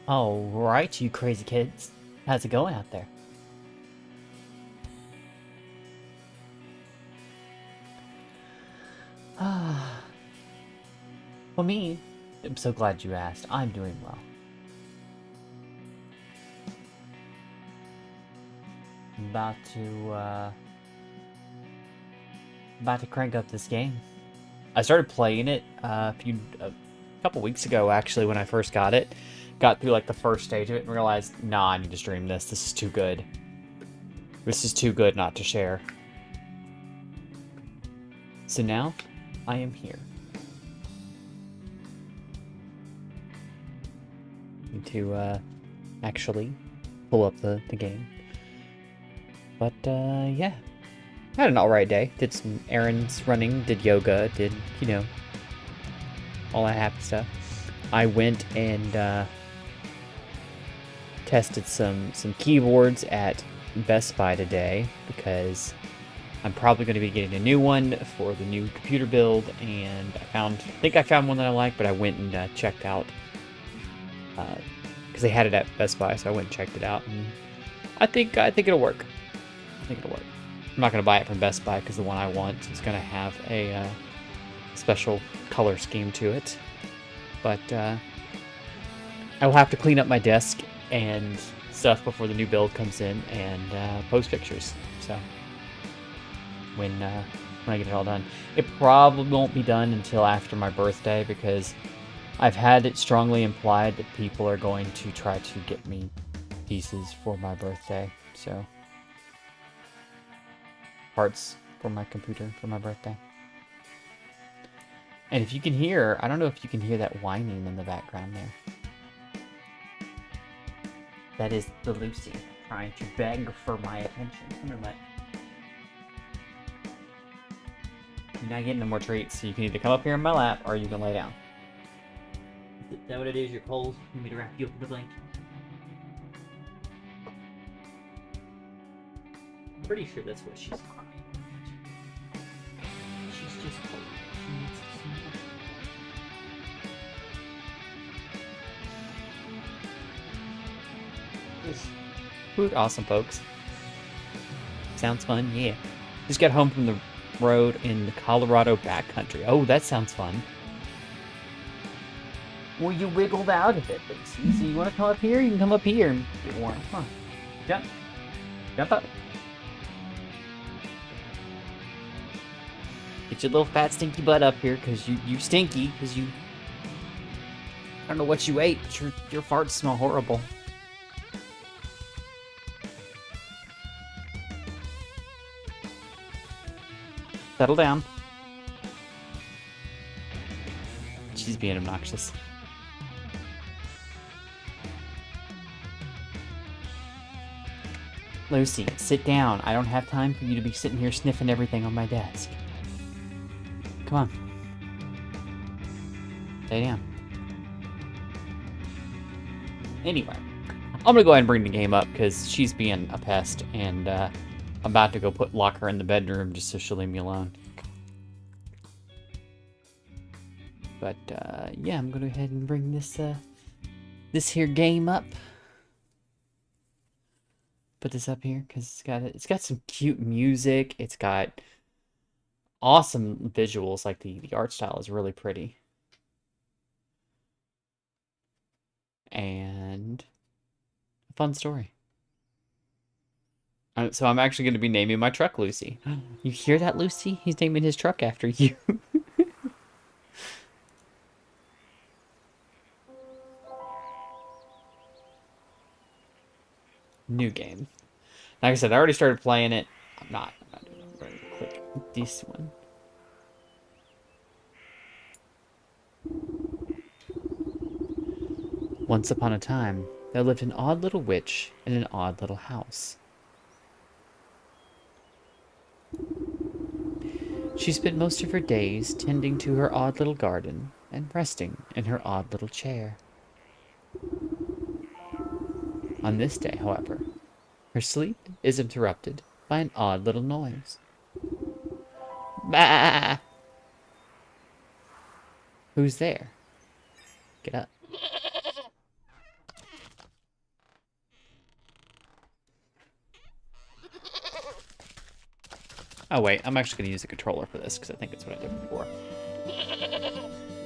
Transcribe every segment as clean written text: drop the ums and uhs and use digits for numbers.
Alright, you crazy kids. How's it going out there? Well, me, I'm so glad you asked. I'm doing well. About to crank up this game. I started playing it a couple weeks ago, actually, when I first got it. Got through like the first stage of it and realized, nah, I need to stream this. This is too good. This is too good not to share. So now, I am here. Need to actually pull up the game. But yeah. I had an alright day. Did some errands running, did yoga, did, you know, all that happy stuff. I went and tested some keyboards at Best Buy today because I'm probably going to be getting a new one for the new computer build, and I think I found one that I like, but I went and checked out because they had it at Best Buy, so I went and checked it out, and I think it'll work. I think it'll work. I'm not going to buy it from Best Buy because the one I want is going to have a special color scheme to it, but I will have to clean up my desk and stuff before the new build comes in and post pictures. So when I get it all done, it probably won't be done until after my birthday because I've had it strongly implied that people are going to try to get me pieces for my birthday. So parts for my computer for my birthday. And if you can hear, I don't know if you can hear that whining in the background there. That is the Lucy trying to beg for my attention. You're not getting no more treats, so you can either come up here in my lap or you can lay down. Is that what it is? You're cold? You need me to wrap you up in the blanket? I'm pretty sure that's what she's crying. She's just cold. She needs some. Food, awesome, folks. Sounds fun, yeah. Just got home from the road in the Colorado backcountry. Oh, that sounds fun. Well, you wiggled out of it. So you want to come up here? You can come up here and get warm. Come on. Jump. Jump up. Get your little fat stinky butt up here, because you stinky, because you... I don't know what you ate, but your farts smell horrible. Settle down. She's being obnoxious. Lucy, sit down. I don't have time for you to be sitting here sniffing everything on my desk. Come on. Stay down. Anyway, I'm gonna go ahead and bring the game up because she's being a pest, and I'm about to go lock her in the bedroom just so she'll leave me alone. But yeah, I'm gonna go ahead and bring this here game up. Put this up here because it's got some cute music. It's got awesome visuals. Like the art style is really pretty. And a fun story. So I'm actually going to be naming my truck Lucy. You hear that, Lucy? He's naming his truck after you. New game. Like I said, I already started playing it. I'm not doing it. I'm going to click this one. Once upon a time, there lived an odd little witch in an odd little house. She spent most of her days tending to her odd little garden and resting in her odd little chair. On this day, however, her sleep is interrupted by an odd little noise. Bah! Who's there? Get up. Oh wait, I'm actually going to use the controller for this because I think it's what I did before.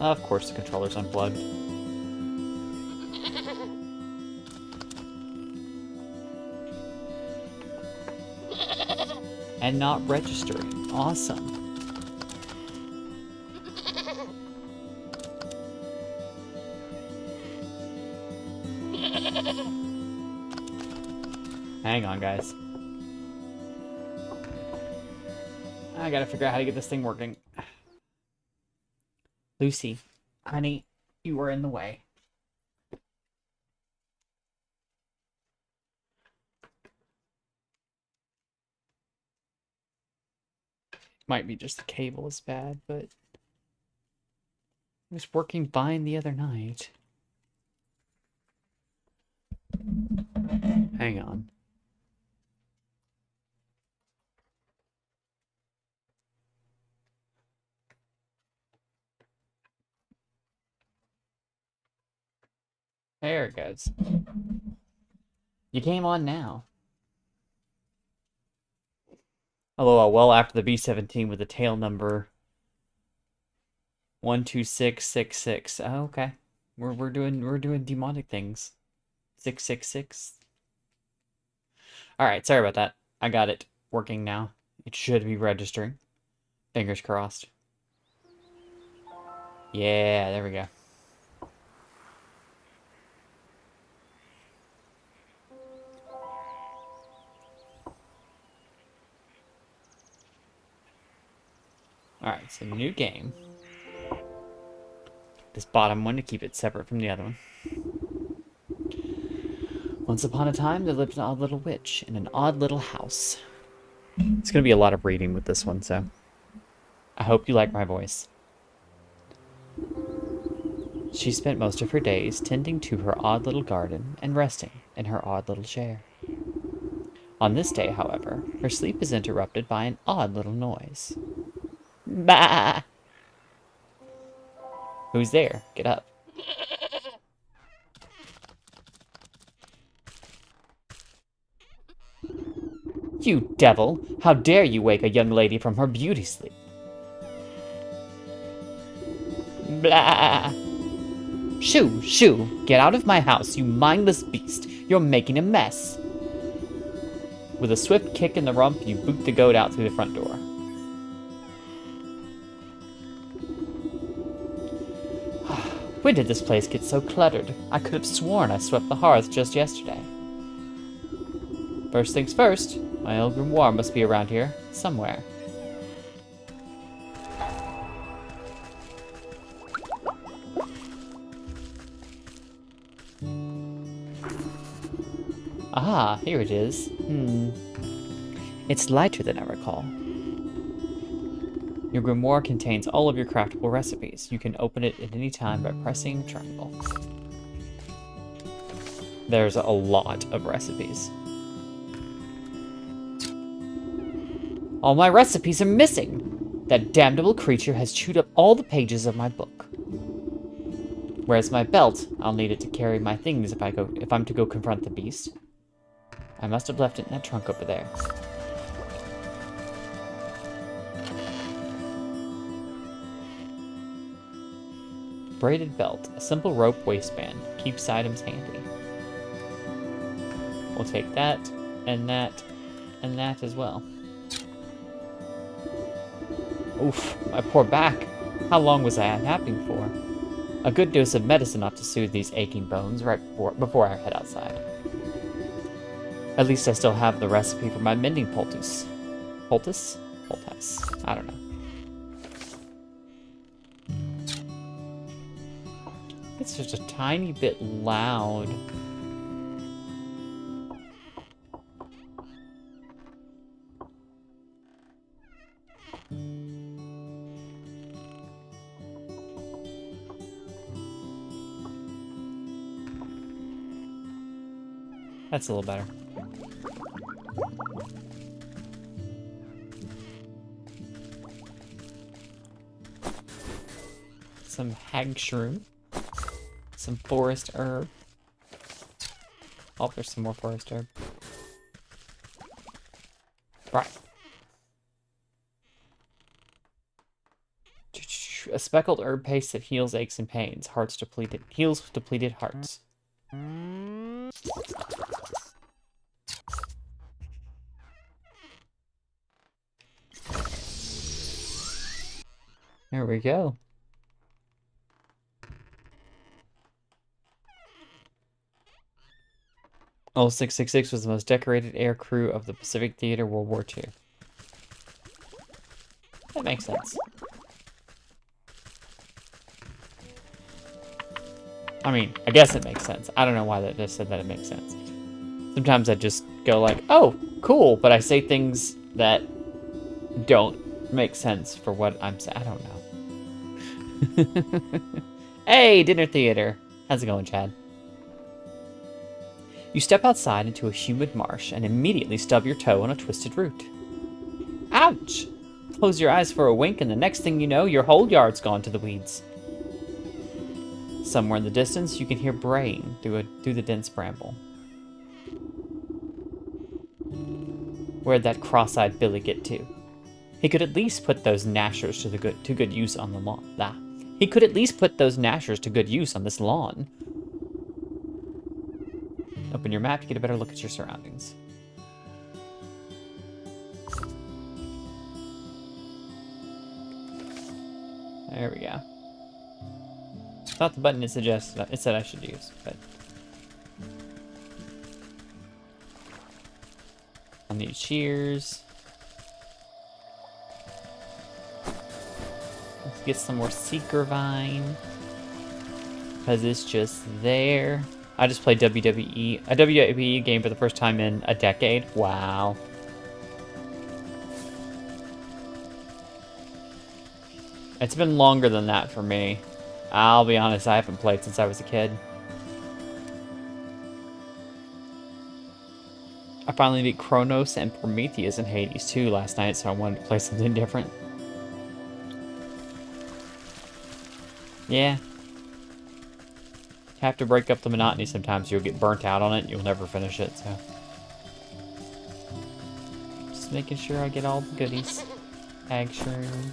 Of course the controller's unplugged. And not registering. Awesome. Hang on, guys. I gotta figure out how to get this thing working. Lucy, honey, you were in the way. Might be just the cable is bad, but it was working fine the other night. Hang on. There it goes. You came on now. LOL, well after the B-17 with the tail number 12666. Oh, okay. We're doing demonic things. 666. Alright, sorry about that. I got it working now. It should be registering. Fingers crossed. Yeah, there we go. Alright, so new game. This bottom one to keep it separate from the other one. Once upon a time, there lived an odd little witch in an odd little house. It's going to be a lot of reading with this one, so I hope you like my voice. She spent most of her days tending to her odd little garden and resting in her odd little chair. On this day, however, her sleep is interrupted by an odd little noise. Bah! Who's there? Get up. You devil! How dare you wake a young lady from her beauty sleep? Blah! Shoo! Shoo! Get out of my house, you mindless beast! You're making a mess! With a swift kick in the rump, you boot the goat out through the front door. When did this place get so cluttered? I could have sworn I swept the hearth just yesterday. First things first, my old grimoire must be around here, somewhere. Ah, here it is. It's lighter than I recall. Your grimoire contains all of your craftable recipes. You can open it at any time by pressing triangle. There's a lot of recipes. All my recipes are missing! That damnable creature has chewed up all the pages of my book. Where's my belt? I'll need it to carry my things if I'm to go confront the beast. I must have left it in that trunk over there. Braided belt, a simple rope waistband, keeps items handy. We'll take that, and that as well. Oof, my poor back. How long was I unhappy for? A good dose of medicine ought to soothe these aching bones right before I head outside. At least I still have the recipe for my mending poultice. Poultice? Poultice. I don't know. It's just a tiny bit loud. That's a little better. Some hag shroom. Some forest herb. Oh, there's some more forest herb. Right. A speckled herb paste that heals aches and pains. Heals depleted hearts. There we go. Oh, 666 was the most decorated air crew of the Pacific Theater World War II. That makes sense. I mean, I guess it makes sense. I don't know why that just said that it makes sense. Sometimes I just go like, oh, cool, but I say things that don't make sense for what I'm saying. I don't know. Hey, dinner theater. How's it going, Chad? You step outside into a humid marsh and immediately stub your toe on a twisted root. Ouch! Close your eyes for a wink and the next thing you know, your whole yard's gone to the weeds. Somewhere in the distance, you can hear braying through the dense bramble. Where'd that cross-eyed Billy get to? He could at least put those gnashers to good use on the lawn. He could at least put those gnashers to good use on this lawn. Open your map to get a better look at your surroundings. There we go. Not the button it said I should use, but I'll need shears. Let's get some more Seeker Vine. Because it's just there. I just played a WWE game for the first time in a decade. Wow. It's been longer than that for me. I'll be honest, I haven't played since I was a kid. I finally beat Kronos and Prometheus and Hades 2 last night, so I wanted to play something different. Yeah. You have to break up the monotony sometimes. You'll get burnt out on it and you'll never finish it, so. Just making sure I get all the goodies. Egg shroom.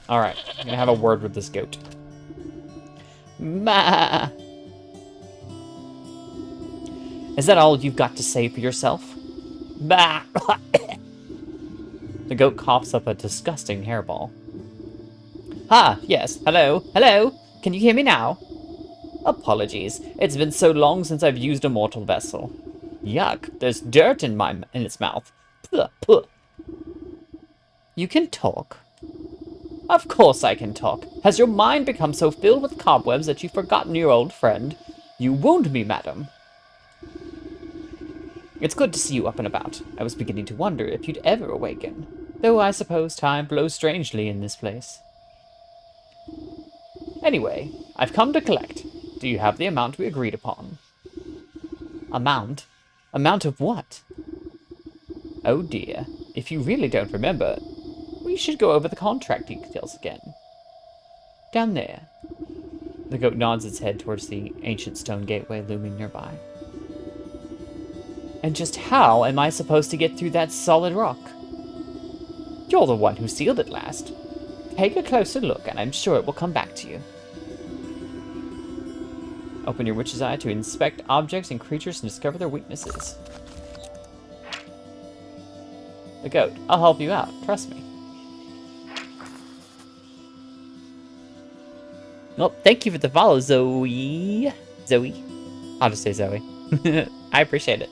Alright, I'm gonna have a word with this goat. Ma! Is that all you've got to say for yourself? Bah! The goat coughs up a disgusting hairball. Ah, yes. Hello? Hello? Can you hear me now? Apologies. It's been so long since I've used a mortal vessel. Yuck. There's dirt in its mouth. Puh, puh. You can talk. Of course I can talk. Has your mind become so filled with cobwebs that you've forgotten your old friend? You wound me, madam. It's good to see you up and about. I was beginning to wonder if you'd ever awaken. Though I suppose time flows strangely in this place. Anyway, I've come to collect. Do you have the amount we agreed upon? Amount? Amount of what? Oh dear. If you really don't remember, we should go over the contract details again. Down there. The goat nods its head towards the ancient stone gateway looming nearby. And just how am I supposed to get through that solid rock? You're the one who sealed it last. Take a closer look, and I'm sure it will come back to you. Open your witch's eye to inspect objects and creatures and discover their weaknesses. The goat. I'll help you out. Trust me. Well, thank you for the follow, Zoe. Zoe? I'll just say Zoe. I appreciate it.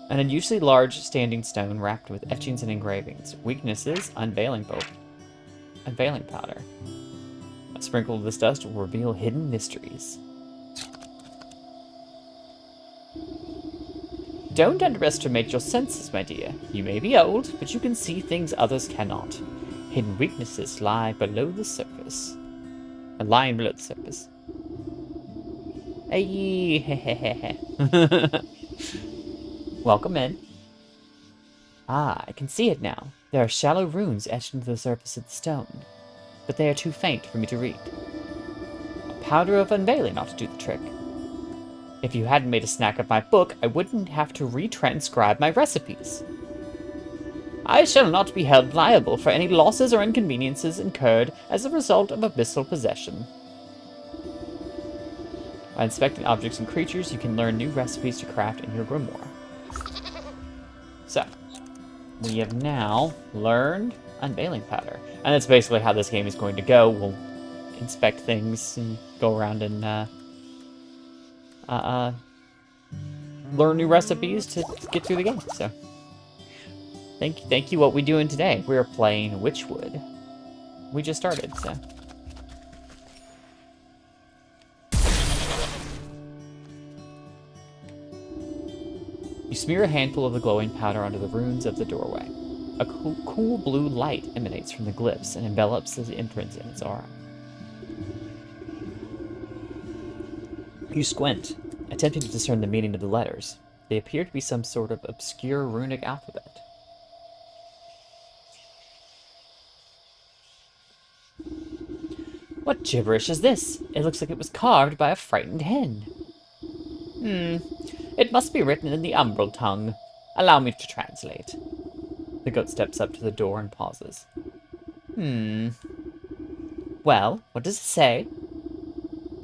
An unusually large standing stone wrapped with etchings and engravings. Weaknesses, unveiling powder. A sprinkle of this dust will reveal hidden mysteries. Don't underestimate your senses, my dear. You may be old, but you can see things others cannot. Hidden weaknesses lie below the surface. Lying below the surface. Hey, welcome in. Ah, I can see it now. There are shallow runes etched into the surface of the stone, but they are too faint for me to read. A powder of unveiling ought to do the trick. If you hadn't made a snack of my book, I wouldn't have to retranscribe my recipes. I shall not be held liable for any losses or inconveniences incurred as a result of abyssal possession. By inspecting objects and creatures, you can learn new recipes to craft in your grimoire. So, we have now learned unveiling powder. And that's basically how this game is going to go. We'll inspect things and go around and learn new recipes to get through the game. So, thank you. What we doing today? We're playing Wytchwood. We just started, so. You smear a handful of the glowing powder onto the runes of the doorway. A cool blue light emanates from the glyphs and envelops the imprints in its aura. You squint, attempting to discern the meaning of the letters. They appear to be some sort of obscure runic alphabet. What gibberish is this? It looks like it was carved by a frightened hen. It must be written in the umbral tongue. Allow me to translate. The goat steps up to the door and pauses. Well, what does it say?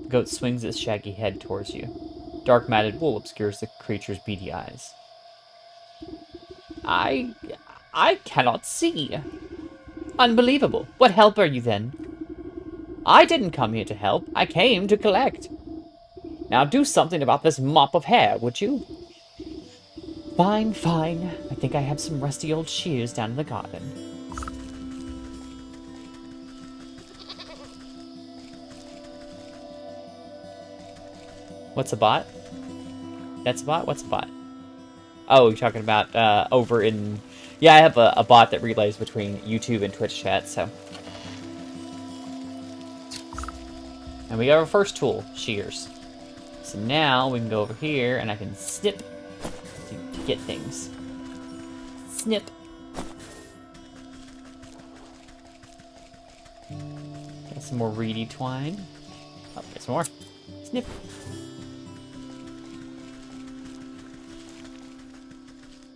The goat swings its shaggy head towards you. Dark matted wool obscures the creature's beady eyes. I cannot see. Unbelievable. What help are you then? I didn't come here to help. I came to collect. Now do something about this mop of hair, would you? Fine, fine. I think I have some rusty old shears down in the garden. What's a bot? That's a bot? What's a bot? Oh, you're talking about over in... Yeah, I have a bot that relays between YouTube and Twitch chat, so... And we got our first tool, shears. So now we can go over here and I can snip to get things. Snip. Got some more reedy twine. Oh, get some more. Snip.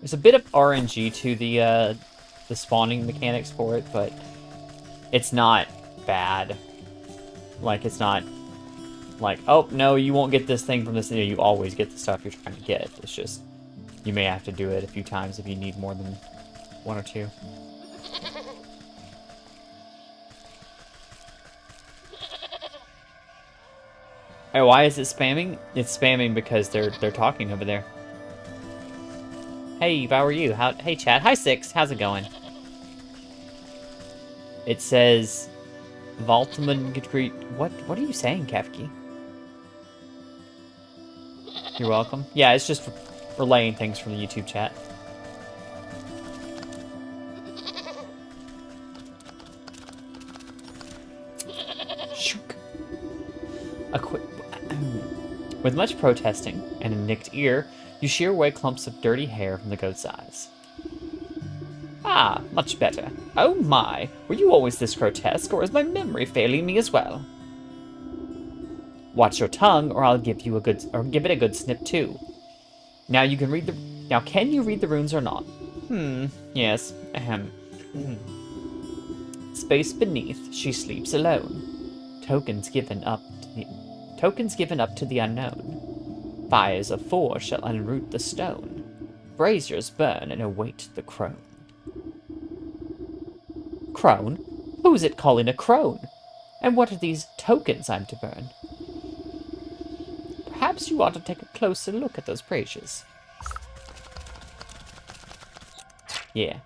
There's a bit of RNG to the spawning mechanics for it, but it's not bad. Like, it's not like, oh, no, you won't get this thing from this. You always get the stuff you're trying to get. It's just, you may have to do it a few times if you need more than one or two. Oh, why is it spamming? It's spamming because they're talking over there. Hey, how are you? Hey, chat. Hi, Six. How's it going? It says, Valtman. What are you saying, Kefki? You're welcome. Yeah, it's just relaying things from the YouTube chat. With much protesting and a nicked ear, you shear away clumps of dirty hair from the goat's eyes. Ah, much better. Oh my, were you always this grotesque, or is my memory failing me as well? Watch your tongue, or I'll give it a good snip too. Now you can read the. Now can you read the runes or not? Yes. Ahem. Space beneath, she sleeps alone. Tokens given up to the unknown. Fires of 4 shall unroot the stone. Braziers burn and await the crone. Crone? Who's it calling a crone? And what are these tokens I'm to burn? Perhaps you ought to take a closer look at those braziers. Yeah.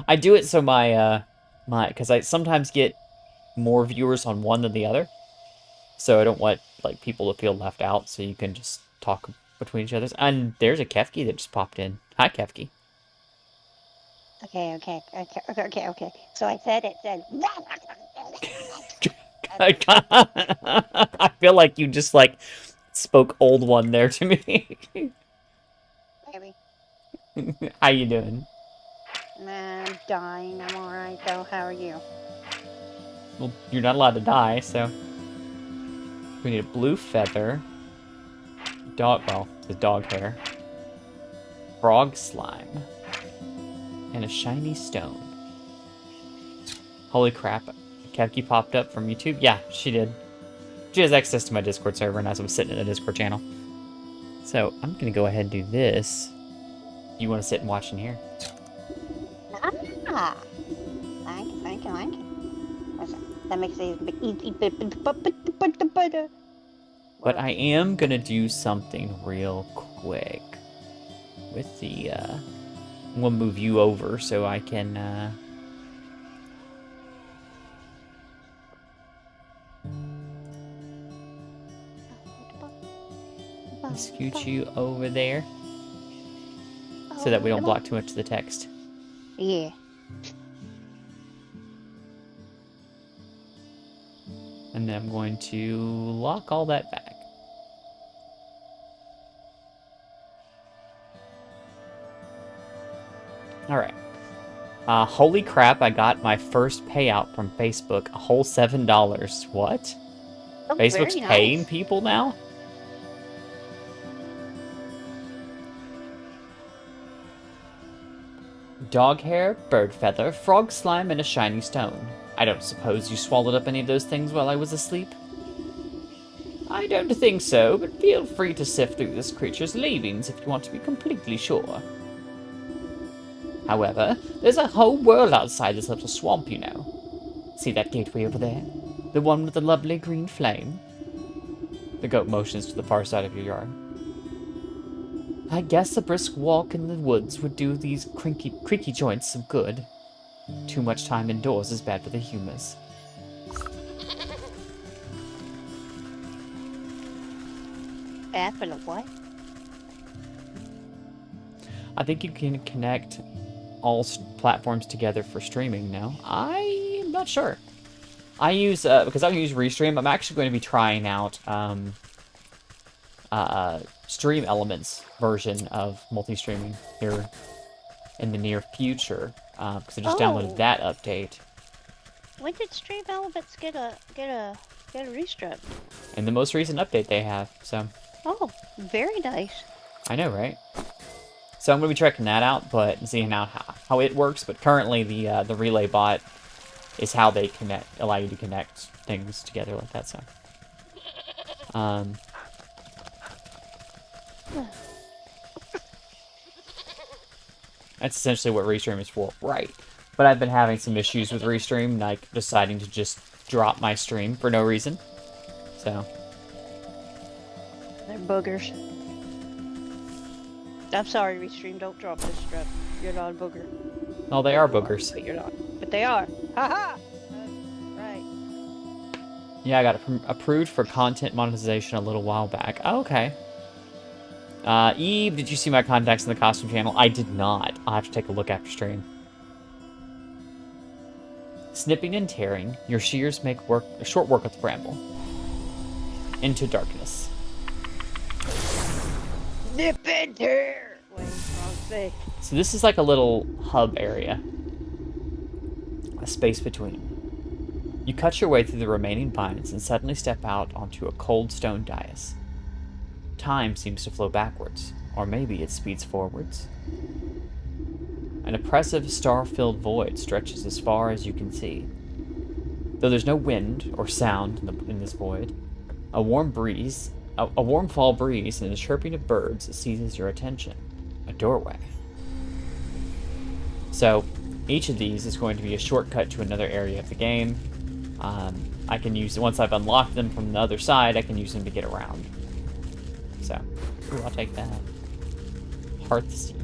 I do it so because I sometimes get more viewers on one than the other. So I don't want like people to feel left out, so you can just talk between each other. And there's a Kefki that just popped in. Hi, Kefki. Okay. So I said it said. I feel like you just like spoke old one there to me. Maybe. How you doing? I'm dying. I'm alright though. How are you? Well, you're not allowed to die, so we need a blue feather. The dog hair. Frog slime. And a shiny stone. Holy crap. Kevki popped up from YouTube? Yeah, she did. She has access to my Discord server, and as I'm sitting in the Discord channel. So, I'm gonna go ahead and do this. You wanna sit and watch in here? Ah! Thank you. That makes it easy. But I am gonna do something real quick. With the, I'm gonna move you over so I can, scoot you over there. So that we don't block too much of the text. Yeah. And then I'm going to lock all that back. Alright. Holy crap, I got my first payout from Facebook. A whole $7. What? Oh, Facebook's nice. paying people now? Dog hair, bird feather, frog slime, and a shiny stone. I don't suppose you swallowed up any of those things while I was asleep? I don't think so, but feel free to sift through this creature's leavings if you want to be completely sure. However, there's a whole world outside this little swamp, you know. See that gateway over there? The one with the lovely green flame? The goat motions to the far side of your yard. I guess a brisk walk in the woods would do these creaky joints some good. Too much time indoors is bad for the humors. Bad for the what? I think you can connect all platforms together for streaming now. I'm not sure. I use, because I use Restream, I'm actually going to be trying out Stream Elements version of multi-streaming here in the near future, because I just downloaded that update. When did Stream Elements get a restrip? In the most recent update they have, so. Oh, very nice. I know, right? So I'm going to be checking that out, but seeing how it works. But currently, the relay bot is how they allow you to connect things together like that. So, that's essentially what Restream is for, right? But I've been having some issues with Restream, like deciding to just drop my stream for no reason. So. They're boogers. I'm sorry, Restream. Don't drop this strap. You're not a booger. No, they are boogers. But you're not. But they are. Ha-ha! Right. Yeah, I got approved for content monetization a little while back. Oh, okay. Eve, did you see my contacts in the costume channel? I did not. I'll have to take a look after stream. Snipping and tearing, your shears make short work of the bramble. Into darkness. Nip and tear! Wait, wrong thing. So this is like a little hub area. A space between. You cut your way through the remaining vines and suddenly step out onto a cold stone dais. Time seems to flow backwards, or maybe it speeds forwards. An oppressive, star-filled void stretches as far as you can see. Though there's no wind or sound in this void, a warm fall breeze and the chirping of birds seizes your attention. A doorway. So, each of these is going to be a shortcut to another area of the game. I can use, once I've unlocked them from the other side, I can use them to get around. So, ooh, I'll take that. Hearthseed.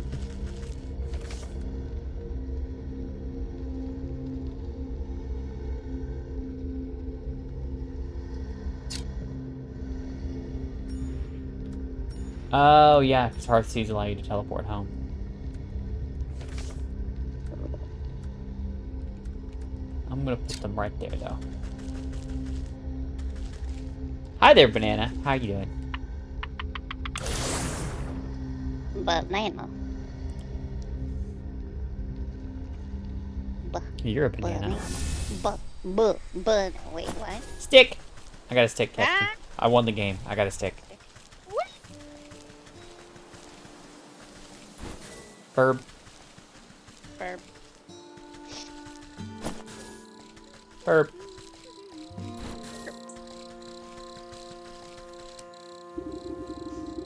Oh, yeah, because Hearthseeds allow you to teleport home. I'm gonna put them right there, though. Hi there, Banana. How you doing? Banana. You're a banana. Wait, what? Stick! I got a stick, Captain. Ah. I won the game. I got a stick. What? Burb. Burp. Burp.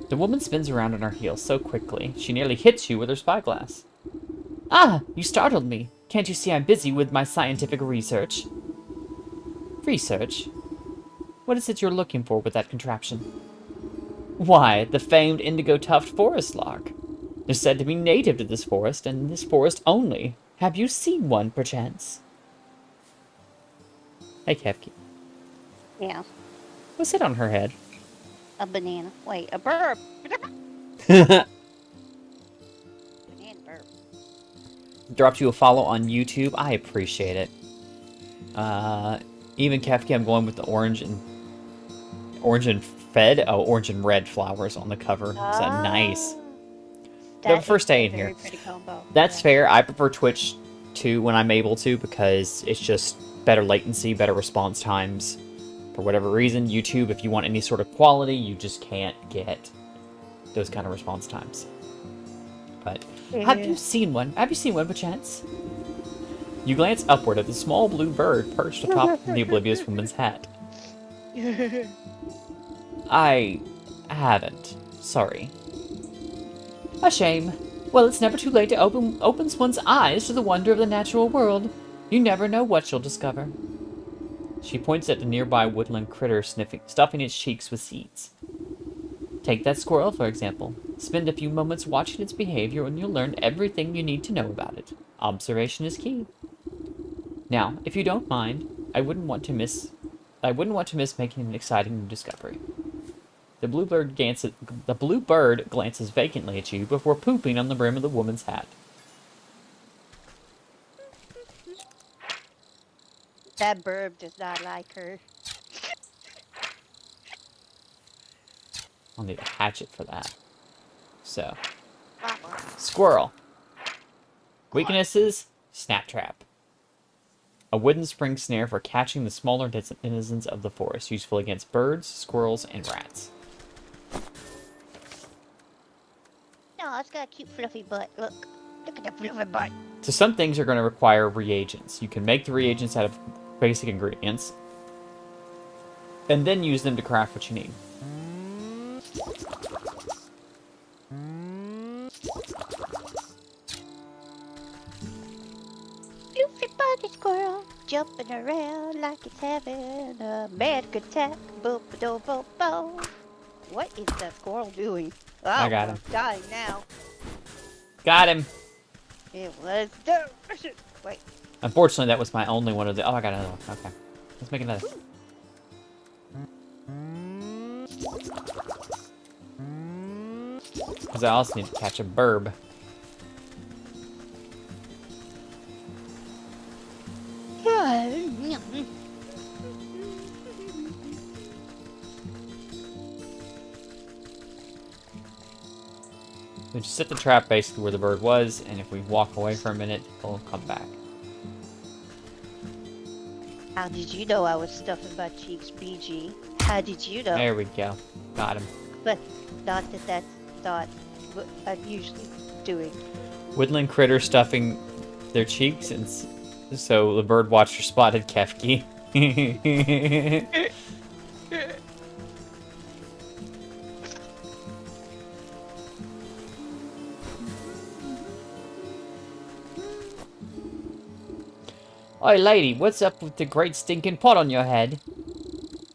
The woman spins around on her heels so quickly, she nearly hits you with her spyglass. Ah, you startled me. Can't you see I'm busy with my scientific research? Research? What is it you're looking for with that contraption? Why, the famed indigo-tuft forest lark. They're said to be native to this forest, and this forest only. Have you seen one, perchance? Hey, Kevki. Yeah. What's it on her head? A banana. Wait, a burp. Banana burp. Dropped you a follow on YouTube. I appreciate it. Even Kefki, I'm going with the orange and red flowers on the cover. Is that nice? The first day in here. That's fair. I prefer Twitch too when I'm able to because it's just better latency, better response times. For whatever reason, YouTube, if you want any sort of quality, you just can't get those kind of response times. But have you seen one? Have you seen one, perchance? You glance upward at the small blue bird perched atop the oblivious woman's hat. I haven't. Sorry. A shame. Well, it's never too late to open one's eyes to the wonder of the natural world. You never know what you'll discover. She points at the nearby woodland critter stuffing its cheeks with seeds. Take that squirrel, for example. Spend a few moments watching its behavior and you'll learn everything you need to know about it. Observation is key. Now, if you don't mind, I wouldn't want to miss making an exciting new discovery. The blue bird glances vacantly at you before pooping on the brim of the woman's hat. That burp does not like her. I'll need a hatchet for that. So, squirrel. Weaknesses: snap trap. A wooden spring snare for catching the smaller denizens of the forest, useful against birds, squirrels, and rats. No, Oh, it's got a cute fluffy butt. Look. Look at that fluffy butt. So some things are going to require reagents. You can make the reagents out of basic ingredients, and then use them to craft what you need. Fluffy butty squirrel jumping around like it's having a mad good time. Boop-a-do-boop-bo. What is that squirrel doing? Oh, I got him. I'm dying now. Got him! It was delicious. Wait. Unfortunately, that was my only one of the... Oh, I got another one. Okay. Let's make another. Because I also need to catch a burb. We just set the trap basically where the bird was, and if we walk away for a minute, it'll come back. How did you know I was stuffing my cheeks, BG? How did you know? There we go. Got him. But not that that's not what I'm usually doing. Woodland critter stuffing their cheeks, and so the bird watcher spotted Kefki. Oi, lady, what's up with the great stinking pot on your head?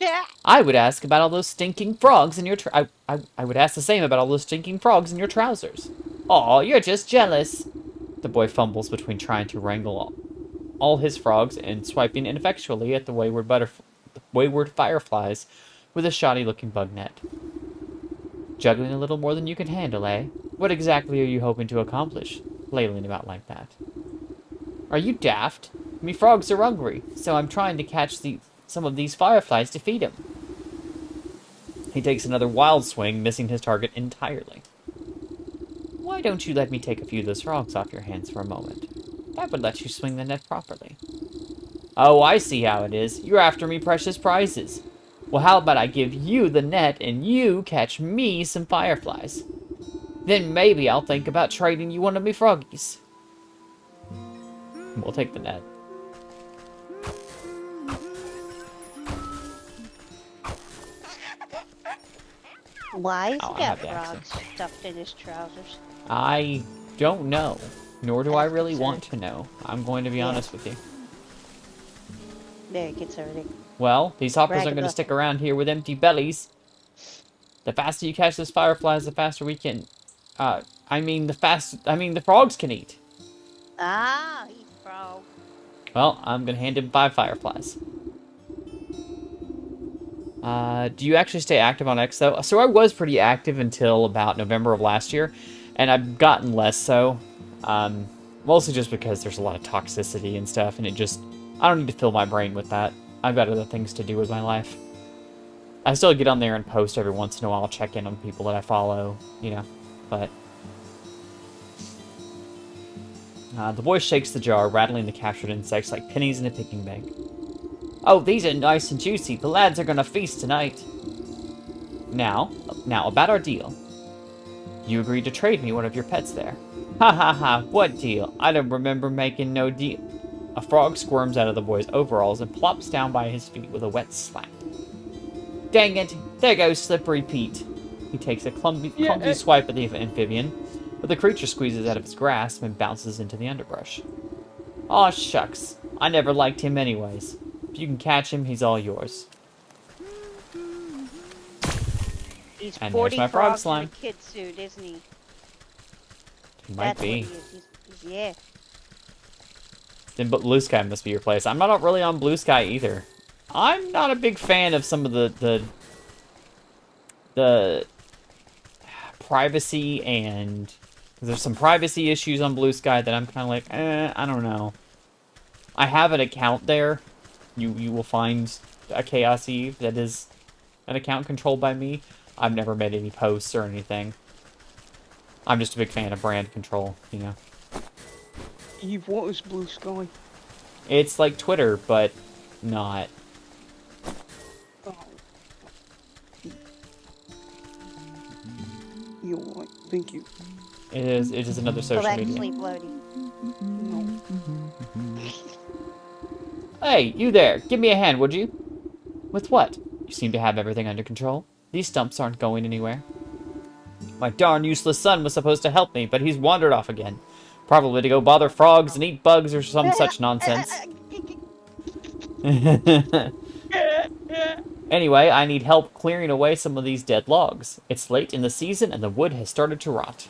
Yeah. I would ask about all those stinking frogs in your I would ask the same about all those stinking frogs in your trousers. Aw, you're just jealous. The boy fumbles between trying to wrangle all his frogs and swiping ineffectually at the wayward fireflies with a shoddy-looking bug net. Juggling a little more than you can handle, eh? What exactly are you hoping to accomplish, flailing about like that? Are you daft? Me frogs are hungry, so I'm trying to catch some of these fireflies to feed him. He takes another wild swing, missing his target entirely. Why don't you let me take a few of those frogs off your hands for a moment? That would let you swing the net properly. Oh, I see how it is. You're after me precious prizes. Well, how about I give you the net and you catch me some fireflies? Then maybe I'll think about trading you one of me froggies. We'll take the net. Why is Oh, he I got have the accent. frogs stuffed in his trousers? I don't know, nor do I That's really absurd. want to know. I'm going to be Yeah. honest with you. There, it gets everything. Well, these hoppers aren't going to Braggadocious. stick around here with empty bellies. The faster you catch those fireflies, the faster we can... the frogs can eat. Ah, he's frog. Well, I'm going to hand him 5 fireflies. Do you actually stay active on X, though? So I was pretty active until about November of last year, and I've gotten less so. Mostly just because there's a lot of toxicity and stuff, and I don't need to fill my brain with that. I've got other things to do with my life. I still get on there and post every once in a while, check in on people that I follow, but... the boy shakes the jar, rattling the captured insects like pennies in a picking bank. Oh, these are nice and juicy. The lads are gonna feast tonight. Now, about our deal. You agreed to trade me one of your pets there. Ha ha ha, what deal? I don't remember making no deal. A frog squirms out of the boy's overalls and plops down by his feet with a wet slap. Dang it, there goes Slippery Pete. He takes a clumsy swipe at the amphibian, but the creature squeezes out of his grasp and bounces into the underbrush. Aw, shucks. I never liked him anyways. If you can catch him, he's all yours. He's And 40 there's my frog frogs slime. in a kid suit, isn't he? He might That's be. What he is. Yeah. Then but Blue Sky must be your place. I'm not really on Blue Sky either. I'm not a big fan of some of the privacy, and there's some privacy issues on Blue Sky that I'm kind of like, I don't know. I have an account there. You will find a Chaos Eve that is an account controlled by me. I've never made any posts or anything. I'm just a big fan of brand control, Eve, what is Blue Sky? It's like Twitter, but not. Oh. You're right, thank you. It is another Go social back to media. sleep, Lodi. Hey, you there! Give me a hand, would you? With what? You seem to have everything under control. These stumps aren't going anywhere. My darn useless son was supposed to help me, but he's wandered off again. Probably to go bother frogs and eat bugs or some such nonsense. Anyway, I need help clearing away some of these dead logs. It's late in the season and the wood has started to rot.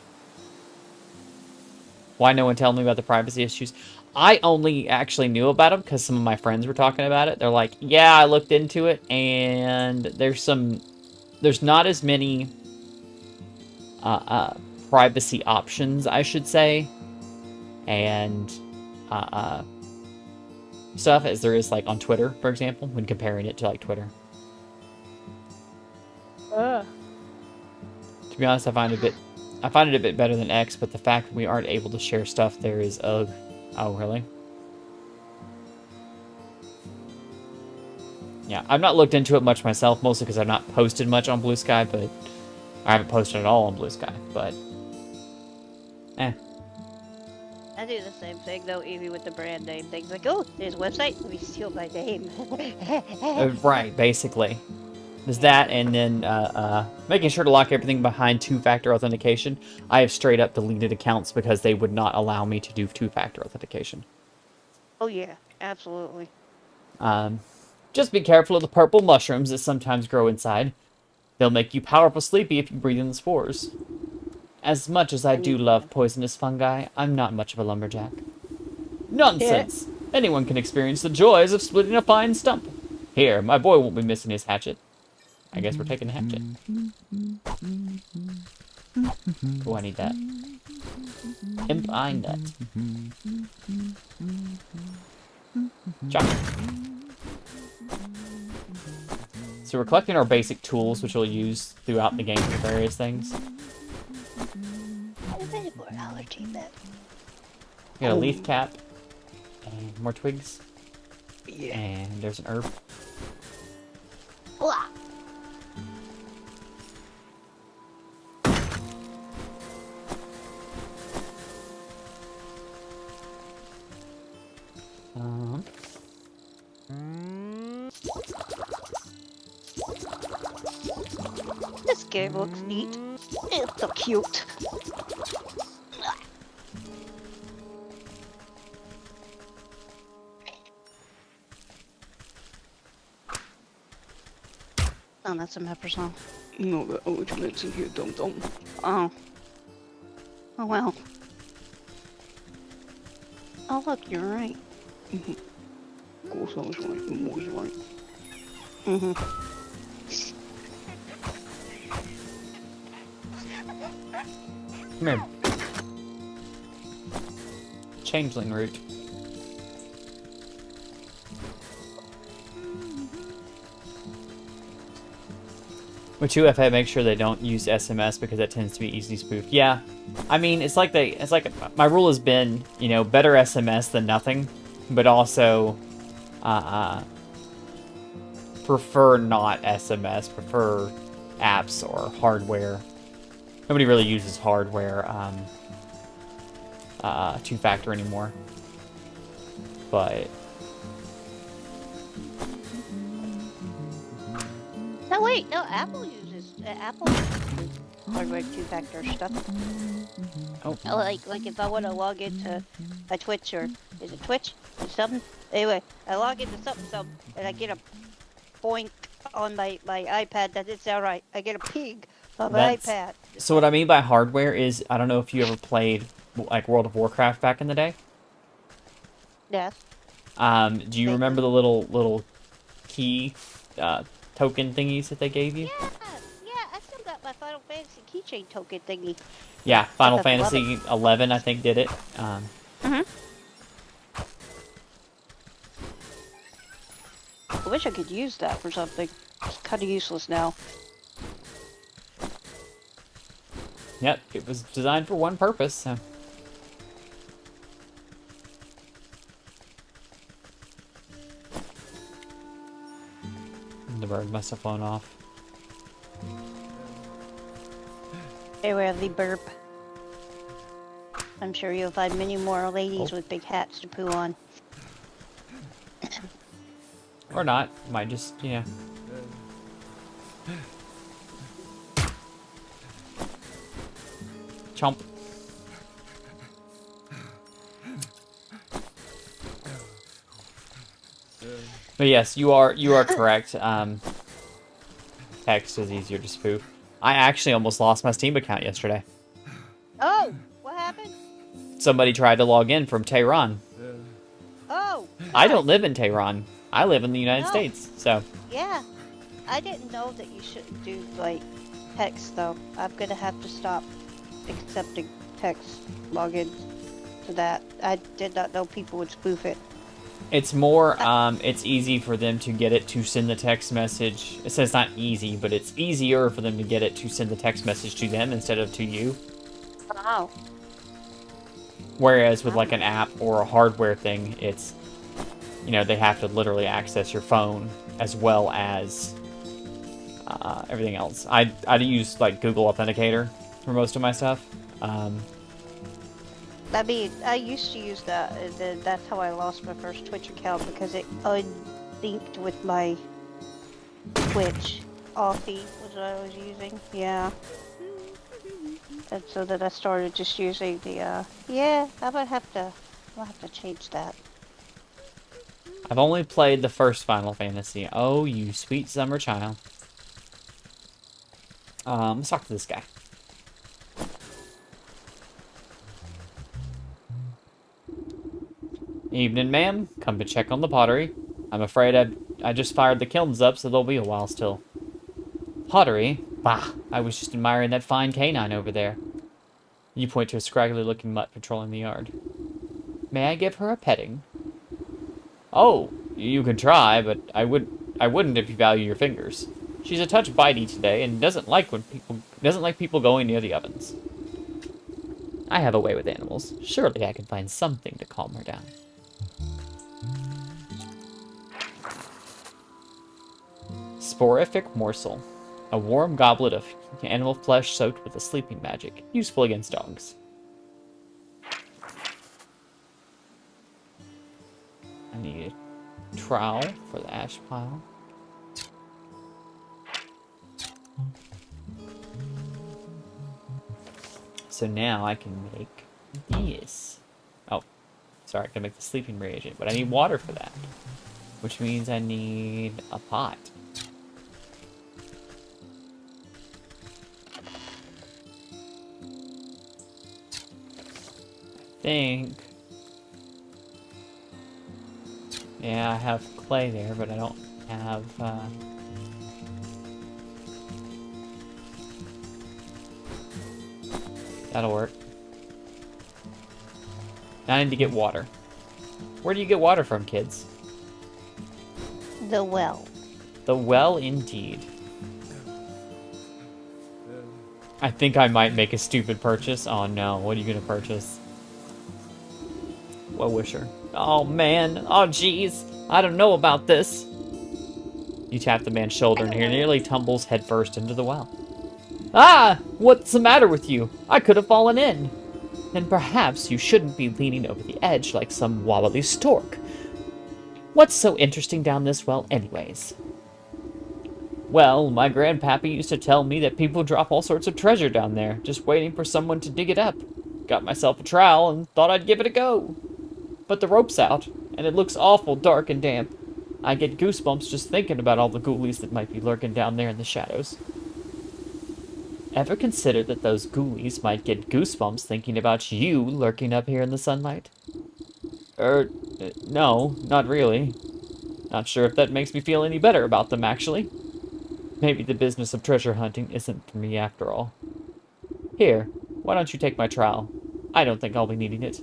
Why no one tell me about the privacy issues? I only actually knew about them because some of my friends were talking about it. They're like, yeah, I looked into it, and there's not as many privacy options, I should say, and stuff as there is like on Twitter, for example, when comparing it to like Twitter. To be honest, I find it a bit better than X, but the fact that we aren't able to share stuff there is ugh. Oh, really? Yeah, I've not looked into it much myself, mostly because I've not posted much on Blue Sky, but I haven't posted at all on Blue Sky, but I do the same thing though, even with the brand name things. Like, oh, there's a website. Let me steal my name. Right, basically. There's that, and then making sure to lock everything behind two-factor authentication. I have straight up deleted accounts because they would not allow me to do two-factor authentication. Oh yeah, absolutely. Just be careful of the purple mushrooms that sometimes grow inside. They'll make you powerful sleepy if you breathe in the spores. As much as I do love poisonous fungi, I'm not much of a lumberjack. Nonsense! Anyone can experience the joys of splitting a fine stump. Here, my boy won't be missing his hatchet. I guess we're taking the hatchet. Oh, I need that. Imp eye nut. Chop. So we're collecting our basic tools, which we'll use throughout the game for various things. More allergy med. We got a leaf cap. And more twigs. Yeah. And there's an herb. Blah. This game looks neat. It's so cute. Oh, that's a mapper song. No, the original's in here, dum-dum. Oh. Oh well. Oh look, you're right. Of course I was right, I'm always right. Come here. Changeling root. With 2FA, make sure they don't use SMS because that tends to be easily spoofed. Yeah, I mean, it's like my rule has been, you know, better SMS than nothing, but also, prefer not SMS, prefer apps or hardware. Nobody really uses hardware, two-factor anymore, but. No, wait, no, Apple uses hardware two-factor stuff. Oh. Like if I want to log into a Twitch or is it Twitch or something? Anyway, I log into something, and I get a boink on my iPad. That it's all right. I get a ping on my iPad. So what I mean by hardware is, I don't know if you ever played like World of Warcraft back in the day. Yes. Do you remember the little key token thingies that they gave you? Yeah, I still got my Final Fantasy keychain token thingy. Yeah, Final I love Fantasy 11, I think, did it. I wish I could use that for something. It's kind of useless now. Yep, it was designed for one purpose. So. The bird must have flown off. Anyway, the burp. I'm sure you'll find many more ladies Oh. with big hats to poo on. Or not. Might just, you know. Chomp. But yes, you are correct. Text is easier to spoof. I actually almost lost my Steam account yesterday. Oh, what happened? Somebody tried to log in from Tehran. Oh, I don't God. live in Tehran. I live in the United No. States, so Yeah, I didn't know that you shouldn't do like text though. I'm gonna have to stop accepting text logins to that. I did not know people would spoof it. it's more. It's easy for them to get it to send the text message. It says not easy, but it's easier for them to get it to send the text message to them instead of to you. Wow. Whereas with like an app or a hardware thing, it's, you know, they have to literally access your phone as well as everything else. I use like Google Authenticator for most of my stuff. I mean, I used to use that, and then that's how I lost my first Twitch account because it unlinked with my Twitch. Authy was what I was using. Yeah. And so then I started just using the, yeah, I might have to change that. I've only played the first Final Fantasy. Oh, you sweet summer child. Let's talk to this guy. Evening, ma'am. Come to check on the pottery. I'm afraid I just fired the kilns up, so there'll be a while still. Pottery? Bah! I was just admiring that fine canine over there. You point to a scraggly-looking mutt patrolling the yard. May I give her a petting? Oh, you can try, but I wouldn't if you value your fingers. She's a touch bitey today and doesn't like people going near the ovens. I have a way with animals. Surely I can find something to calm her down. Sporific morsel. A warm goblet of animal flesh soaked with a sleeping magic. Useful against dogs. I need a trowel for the ash pile. So now I can make this. Oh, sorry, I can make the sleeping reagent, but I need water for that. Which means I need a pot. Think. Yeah, I have clay there, but I don't have, that'll work. Now I need to get water. Where do you get water from, kids? The well. The well, indeed. I think I might make a stupid purchase. Oh no, what are you gonna purchase? Well wisher. Oh man, oh jeez, I don't know about this. You tap the man's shoulder and he nearly tumbles headfirst into the well. Ah! What's the matter with you? I could have fallen in. And perhaps you shouldn't be leaning over the edge like some wobbly stork. What's so interesting down this well anyways? Well, my grandpappy used to tell me that people drop all sorts of treasure down there, just waiting for someone to dig it up. Got myself a trowel and thought I'd give it a go. But the rope's out, and it looks awful dark and damp. I get goosebumps just thinking about all the ghoulies that might be lurking down there in the shadows. Ever considered that those ghoulies might get goosebumps thinking about you lurking up here in the sunlight? No, not really. Not sure if that makes me feel any better about them, actually. Maybe the business of treasure hunting isn't for me after all. Here, why don't you take my trowel? I don't think I'll be needing it.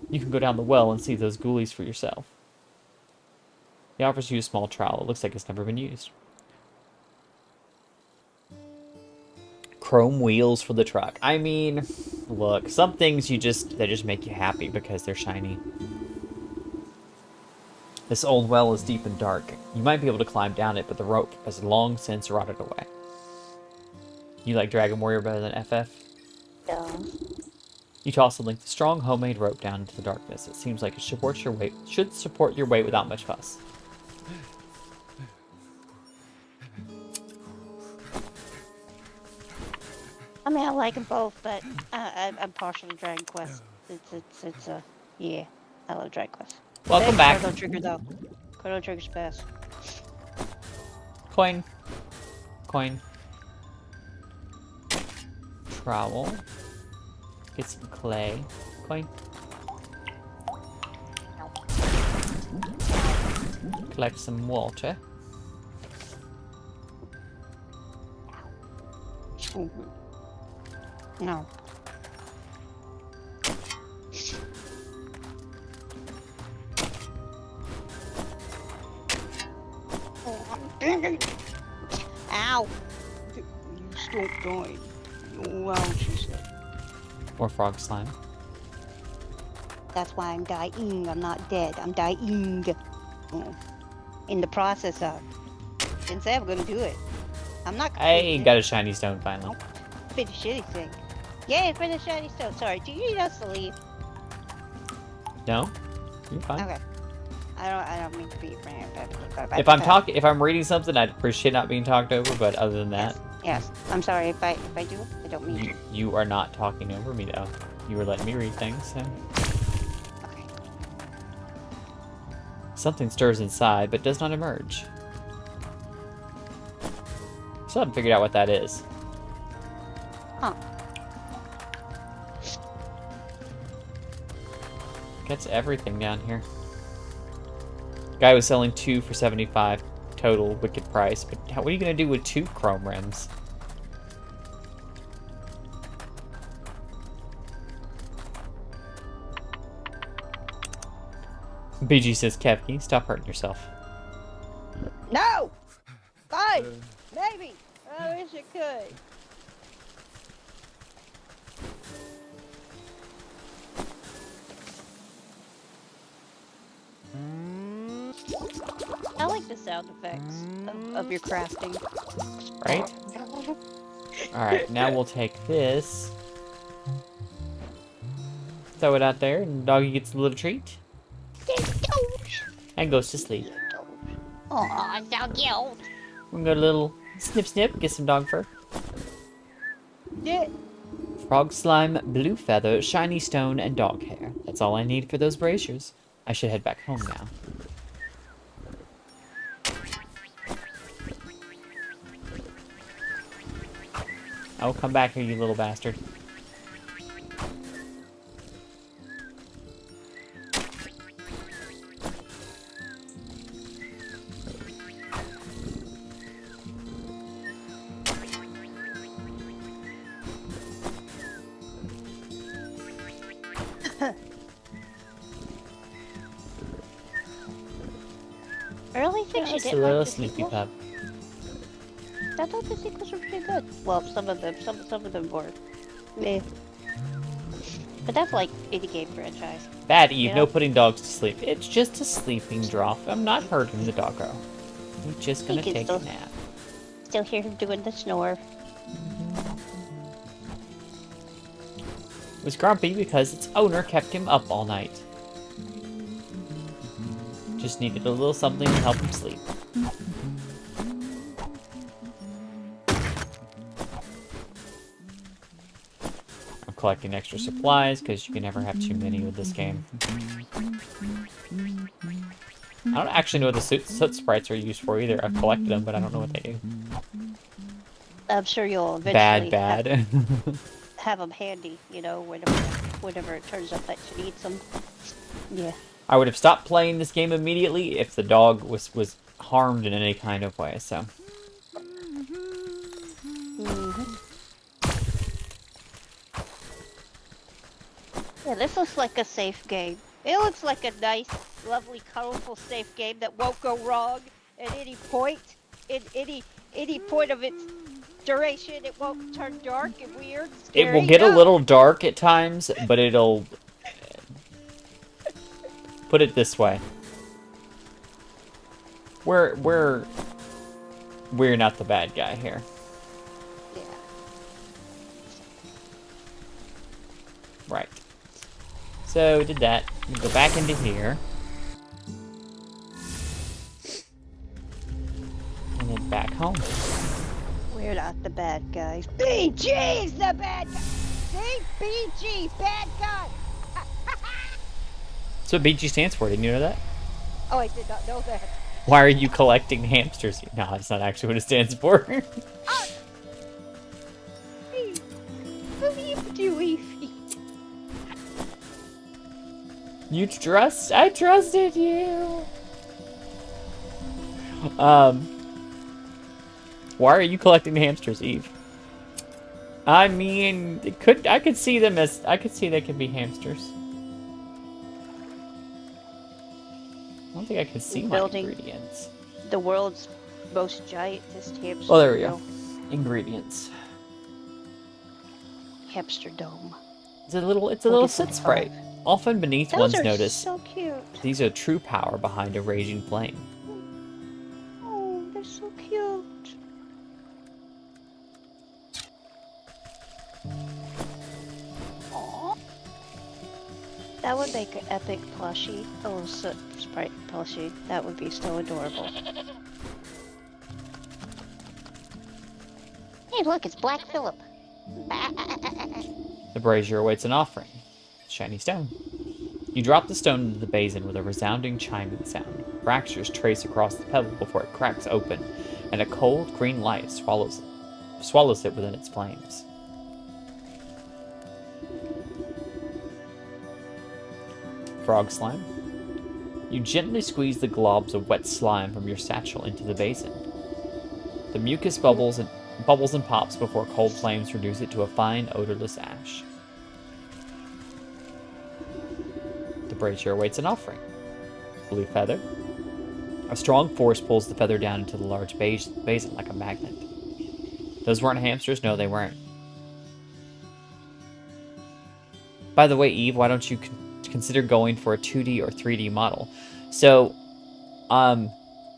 You can go down the well and see those ghoulies for yourself. He offers you a small trowel. It looks like it's never been used. Chrome wheels for the truck. I mean, look, some things they just make you happy because they're shiny. This old well is deep and dark. You might be able to climb down it, but the rope has long since rotted away. You like Dragon Warrior better than FF? Yeah. You toss a length of strong homemade rope down into the darkness. It seems like it supports your weight. Should support your weight without much fuss. I mean, I like them both, but I'm partial to Dragon Quest. Yeah, I love Dragon Quest. Welcome back. Chrono Trigger though. Chrono Trigger's best. Coin. Coin. Trowel. Get some clay. Coin. Collect some water. No. Ow! You stop dying. You're out, she said. Or frog slime. That's why I'm dying. I'm not dead. I'm dying. Oh. In the process of. Didn't say I'm gonna do it. I'm not. I got a shiny stone finally. For the shitty thing. Yay for the shiny stone. Sorry, do you need us to leave? No? You're fine. Okay. I don't mean to be If I'm reading something, I'd appreciate not being talked over, but other than that, Yes. I'm sorry if I do. I don't mean to. you are not talking over me though. You were letting me read things, so. Okay. Something stirs inside, but does not emerge. Still haven't figured out what that is. Huh. Gets everything down here. Guy was selling 2 for 75 total, wicked price. But what are you gonna do with 2 chrome rims? BG says, Kevki, stop hurting yourself. No! Fine! Maybe! I wish it could. I like the sound effects of your crafting. Right? Alright, now we'll take this. Throw it out there, and doggy gets a little treat. And goes to sleep. Oh, so cute. We're gonna go a little snip snip, get some dog fur. Yeah. Frog slime, blue feather, shiny stone, and dog hair. That's all I need for those braziers. I should head back home now. Oh, come back here, you little bastard. I really think she Just a didn't little like the sneaky sequels. pup. I thought the sequels were pretty good. Well, some of them were. Meh. But that's like any game franchise. Bad Eve, Yeah. no putting dogs to sleep. It's just a sleeping drop. I'm not hurting the doggo. He's just gonna He can take a still- nap. Still hear him doing the snore. Was grumpy because its owner kept him up all night. Just needed a little something to help him sleep. I'm collecting extra supplies because you can never have too many with this game. I don't actually know what the soot sprites are used for either. I've collected them, but I don't know what they do. I'm sure you'll eventually Bad. have them handy, you know, whenever it turns up that you need some. Yeah. I would have stopped playing this game immediately if the dog was harmed in any kind of way, so. Yeah, this looks like a safe game. It looks like a nice, lovely, colorful, safe game that won't go wrong at any point. In any point of its duration, it won't turn dark and weird. It will scary. get a No. little dark at times, but it'll... Put it this way. We're not the bad guy here. Yeah. Right. So, did that. We go back into here. And then back home. We're not the bad guys. BG's the bad guy. See? BG, bad guy. That's what BG stands for. Didn't you know that? Oh, I did not know that. Why are you collecting hamsters? No, that's not actually what it stands for. Oh, hey, what are you doing? I trusted you. Why are you collecting hamsters, Eve? I mean, I could see they could be hamsters. I don't think I can see my Building ingredients. the world's most giantest hamster. Oh, there we go. Ingredients. Hamster dome. It's a little We'll sit get some sprite. Often beneath Those one's are notice, so cute. these are true power behind a raging flame. Oh, they're so cute. Aw. That would make an epic plushie. A little soot sprite plushie. That would be so adorable. Hey, look, it's Black Phillip. The brazier awaits an offering. Shiny stone. You drop the stone into the basin with a resounding chiming sound. Fractures trace across the pebble before it cracks open, and a cold green light swallows it within its flames. Frog slime. You gently squeeze the globs of wet slime from your satchel into the basin. The mucus bubbles and pops before cold flames reduce it to a fine, odorless ash. The brazier awaits an offering. Blue feather. A strong force pulls the feather down into the large basin like a magnet. Those weren't hamsters? No, they weren't. By the way, Eve, why don't you consider going for a 2D or 3D model? So,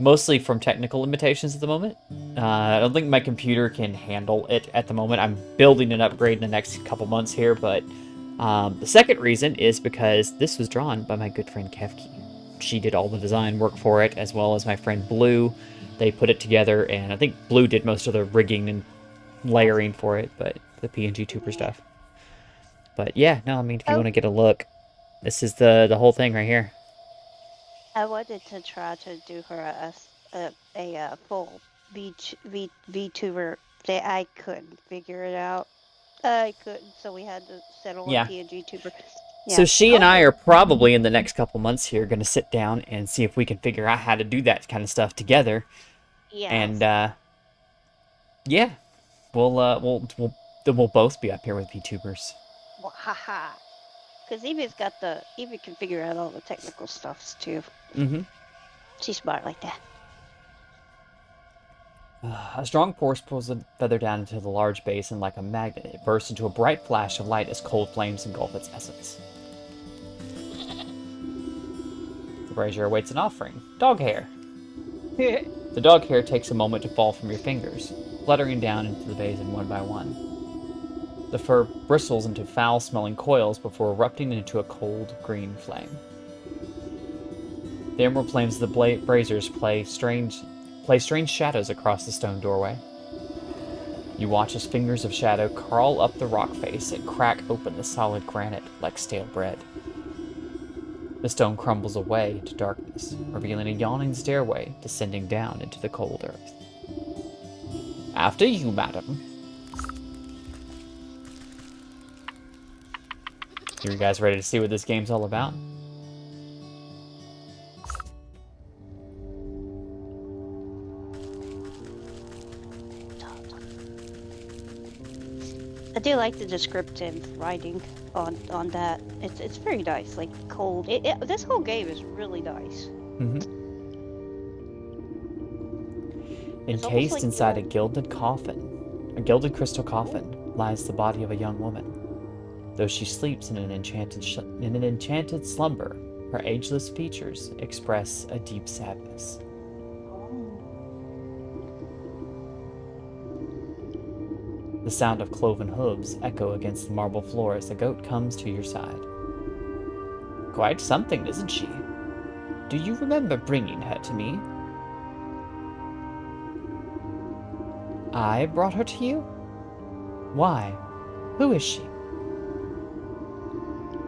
mostly from technical limitations at the moment. I don't think my computer can handle it at the moment. I'm building an upgrade in the next couple months here, but the second reason is because this was drawn by my good friend Kevki. She did all the design work for it, as well as my friend Blue. They put it together, and I think Blue did most of the rigging and layering for it, but the PNG Tuber stuff. But yeah, no, I mean, if you want to get a look, this is the whole thing right here. I wanted to try to do her a full VTuber. I couldn't figure it out. I couldn't, so we had to settle on PNG Tuber. Yeah. So she and I are probably in the next couple months here going to sit down and see if we can figure out how to do that kind of stuff together. Yeah. And yeah, we'll both be up here with VTubers. Well, haha. Because Evie can figure out all the technical stuffs too. Mm-hmm. She's smart like that. A strong force pulls the feather down into the large basin like a magnet. It bursts into a bright flash of light as cold flames engulf its essence. The brazier awaits an offering. Dog hair. The dog hair takes a moment to fall from your fingers, fluttering down into the basin one by one. The fur bristles into foul-smelling coils before erupting into a cold green flame. The emerald flames of the braziers play strange shadows across the stone doorway. You watch as fingers of shadow crawl up the rock face and crack open the solid granite like stale bread. The stone crumbles away into darkness, revealing a yawning stairway descending down into the cold earth. After you, madam. You guys ready to see what this game's all about? I do like the descriptive writing on that. It's very nice, like cold. This whole game is really nice. Mm-hmm. Encased like inside a gilded crystal coffin, lies the body of a young woman. Though she sleeps in an enchanted slumber, her ageless features express a deep sadness. The The sound of cloven hooves echo against the marble floor as the goat comes to your side. Quite something, isn't she? Do you remember bringing her to me? I brought her to you? Why? Who is she?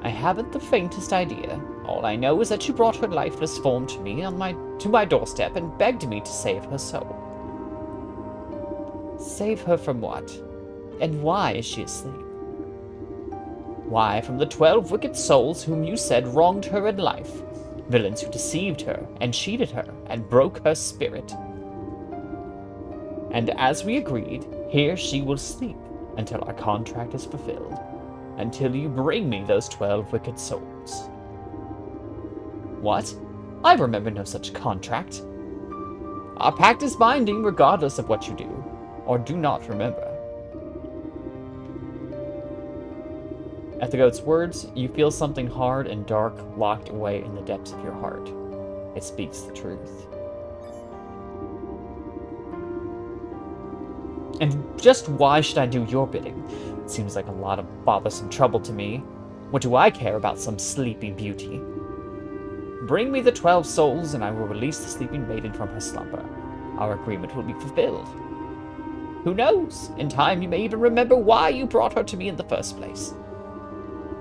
I haven't the faintest idea. All I know is that you brought her lifeless form to me to my doorstep and begged me to save her soul. Save her from what? And why is she asleep? Why, from the 12 wicked souls whom you said wronged her in life, villains who deceived her and cheated her and broke her spirit. And as we agreed, here she will sleep until our contract is fulfilled, until you bring me those 12 wicked souls. What? I remember no such contract. Our pact is binding regardless of what you do, or do not remember. At the goat's words, you feel something hard and dark locked away in the depths of your heart. It speaks the truth. And just why should I do your bidding? It seems like a lot of bothersome trouble to me. What do I care about some sleeping beauty? Bring me the 12 souls, and I will release the sleeping maiden from her slumber. Our agreement will be fulfilled. Who knows? In time, you may even remember why you brought her to me in the first place.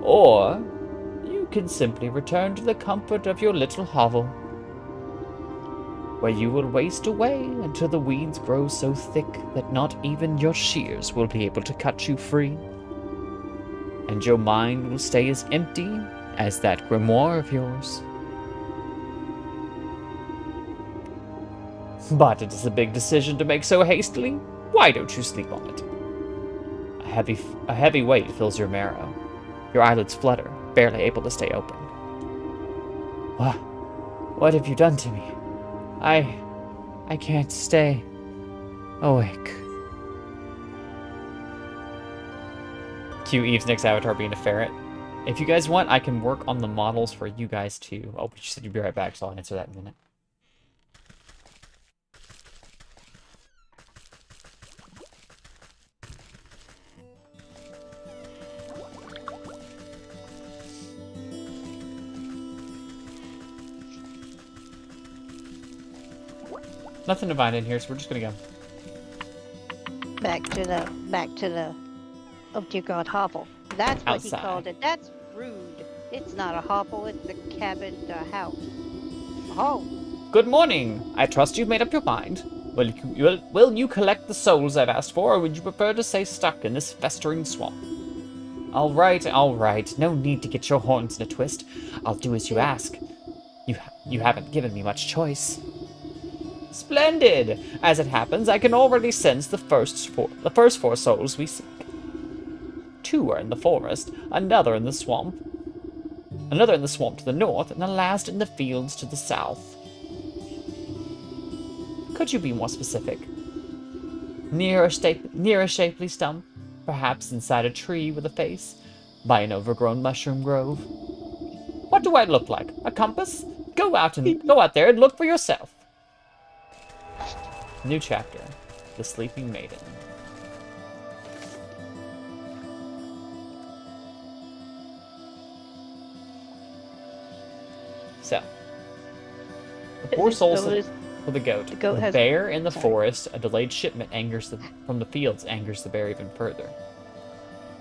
Or you can simply return to the comfort of your little hovel, where you will waste away until the weeds grow so thick that not even your shears will be able to cut you free, and your mind will stay as empty as that grimoire of yours. But it is a big decision to make so hastily. Why don't you sleep on it? A heavy weight fills your marrow. Your eyelids flutter, barely able to stay open. What have you done to me? I can't stay awake. Cue Eve's next avatar being a ferret. If you guys want, I can work on the models for you guys too. Oh, but you said you'd be right back, so I'll answer that in a minute. Nothing to find in here, so we're just gonna go. Back to the oh dear God, hovel. That's what Outside. he called it. That's rude. It's not a hovel, it's a cabin, house. Oh. Good morning. I trust you've made up your mind. Will you collect the souls I've asked for, or would you prefer to stay stuck in this festering swamp? All right. No need to get your horns in a twist. I'll do as you ask. You haven't given me much choice. Splendid! As it happens, I can already sense the first four souls we seek. 2 are in the forest, another in the swamp to the north, and the last in the fields to the south. Could you be more specific? Near a shapely stump, perhaps inside a tree with a face, by an overgrown mushroom grove. What do I look like? A compass? Go out there and look for yourself. New chapter, The Sleeping Maiden. So, the 4 souls for the goat. The bear in the forest, a delayed shipment from the fields angers the bear even further.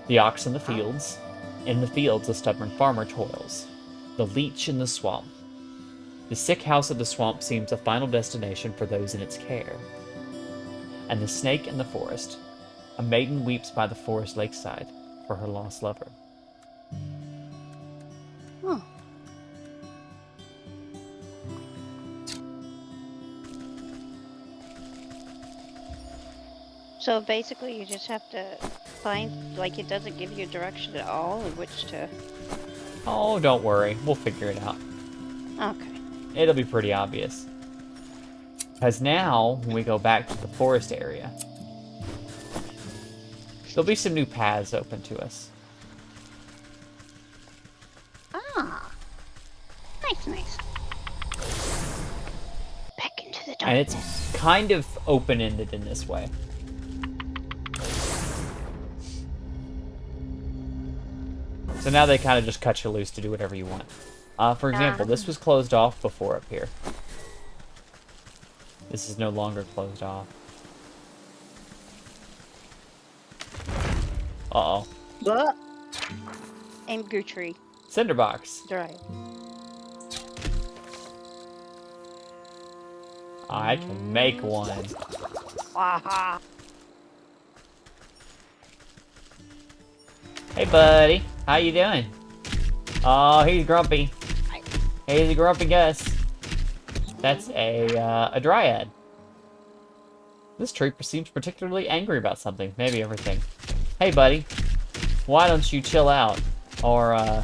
The ox in the fields, a stubborn farmer toils. The leech in the swamp. The sick house of the swamp seems a final destination for those in its care. And the snake in the forest. A maiden weeps by the forest lakeside for her lost lover. Oh. So basically you just have to find, like, it doesn't give you direction at all in which to... Oh, don't worry. We'll figure it out. Okay. It'll be pretty obvious. Because now, when we go back to the forest area, there'll be some new paths open to us. Ah. Nice. Back into the darkness. And it's kind of open-ended in this way. So now they kind of just cut you loose to do whatever you want. For example, this was closed off before up here. This is no longer closed off. Uh-oh. What? Anger tree. Cinderbox. Dry. I can make one. Waha. Hey, buddy. How you doing? Oh, he's grumpy. He's a grumpy Gus. That's a dryad. This tree seems particularly angry about something. Maybe everything. Hey, buddy. Why don't you chill out? Or,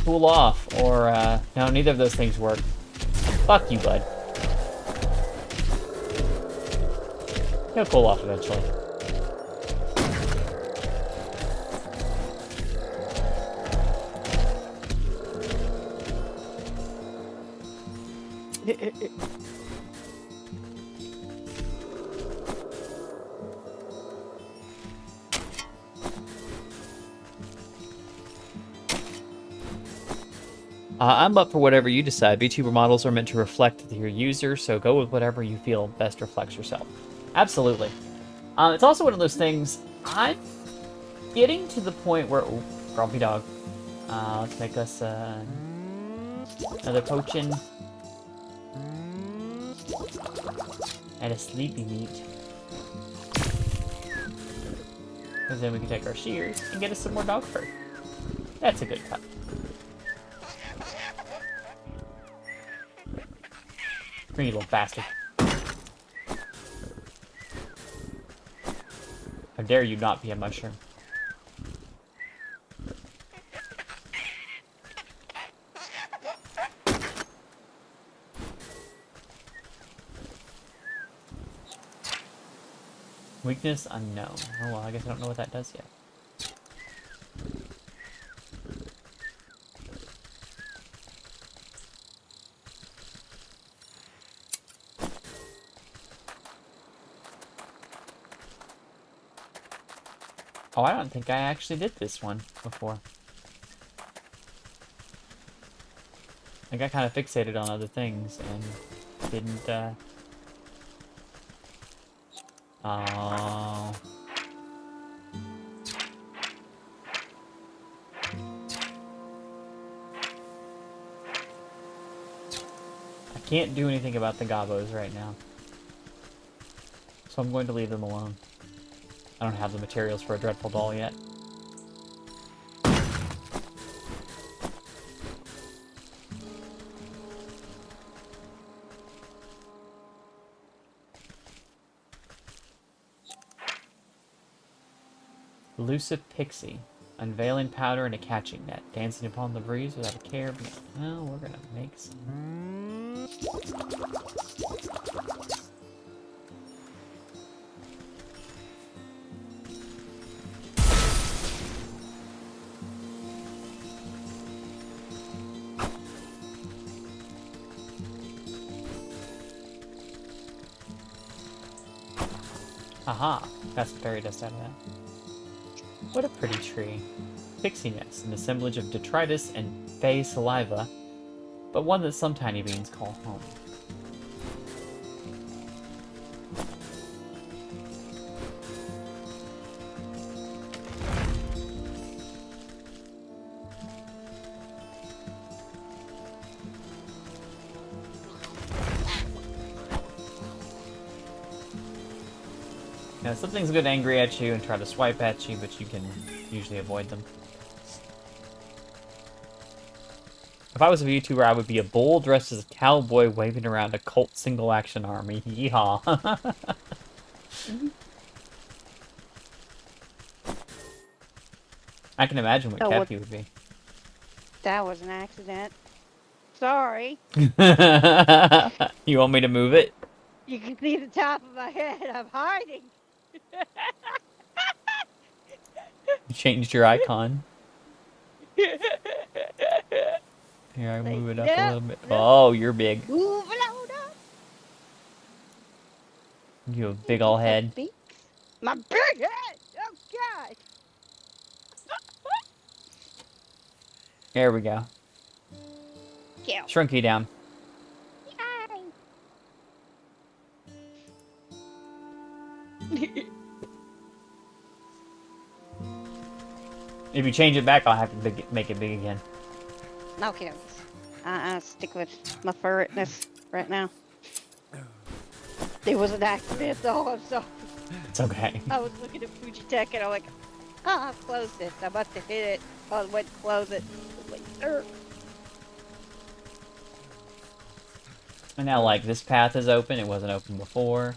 cool off? Or, no, neither of those things work. Fuck you, bud. He'll cool off eventually. I'm up for whatever you decide. VTuber models are meant to reflect your user, so go with whatever you feel best reflects yourself. Absolutely. It's also one of those things, I'm getting to the point where... Ooh, grumpy dog. Let's make us another potion. And a sleepy meat. Because then we can take our shears and get us some more dog fur. That's a good cut. Greedy little bastard. How dare you not be a mushroom? Weakness unknown. Oh well, I guess I don't know what that does yet. Oh, I don't think I actually did this one before. I got kind of fixated on other things and didn't, Oh. I can't do anything about the gobos right now. So I'm going to leave them alone. I don't have the materials for a dreadful doll yet. Elusive pixie. Unveiling powder and a catching net. Dancing upon the breeze without a care. Well, we're gonna make some. Aha! Got some fairy dust out of that. What a pretty tree. Pixie nest, an assemblage of detritus and fey saliva, but one that some tiny beings call home. Now, something's get angry at you and try to swipe at you, but you can usually avoid them. If I was a VTuber, I would be a bull dressed as a cowboy waving around a cult single-action army. Yeehaw. I can imagine what Cappy would be. That was an accident. Sorry. You want me to move it? You can see the top of my head. I'm hiding. You changed your icon. Here, I move it up a little bit. Oh, you're big. Move it on up. You have a big ol' head. My big head! Oh, God! There we go. Yeah. Shrunk you down. If you change it back, I'll have to make it big again. Okay. I'll stick with my furritness right now. It was an accident, though. I'm sorry. It's okay. I was looking at Fujitech and I'm like, oh, I've closed it. I must have hit it. I went to close it. Like, And now, like, this path is open. It wasn't open before.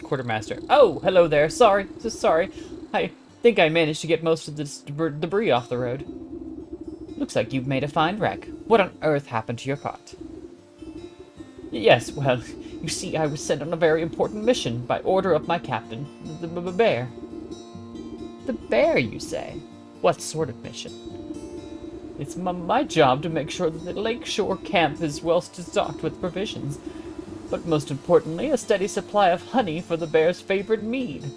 Quartermaster. Oh, hello there. Sorry. Sorry. I think I managed to get most of this debris off the road. Looks like you've made a fine wreck. What on earth happened to your cart? Yes, well, you see, I was sent on a very important mission by order of my captain, the bear. The bear, you say? What sort of mission? It's my job to make sure that the lakeshore camp is well stocked with provisions, but most importantly, a steady supply of honey for the bear's favorite mead.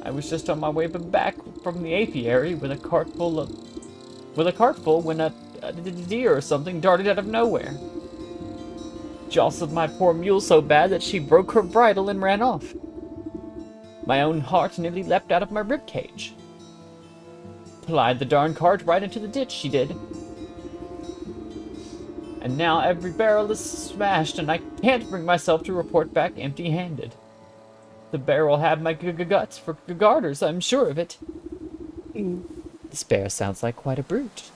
I was just on my way back from the apiary with a cart full when a deer or something darted out of nowhere. Jostled my poor mule so bad that she broke her bridle and ran off. My own heart nearly leapt out of my ribcage. Plied the darn cart right into the ditch, she did. And now every barrel is smashed, and I can't bring myself to report back empty-handed. The bear will have my guts for garters, I'm sure of it. This bear sounds like quite a brute.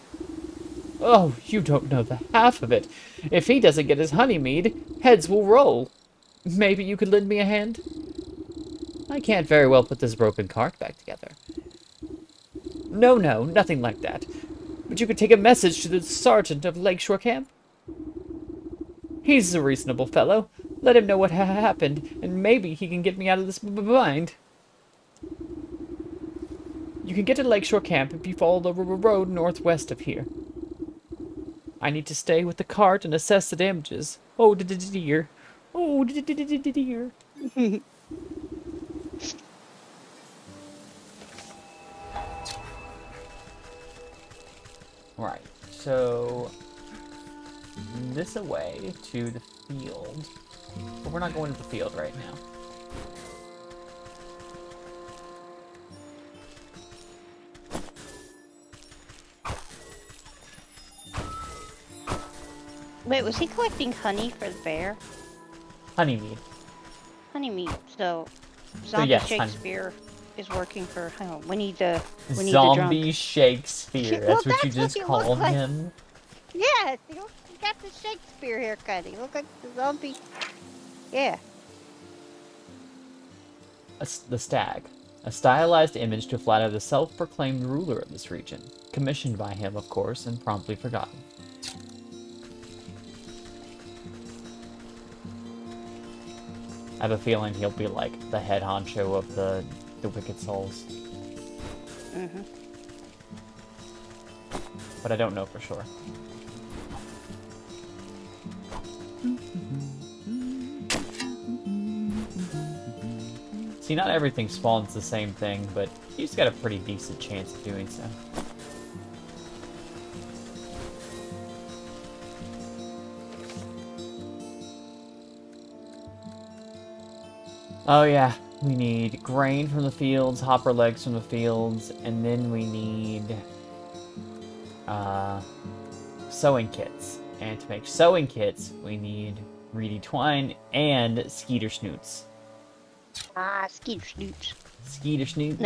Oh, you don't know the half of it. If he doesn't get his honey mead, heads will roll. Maybe you could lend me a hand? I can't very well put this broken cart back together. No, nothing like that. But you could take a message to the sergeant of Lakeshore Camp. He's a reasonable fellow. Let him know what happened, and maybe he can get me out of this bind. You can get to Lakeshore Camp if you follow the road northwest of here. I need to stay with the cart and assess the damages. Oh, dear. Oh, dear. Right, so this away to the field. But we're not going to the field right now. wait, was he collecting honey for the bear? Honeymead. Honeymead. So, Zombie yes, Shakespeare is working for Winnie the Zombie Drunk. Shakespeare. Well, That's what you that's just what he called looks like. him. Yes, he got the Shakespeare haircut. He looked like the zombie. Yeah. The Stag. A stylized image to flatter the self-proclaimed ruler of this region. Commissioned by him, of course, and promptly forgotten. I have a feeling he'll be like the head honcho of the Wicked Souls. Mm-hmm. But I don't know for sure. See, not everything spawns the same thing, but he's got a pretty decent chance of doing so. Oh yeah, we need grain from the fields, hopper legs from the fields, and then we need sewing kits. And to make sewing kits, we need reedy twine and skeeter snoots. Ah, Skeeter Snoots. Skeeter snoot?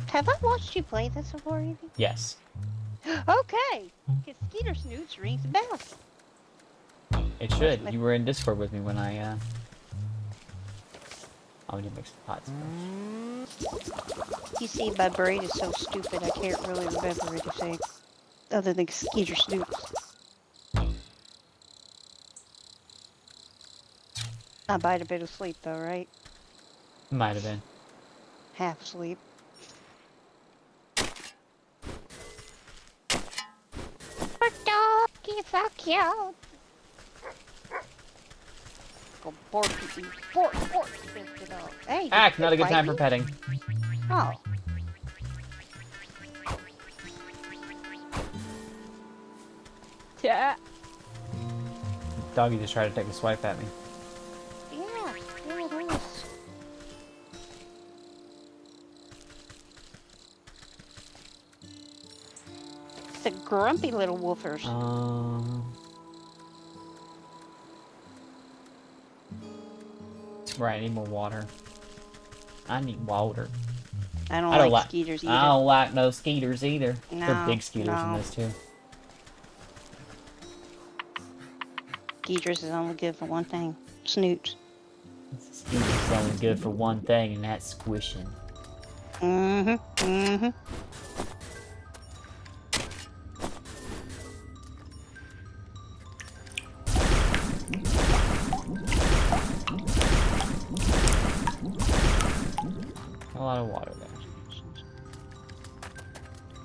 Have I watched you play this before, Evie? Yes. Okay, because Skeeter Snoots rings a bell. It should. You were in Discord with me when I, I'm gonna mix the pots first. You see, my brain is so stupid I can't really remember anything other than Skeeter Snoots. I might have been asleep though, right? Might have been. Half asleep. Doggy, so cute. Go borky, bork, biscuit up. Hey, Ack, not a good time for petting. Oh. Doggy just tried to take a swipe at me. Yeah, it is. It's a grumpy little woofers. Right, I need more water. I need water. I don't like skeeters either. I don't like no skeeters either. No, They're big skeeters in no. this too. Skeeters is only good for one thing. Snoots. Skeeters only good for one thing, and that's squishing. Mm-hmm. Mm-hmm. A lot of water there.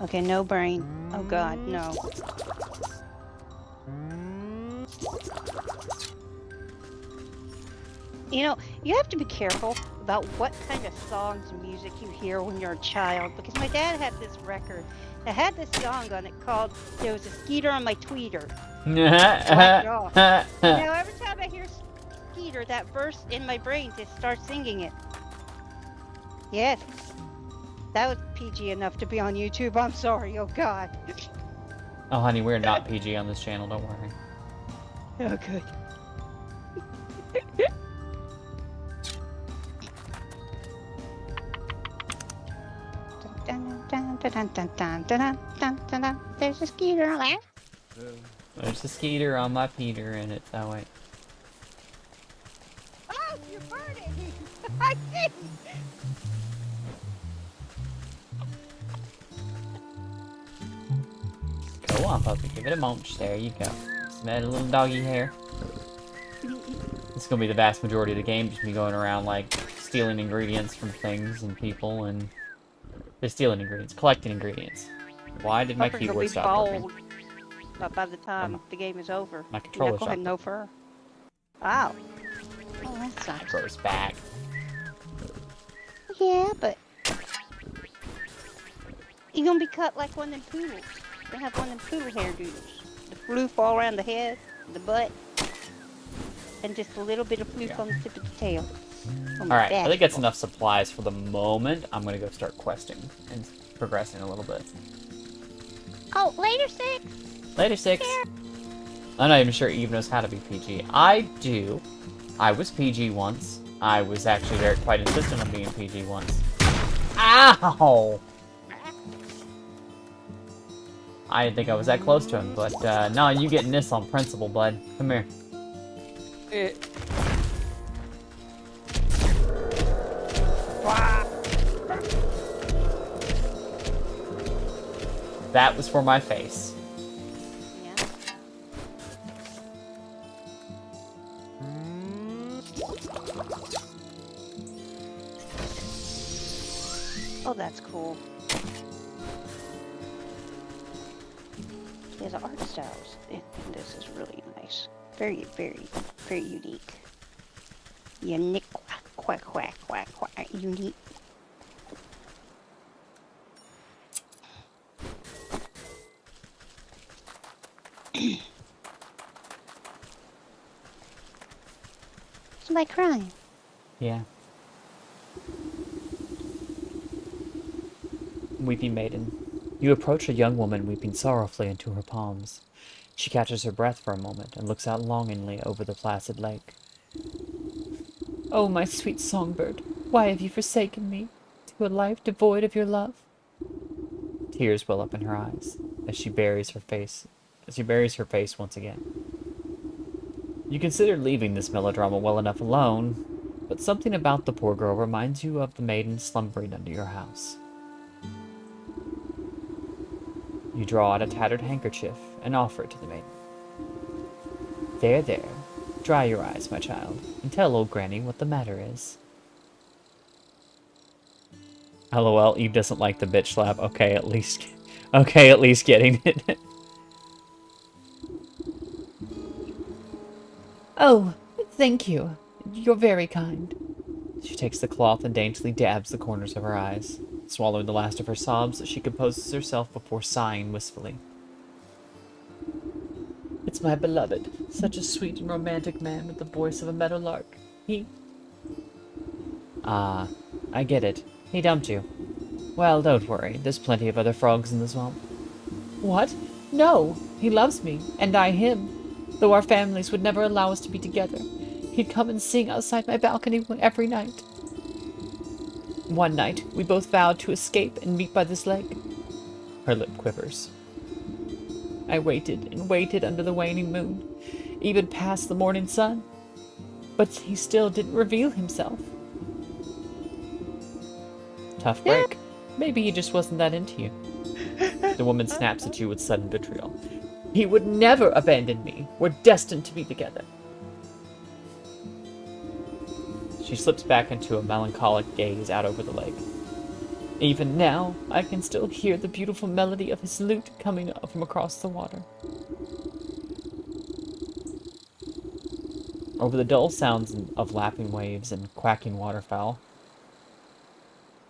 Okay, no brain. Oh god, no. You know, you have to be careful about what kind of songs and music you hear when you're a child, because my dad had this record that had this song on it called "There Was a Skeeter on My Tweeter." Now, every time I hear Skeeter, that verse in my brain just starts singing it. Yes. That was PG enough to be on YouTube. I'm sorry. Oh, God. Oh, honey, we're not PG on this channel. Don't worry. Oh, good. There's a skeeter on there. There's a skeeter on my Peter, and it's... Oh, wait. Oh, you're burning. I see. Go on, puppy. Give it a munch. There you go. Smell a little doggy hair. This is gonna be the vast majority of the game, just me going around, like, stealing ingredients from things and people, and... Just stealing ingredients. Collecting ingredients. Why did my keyboard stop working? But by the time the game is over, My controller you're not going no fur. Wow. Oh, that sucks. Grows back. Yeah, but... You're gonna be cut like one of them poodles. They have one of them poodle hairdos. The floof all around the head, the butt, and just a little bit of floof on the tip of the tail. Alright, I think that's enough supplies for the moment. I'm gonna go start questing and progressing a little bit. Oh, later, Six! Later, Six! I'm not even sure Eve knows how to be PG. I do. I was PG once. I was actually quite insistent on being PG once. Ow! I didn't think I was that close to him, but no, you getting this on principle, bud. Come here. That was for my face. Yeah. Oh, that's cool. His art styles in this is really nice. Very, very, very unique. Unique, quack, quack, quack, quack, unique. Somebody crying. Yeah. Weeping maiden. You approach a young woman weeping sorrowfully into her palms. She catches her breath for a moment and looks out longingly over the placid lake. Oh, my sweet songbird, why have you forsaken me to a life devoid of your love? Tears well up in her eyes as she buries her face once again. You consider leaving this melodrama well enough alone, but something about the poor girl reminds you of the maiden slumbering under your house. You draw out a tattered handkerchief and offer it to the maiden. There, there. Dry your eyes, my child, and tell old Granny what the matter is. LOL, Eve doesn't like the bitch slap. Okay, at least getting it. Oh, thank you. You're very kind. She takes the cloth and daintily dabs the corners of her eyes. Swallowing the last of her sobs, she composes herself before sighing wistfully. It's It's my beloved. Such a sweet and romantic man with the voice of a meadowlark. He... Ah, I get it. He dumped you. Well, don't worry. There's plenty of other frogs in the swamp. What? No! He loves me, and I him. Though our families would never allow us to be together. He'd come and sing outside my balcony every night. One night, we both vowed to escape and meet by this lake. Her lip quivers. I waited and waited under the waning moon, even past the morning sun. But he still didn't reveal himself. Tough break. Maybe he just wasn't that into you. The woman snaps at you with sudden vitriol. He would never abandon me. We're destined to be together. She slips back into a melancholic gaze out over the lake. Even now, I can still hear the beautiful melody of his lute coming up from across the water. Over the dull sounds of lapping waves and quacking waterfowl,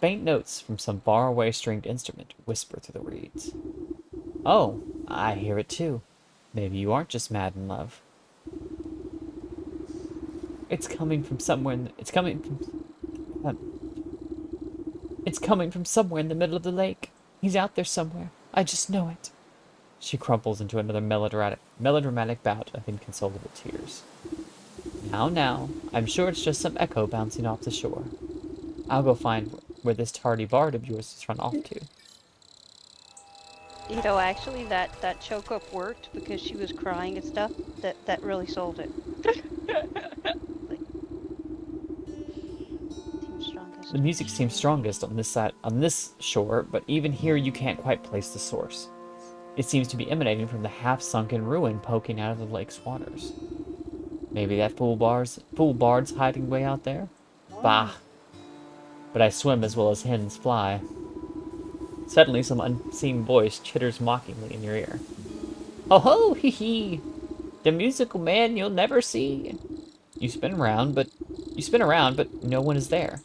faint notes from some faraway stringed instrument whisper through the reeds. Oh, I hear it too. Maybe you aren't just mad in love. It's coming from somewhere it's coming from somewhere in the middle of the lake. He's out there somewhere. I just know it. She crumples into another melodramatic bout of inconsolable tears. Now, I'm sure it's just some echo bouncing off the shore. I'll go find where this tardy bard of yours has run off to. You know, actually, that choke up worked because she was crying and stuff. That really sold it. The music seems strongest on this shore, but even here you can't quite place the source. It seems to be emanating from the half-sunken ruin poking out of the lake's waters. Maybe that fool bard's hiding way out there? Bah! But I swim as well as hens fly. Suddenly, some unseen voice chitters mockingly in your ear. Ho ho, hee hee! The musical man you'll never see. You spin around, but no one is there.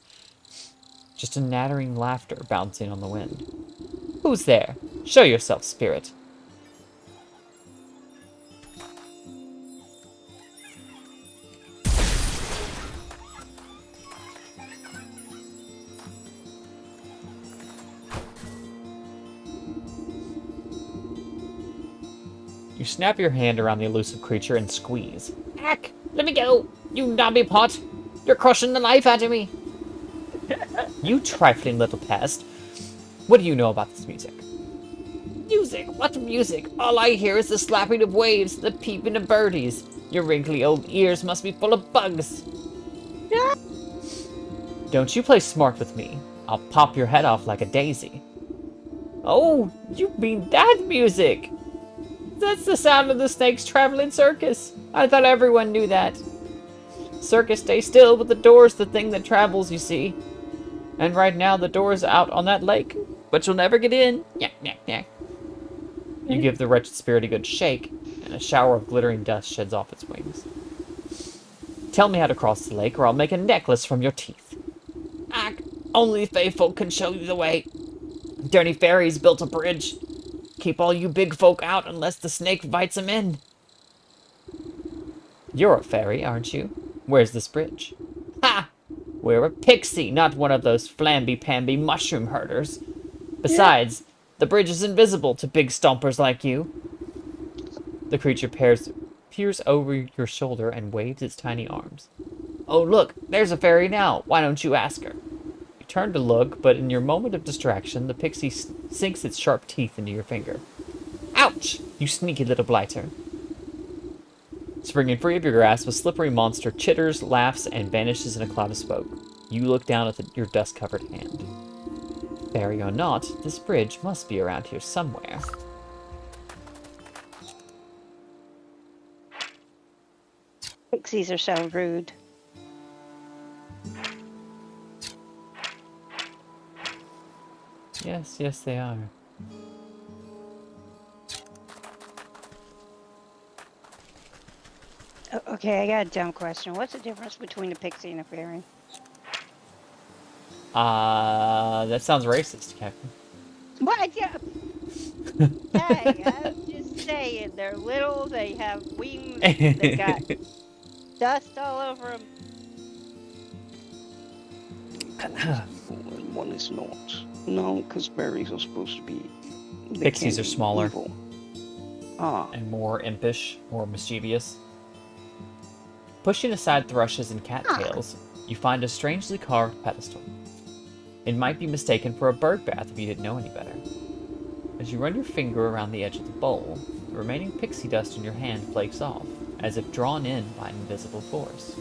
Just a nattering laughter bouncing on the wind. Who's there? Show yourself, spirit. You snap your hand around the elusive creature and squeeze. Ack! Let me go! You knobby pot! You're crushing the life out of me! You trifling little pest. What do you know about this music? Music? What music? All I hear is the slapping of waves, the peeping of birdies. Your wrinkly old ears must be full of bugs. Don't you play smart with me. I'll pop your head off like a daisy. Oh, you mean that music? That's the sound of the snake's traveling circus. I thought everyone knew that. Circus stay still, but the door's the thing that travels, you see. And right now the door's out on that lake, but you'll never get in. Yak, yak, yak. You give the wretched spirit a good shake, and a shower of glittering dust sheds off its wings. Tell me how to cross the lake, or I'll make a necklace from your teeth. Ack, only faithful can show you the way. Dirty fairies built a bridge. Keep all you big folk out unless the snake bites 'em in. You're a fairy, aren't you? Where's this bridge? Ha! We're a pixie, not one of those flamby-pamby mushroom herders. Besides, the bridge is invisible to big stompers like you. The creature peers over your shoulder and waves its tiny arms. Oh, look, there's a fairy now. Why don't you ask her? You turn to look, but in your moment of distraction, the pixie sinks its sharp teeth into your finger. Ouch! You sneaky little blighter. Springing free of your grasp, a slippery monster chitters, laughs, and vanishes in a cloud of smoke. You look down at your dust-covered hand. Fairy or not, this bridge must be around here somewhere. Pixies are so rude. Yes, they are. Okay, I got a dumb question. What's the difference between a pixie and a fairy? That sounds racist, Captain. What? Yeah. Hey, I'm just saying. They're little, they have wings, they got dust all over them. And one is not. No, because berries are supposed to be. They Pixies can are be smaller. Evil. Ah. And more impish, more mischievous. Pushing aside thrushes and cattails, you find a strangely carved pedestal. It might be mistaken for a bird bath if you didn't know any better. As you run your finger around the edge of the bowl, the remaining pixie dust in your hand flakes off, as if drawn in by an invisible force.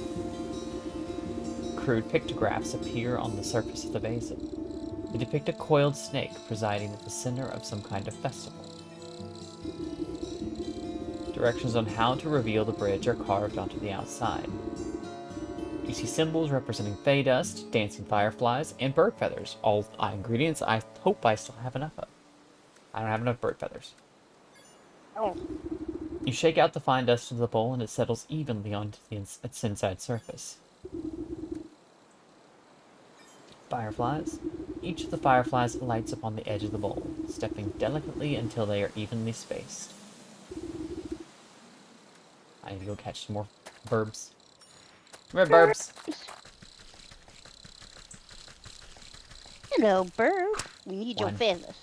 Crude pictographs appear on the surface of the basin. They depict a coiled snake presiding at the center of some kind of festival. Directions on how to reveal the bridge are carved onto the outside. You see symbols representing fey dust, dancing fireflies, and bird feathers, all ingredients I hope I still have enough of. I don't have enough bird feathers. Oh. You shake out the fine dust into the bowl and it settles evenly onto its inside surface. Fireflies. Each of the fireflies lights upon the edge of the bowl, stepping delicately until they are evenly spaced. I need to go catch some more burbs. Come here, burbs. Hello, bird. We need your One. feathers.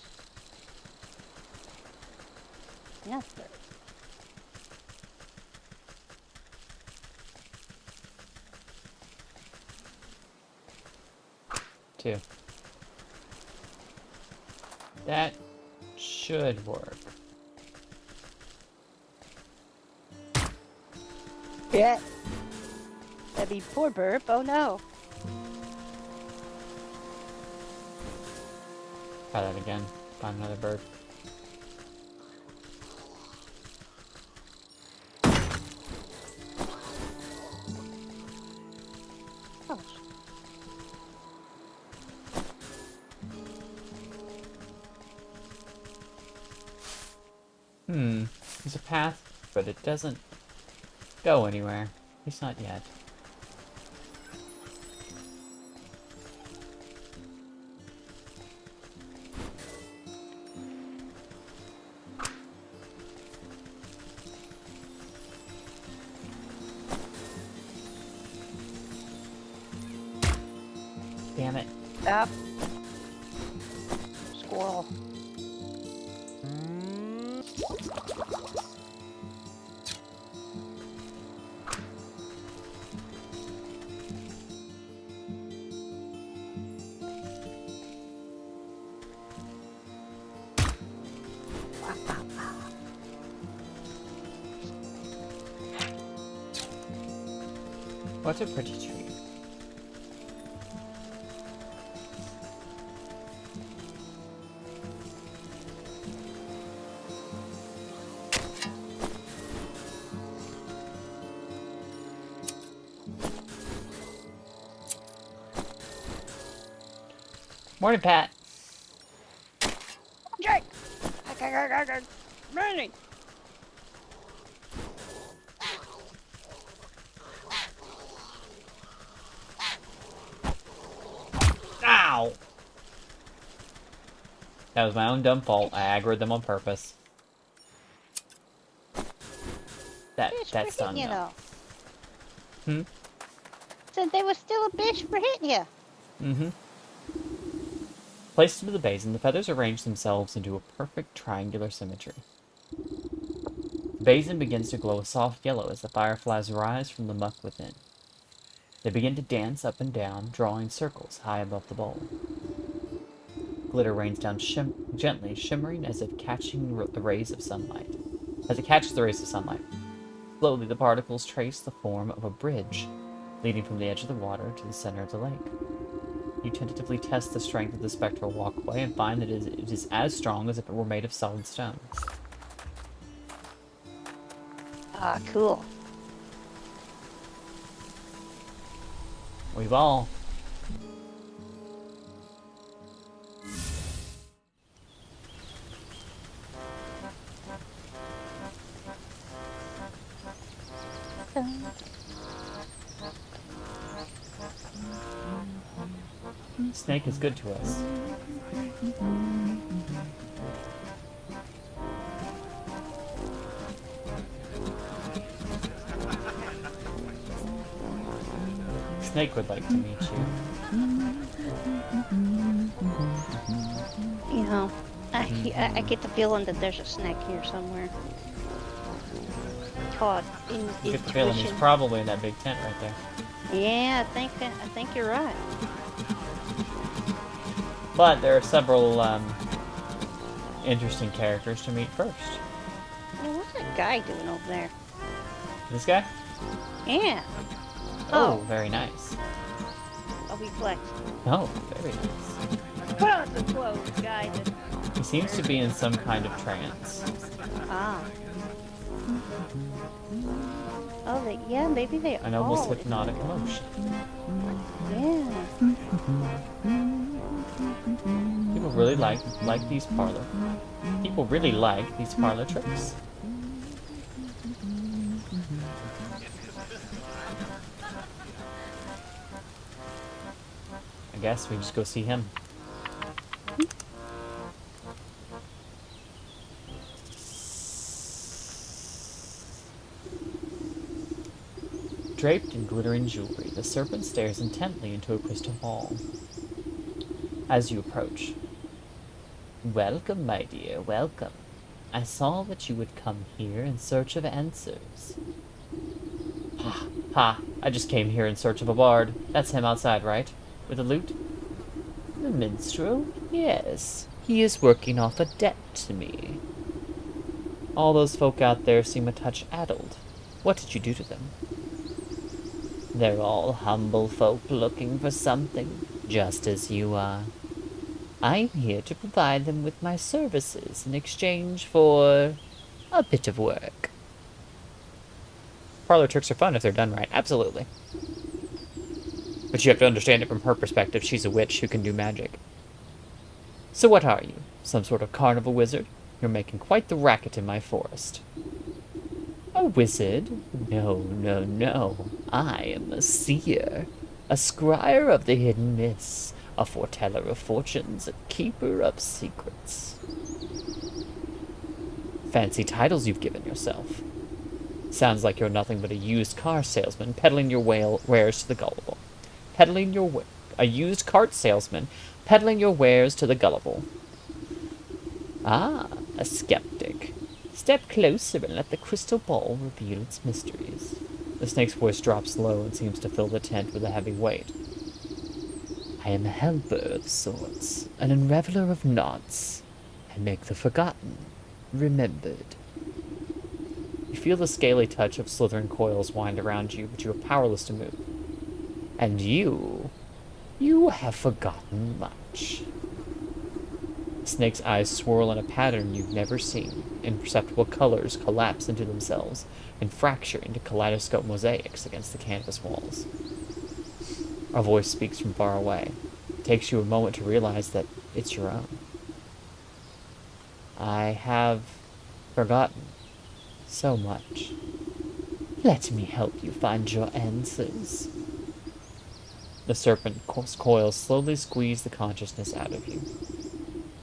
Enough bird. Two. That should work. Yeah. That'd be poor burp. Oh no. Try that again. Find another bird. Oh. There's a path, but it doesn't go anywhere. At least not yet. Damn it. Stop. Squirrel. What a pretty tree. Morning, Pat. Jake! Running! Ow! That was my own dumb fault. I aggroed them on purpose. That stunned you them. know. Hmm? Said they were still a bitch for hitting you. Mm-hmm. Placed into the basin, the feathers arrange themselves into a perfect triangular symmetry. The basin begins to glow a soft yellow as the fireflies rise from the muck within. They begin to dance up and down, drawing circles high above the bowl. Glitter rains down gently, shimmering as if catching the rays of sunlight. As it catches the rays of sunlight. Slowly, the particles trace the form of a bridge, leading from the edge of the water to the center of the lake. You tentatively test the strength of the spectral walkway and find that it is as strong as if it were made of solid stone. Ah, cool. We've all. Snake is good to us. snake would like to meet you. You know, I get the feeling that there's a snake here somewhere. Caught in You get the feeling he's intuition. probably in that big tent right there. Yeah, I think you're right. But there are several interesting characters to meet first. Well, what's that guy doing over there? This guy? Yeah. Oh, very nice. I'll be flexed. Oh, very nice. Put on some clothes, guy. He seems to be in some kind of trance. Ah. Oh, yeah, maybe they An almost are. hypnotic emotion. Yeah. People really like these parlor. People really like these parlor tricks. I guess we just go see him. Draped in glittering jewelry, the serpent stares intently into a crystal ball. As you approach, "Welcome, my dear, welcome. I saw that you would come here in search of answers." Ha, I just came here in search of a bard. That's him outside, right? With a lute? The minstrel? Yes. He is working off a debt to me. All those folk out there seem a touch addled. What did you do to them? They're all humble folk looking for something, just as you are. I'm here to provide them with my services in exchange for a bit of work. Parlor tricks are fun if they're done right, absolutely. But you have to understand it from her perspective. She's a witch who can do magic. So what are you? Some sort of carnival wizard? You're making quite the racket in my forest. A wizard? No, no, no. I am a seer, a scryer of the hidden mists, a foreteller of fortunes, a keeper of secrets. Fancy titles you've given yourself. Sounds like you're nothing but a used car salesman peddling your wares to the gullible. A used cart salesman peddling your wares to the gullible. Ah, a skeptic. Step closer and let the crystal ball reveal its mysteries. The snake's voice drops low and seems to fill the tent with a heavy weight. I am a helper of sorts, an unraveler of knots. I make the forgotten remembered. You feel the scaly touch of slithering coils wind around you, but you are powerless to move. And you have forgotten much. The snake's eyes swirl in a pattern you've never seen. Imperceptible colors collapse into themselves and fracture into kaleidoscope mosaics against the canvas walls. A voice speaks from far away. It takes you a moment to realize that it's your own. I have forgotten so much. Let me help you find your answers. The serpent coils slowly squeeze the consciousness out of you.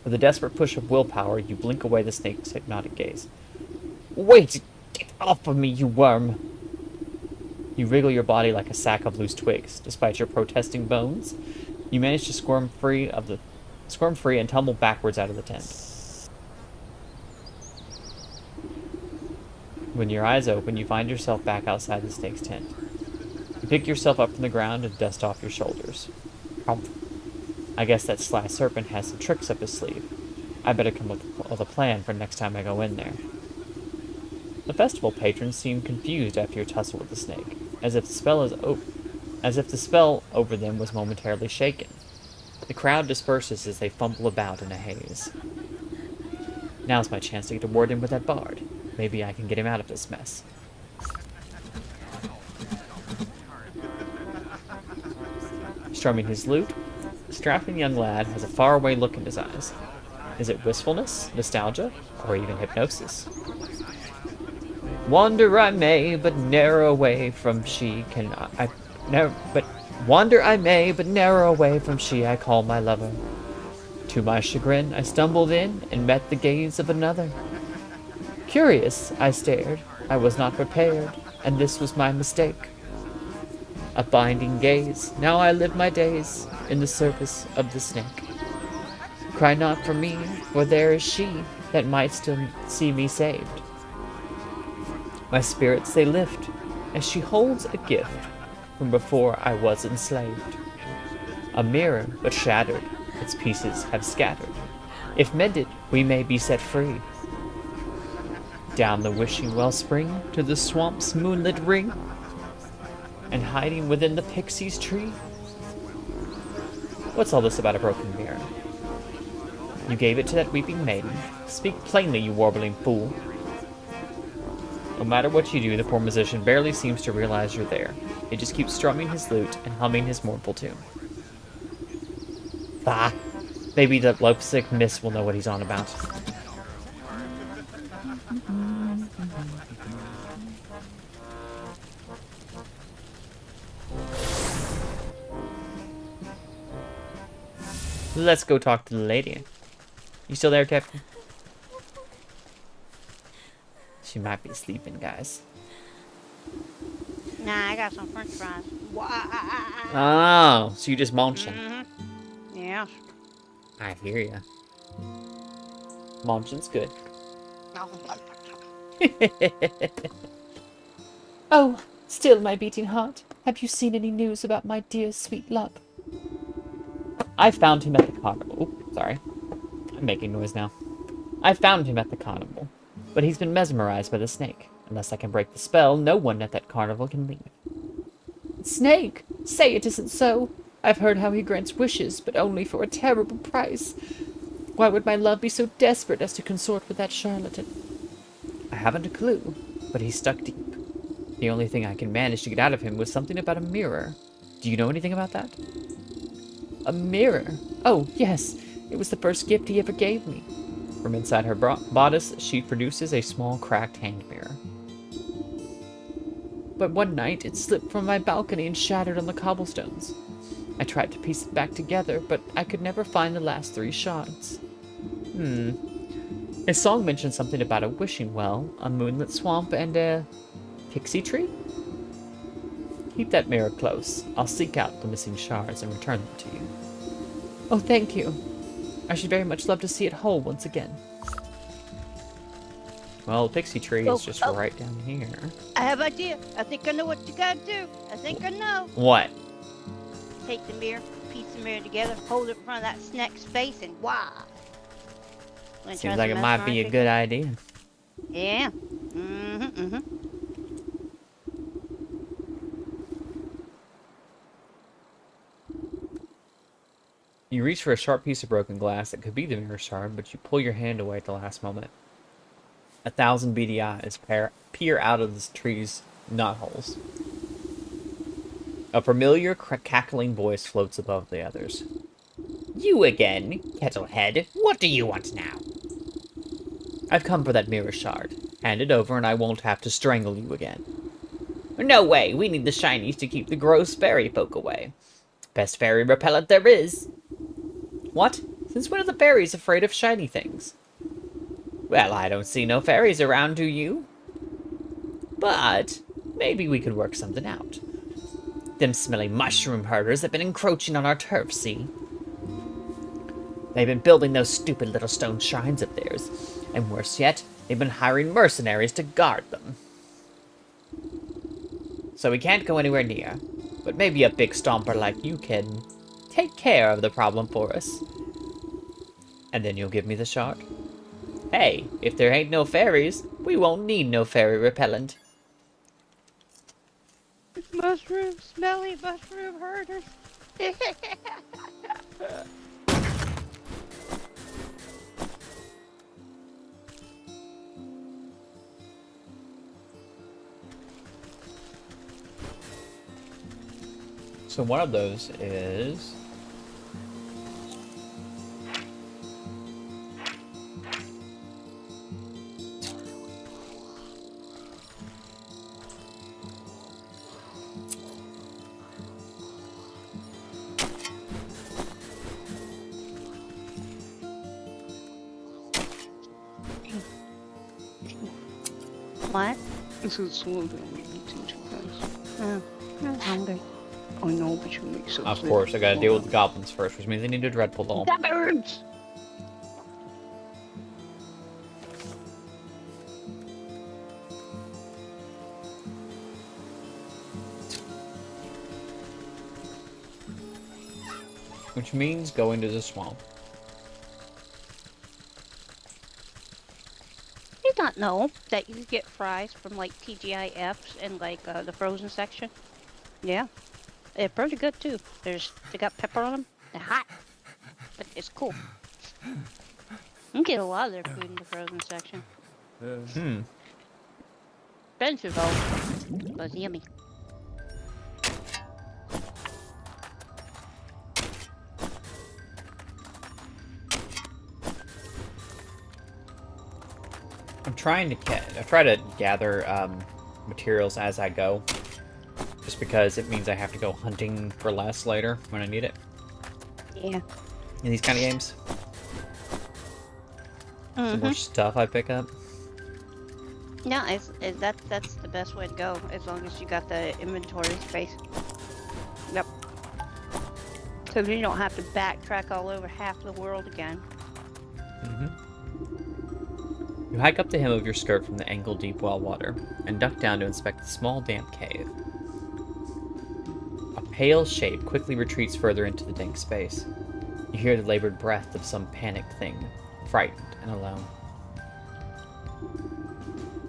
With a desperate push of willpower, you blink away the snake's hypnotic gaze. Wait! Get off of me, you worm! You wriggle your body like a sack of loose twigs. Despite your protesting bones, you manage to squirm free and tumble backwards out of the tent. When your eyes open, you find yourself back outside the snake's tent. You pick yourself up from the ground and dust off your shoulders. I guess that sly serpent has some tricks up his sleeve. I better come up with a plan for next time I go in there. The festival patrons seem confused after your tussle with the snake, as if the spell over them was momentarily shaken. The crowd disperses as they fumble about in a haze. Now's my chance to get a word in with that bard. Maybe I can get him out of this mess. Strumming his lute, the strapping young lad has a faraway look in his eyes. Is it wistfulness, nostalgia, or even hypnosis? Wander I may, but ne'er away from she wander I may, but ne'er away from she I call my lover. To my chagrin, I stumbled in and met the gaze of another. Curious, I stared. I was not prepared, and this was my mistake. a binding gaze. Now I live my days in the service of the snake. Cry not for me, for there is she that might still see me saved. My spirits they lift, as she holds a gift from before I was enslaved. A mirror, but shattered, its pieces have scattered. If mended, we may be set free. Down the wishing wellspring to the swamp's moonlit ring, and hiding within the pixie's tree. What's all this about a broken mirror? You gave it to that weeping maiden. Speak plainly, you warbling fool. No matter what you do, the poor musician barely seems to realize you're there. He just keeps strumming his lute and humming his mournful tune. Bah! Maybe the lovesick miss will know what he's on about. Let's go talk to the lady. You still there, Captain? She might be sleeping, guys. Nah, I got some french fries. Oh, so you just munching. Yeah. I hear ya. Munching's good. Oh, still my beating heart. Have you seen any news about my dear sweet love? I found him at the carnival. Oops, sorry. I'm making noise now. I found him at the carnival, but he's been mesmerized by the snake. Unless I can break the spell, no one at that carnival can leave. Snake! Say it isn't so! I've heard how he grants wishes, but only for a terrible price. Why would my love be so desperate as to consort with that charlatan? I haven't a clue, but he's stuck deep. The only thing I can manage to get out of him was something about a mirror. Do you know anything about that? A mirror? Oh, yes. It was the first gift he ever gave me. From inside her bodice, she produces a small cracked hand mirror. But one night, it slipped from my balcony and shattered on the cobblestones. I tried to piece it back together, but I could never find the last 3 shards. His song mentioned something about a wishing well, a moonlit swamp, and a pixie tree? Keep that mirror close. I'll seek out the missing shards and return them to you. Oh, thank you. I should very much love to see it whole once again. Well, the pixie tree is just right down here. I have an idea. I think I know what you gotta do. I think I know. What? Take the mirror, piece the mirror together, hold it in front of that snake's face, and wow. Seems like it might be a good idea. Yeah. You reach for a sharp piece of broken glass that could be the mirror shard, but you pull your hand away at the last moment. 1,000 beady eyes peer out of the tree's knotholes. A familiar, cackling voice floats above the others. You again, Kettlehead. What do you want now? I've come for that mirror shard. Hand it over and I won't have to strangle you again. No way, we need the shinies to keep the gross fairy folk away. Best fairy repellent there is. What? Since when are the fairies afraid of shiny things? Well, I don't see no fairies around, do you? But maybe we could work something out. Them smelly mushroom herders have been encroaching on our turf, see? They've been building those stupid little stone shrines of theirs, and worse yet, they've been hiring mercenaries to guard them. So we can't go anywhere near, but maybe a big stomper like you can take care of the problem for us. And then you'll give me the shard? Hey, if there ain't no fairies, we won't need no fairy repellent. Mushroom, smelly mushroom herders. So one of those is... What? This is slow down. You eat too fast. Oh, I'm hungry. I know, but you make so Of course, I gotta deal with the goblins first, which means I need a dreadful doll. That burns! Which means going to the swamp. Did not know that you could get fries from like TGIFs in like the frozen section. Yeah, they're pretty good too. They got pepper on them. They're hot, but it's cool. You can get a lot of their food in the frozen section. Expensive though, but it's yummy. I try to gather materials as I go, just because it means I have to go hunting for less later when I need it. Yeah. In these kind of games, the more stuff I pick up. Yeah, that's the best way to go, as long as you got the inventory space. Yep. So you don't have to backtrack all over half the world again. You hike up the hem of your skirt from the ankle-deep well water, and duck down to inspect the small, damp cave. A pale shape quickly retreats further into the dank space. You hear the labored breath of some panicked thing, frightened and alone.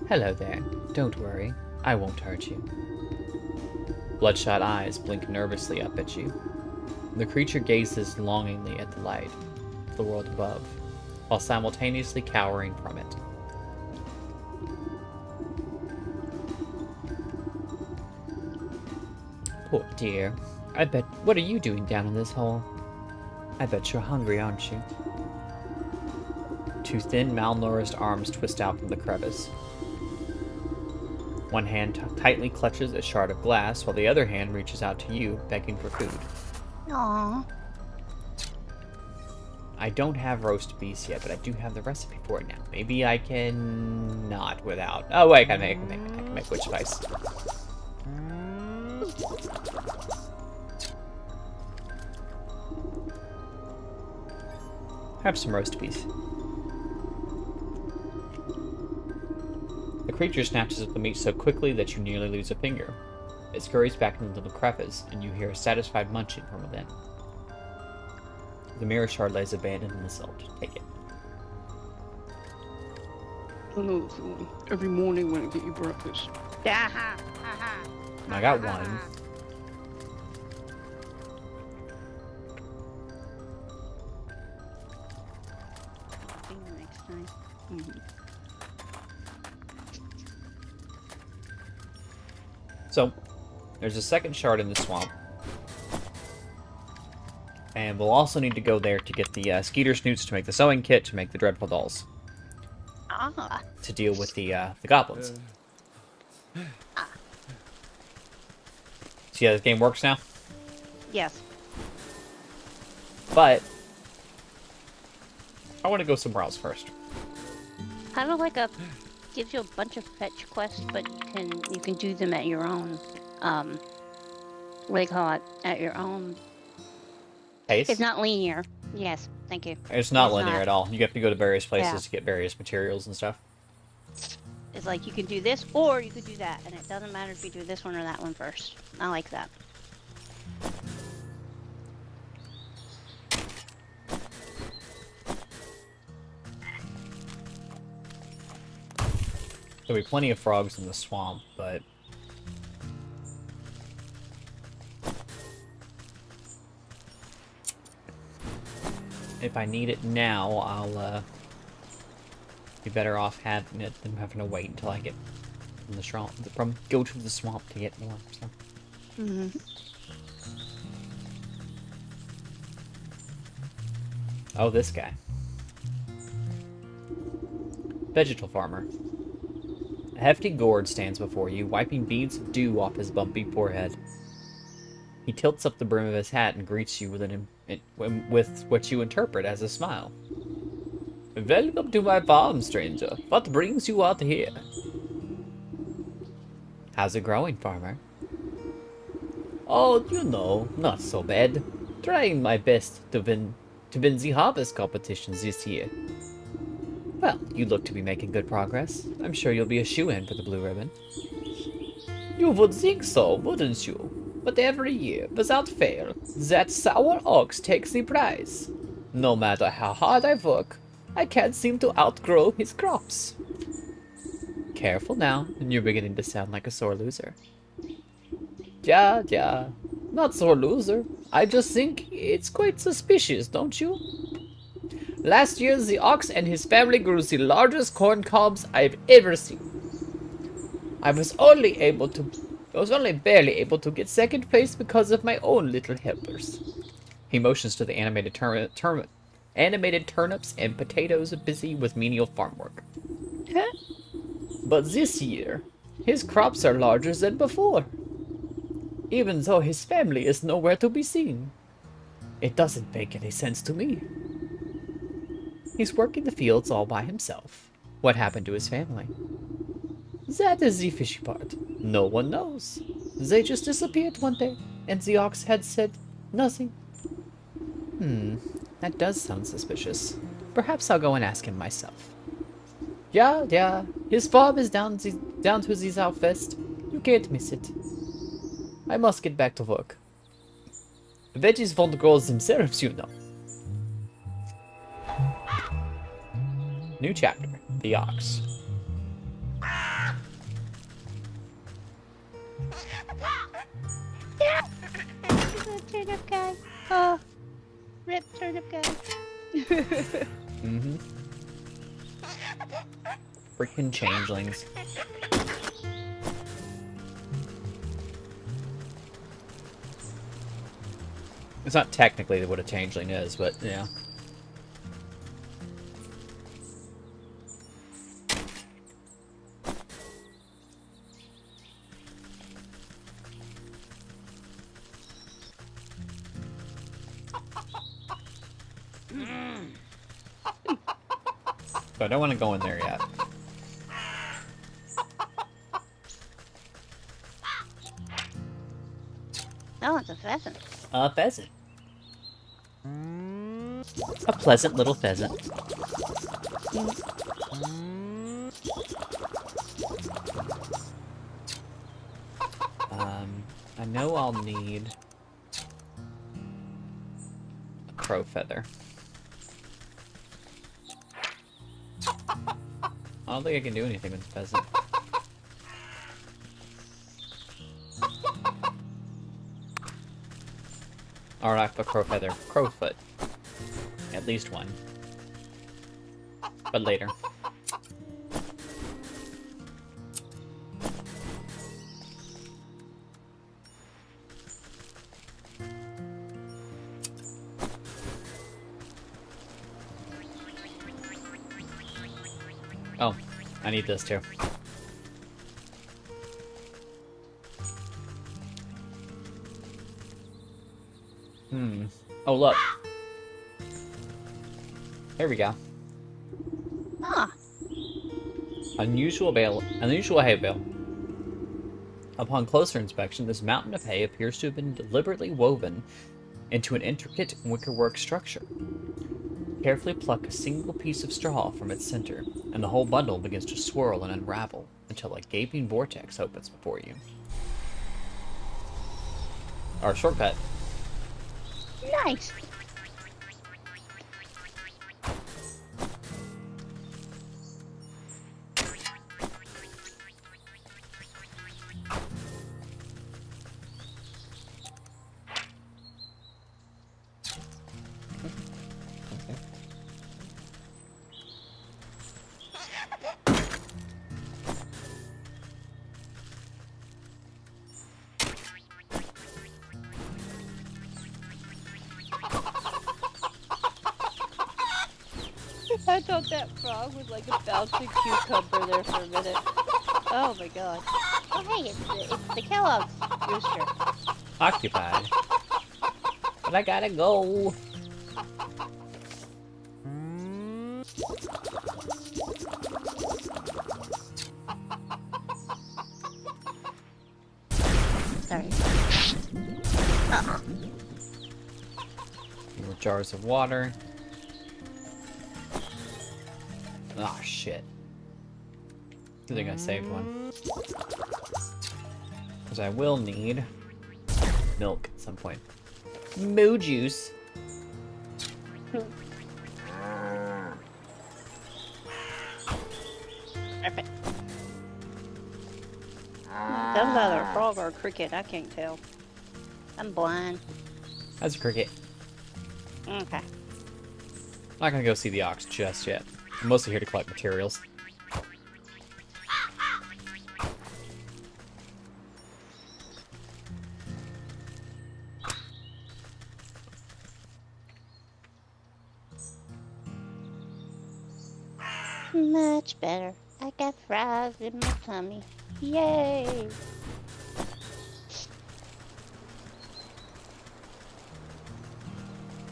Hello there. Don't worry. I won't hurt you. Bloodshot eyes blink nervously up at you. The creature gazes longingly at the light, the world above, while simultaneously cowering from it. Poor dear. I bet... What are you doing down in this hole? I bet you're hungry, aren't you? Two thin, malnourished arms twist out from the crevice. One hand tightly clutches a shard of glass, while the other hand reaches out to you, begging for food. Aww. I don't have roast beast yet, but I do have the recipe for it now. Maybe I can... not without... Oh, wait, I can make witch spice. Have some roast beef. The creature snatches up the meat so quickly that you nearly lose a finger. It scurries back into the crevice, and you hear a satisfied munching from within. The mirror shard lays abandoned in the silt. Take it. I know the feeling. Every morning when I get you breakfast. I got one. Next time. So, there's a second shard in the swamp. And we'll also need to go there to get the skeeter snoots to make the sewing kit to make the dreadful dolls. Ah. To deal with the goblins. See how this game works now? Yes. But I want to go somewhere else first. Kind of like gives you a bunch of fetch quests, but you can do them at your own what do you call it? At your own Pace? It's not linear. Yes, thank you. It's not linear at all. You have to go to various places Yeah. to get various materials and stuff. It's like you can do this or you could do that, and it doesn't matter if you do this one or that one first. I like that. There'll be plenty of frogs in the swamp, but if I need it now, I'll be better off having it than having to wait until I get from the swamp. Go to the swamp to get more. So. Oh, this guy. Vegetal farmer. A hefty gourd stands before you, wiping beads of dew off his bumpy forehead. He tilts up the brim of his hat and greets you with what you interpret as a smile. Welcome to my farm, stranger. What brings you out here? How's it growing, farmer? Oh, you know, not so bad. Trying my best to win the harvest competitions this year. Well, you look to be making good progress. I'm sure you'll be a shoo-in for the blue ribbon. You would think so, wouldn't you? But every year, without fail, that sour ox takes the prize. No matter how hard I work, I can't seem to outgrow his crops. Careful now, you're beginning to sound like a sore loser. Yeah, not sore loser. I just think it's quite suspicious, don't you? Last year, the ox and his family grew the largest corn cobs I've ever seen. I was only barely able to get second place because of my own little helpers. He motions to the animated turnips and potatoes busy with menial farm work. But this year, his crops are larger than before, even though his family is nowhere to be seen. It doesn't make any sense to me. He's working the fields all by himself. What happened to his family? That is the fishy part. No one knows. They just disappeared one day, and the ox had said nothing. That does sound suspicious. Perhaps I'll go and ask him myself. Yeah, his farm is down to the southwest. You can't miss it. I must get back to work. Veggies won't grow themselves, you know. New chapter, the ox. The turnip guy. Oh, rip turnip guy. Freaking changelings. It's not technically what a changeling is, but yeah. But I don't want to go in there yet. Oh, it's a pheasant. A pheasant. A pleasant little pheasant. I know I'll need a crow feather. I don't think I can do anything with the pheasant. Or not a crow feather, crow foot. At least one. But later. Oh, I need this too. Oh, look. Here we go. Ah. Unusual hay bale. Upon closer inspection, this mountain of hay appears to have been deliberately woven into an intricate wickerwork structure. Carefully pluck a single piece of straw from its center, and the whole bundle begins to swirl and unravel until a gaping vortex opens before you. Our shortcut. Nice. I thought that frog was like a bouncing cucumber there for a minute. Oh my god. Oh hey, it's the Kellogg's rooster. Occupied. But I gotta go. Sorry. More jars of water. Ah, shit. I think I saved one. Because I will need milk at some point. Moo juice. Perfect. That was either a frog or a cricket. I can't tell. I'm blind. That's a cricket. Okay. I'm not gonna go see the ox just yet. I'm mostly here to collect materials. Much better. I got fries in my tummy. Yay!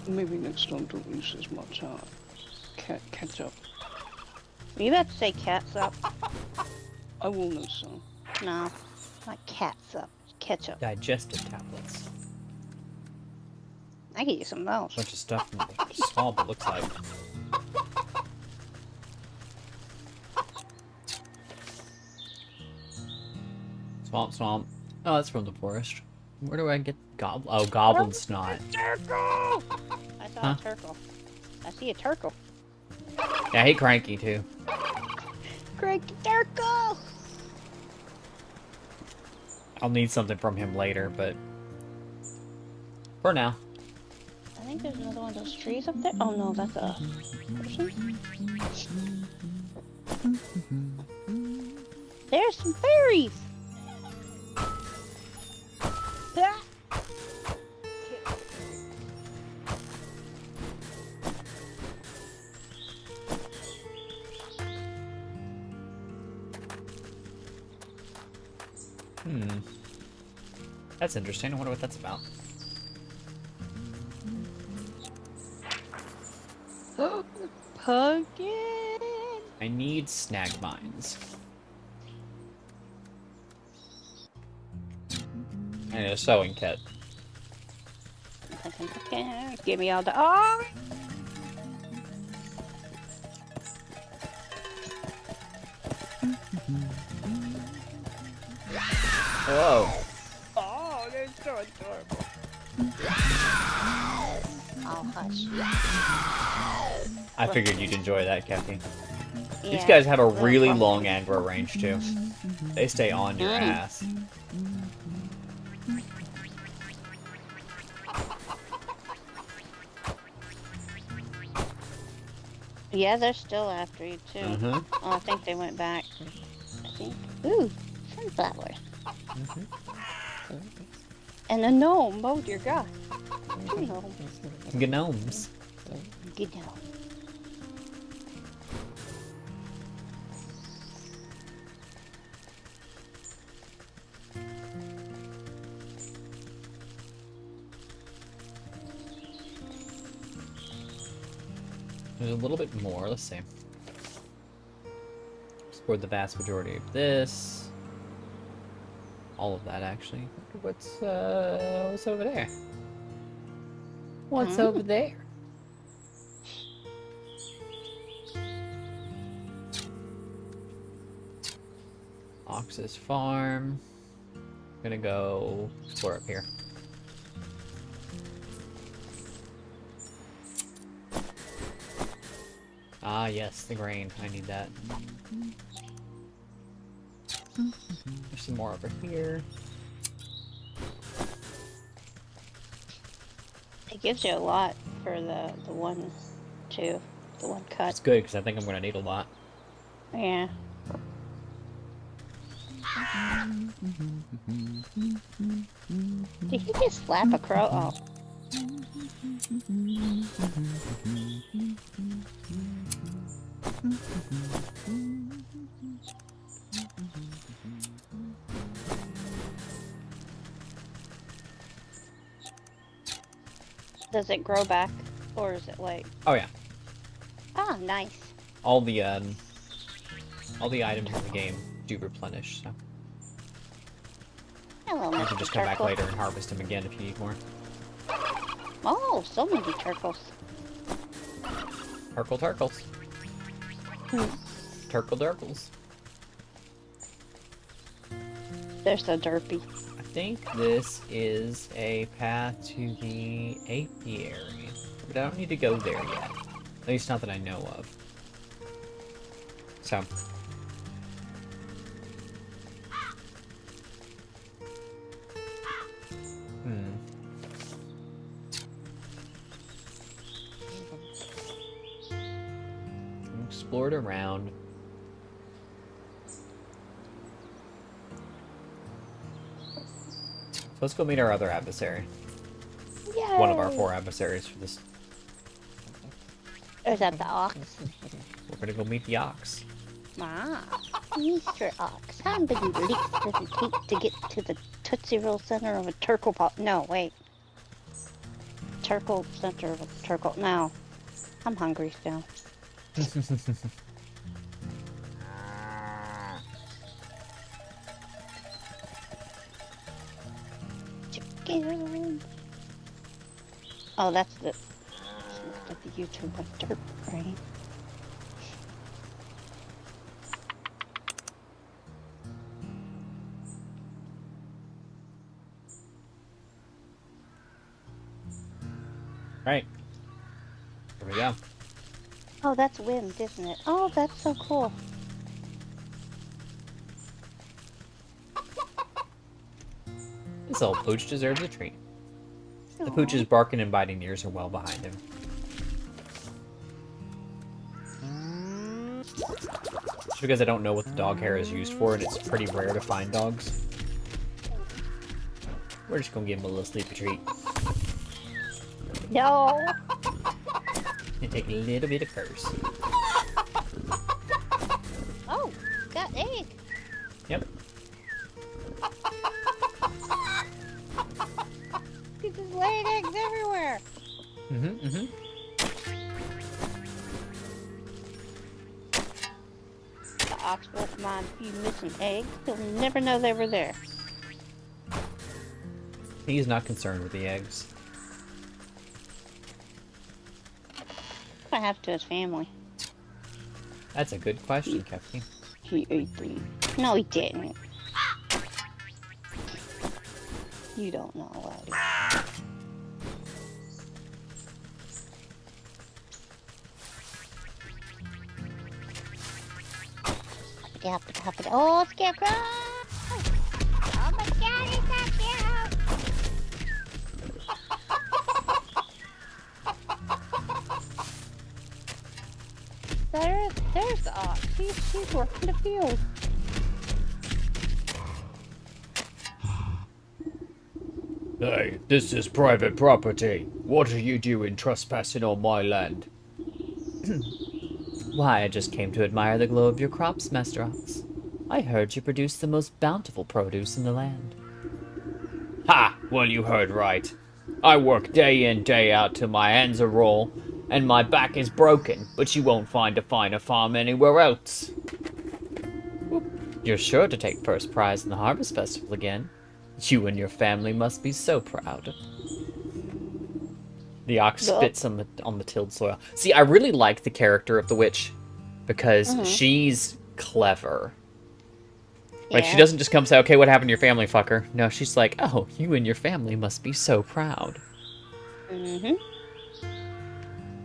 Maybe next time don't use as much ketchup. Were you about to say catsup? I will know some. No, not catsup. Ketchup. Digestive tablets. I could use some of those. Bunch of stuff in the swamp, it looks like. Swamp, swamp. Oh, that's from the forest. Where do I get goblin snot. Turtle! I saw a turtle. I see a turtle. Yeah, I hate Cranky too. Cranky turtle! I'll need something from him later, but for now. I think there's another one of those trees up there. Oh no, that's a person. There's some berries! Ah! That's interesting. I wonder what that's about. Pumpkin! I need snag mines. I need a sewing kit. Give me all the. Oh! Whoa. Oh, they're so adorable. Oh, hush. I figured you'd enjoy that, Kathy. Yeah, These guys have a little really pumpkin. long aggro range, too. They stay on your ass. Yeah, they're still after you, too. Mm-hmm. Oh, I think they went back. I think. Ooh, sunflowers. And a gnome. Oh, dear God. Two gnomes. Gnomes. Good gnome. There's a little bit more. Let's see. Explored the vast majority of this. All of that, actually. What's over there? What's over there? Ox's farm. I'm gonna go explore up here. Ah, yes, the grain. I need that. There's some more over here. It gives you a lot for the one, too. The one cut. That's good, because I think I'm gonna need a lot. Yeah. Did he just slap a crow? Oh. Does it grow back, or is it like? Oh yeah, Ah, nice. all the items in the game do replenish. So Hello, You Mr. can just come back Turkle. later and harvest them again if you need more. Oh, so many turtles. Turkles. Hmm. Turkles. They're so derpy. I think this is a path to the apiary. But I don't need to go there yet. At least not that I know of. So. Explored around. So let's go meet our other adversary. Yay! One of our 4 adversaries for this. Is that the ox? We're gonna go meet the ox. Ah, Mr. Ox, how many leaps does it take to get to the Tootsie Roll center of a turkle pop? No, wait. Turkle center of a turkle. No. I'm hungry still. Chicken. Oh, that's the YouTube of dirt brain. Right. Here we go. Oh, that's wind, isn't it? Oh, that's so cool. This old pooch deserves a treat. The pooch's barking and biting ears are well behind him. Just because I don't know what the dog hair is used for, and it's pretty rare to find dogs. We're just gonna give him a little sleepy treat. No. And take a little bit of curse. Oh, got egg. Yep. He's just laying eggs everywhere. The ox won't mind if you miss an egg. He'll never know they were there. He's not concerned with the eggs. What happened to his family? That's a good question, Captain. He ate them. No, he didn't. You don't know, Lottie. Oh, Scarecrow! Oh my god, it's not cute! There's the ox. She's working the field. Hey, this is private property. What are you doing trespassing on my land? Why, I just came to admire the glow of your crops, Master Ox. I heard you produce the most bountiful produce in the land. Ha! Well, you heard right. I work day in, day out till my hands are raw, and my back is broken, but you won't find a finer farm anywhere else. You're sure to take first prize in the Harvest Festival again. You and your family must be so proud. The ox spits on the tilled soil. See, I really like the character of the witch because she's clever. Like, she doesn't just come say, okay, what happened to your family, fucker? No, she's like, oh, you and your family must be so proud. Mm-hmm.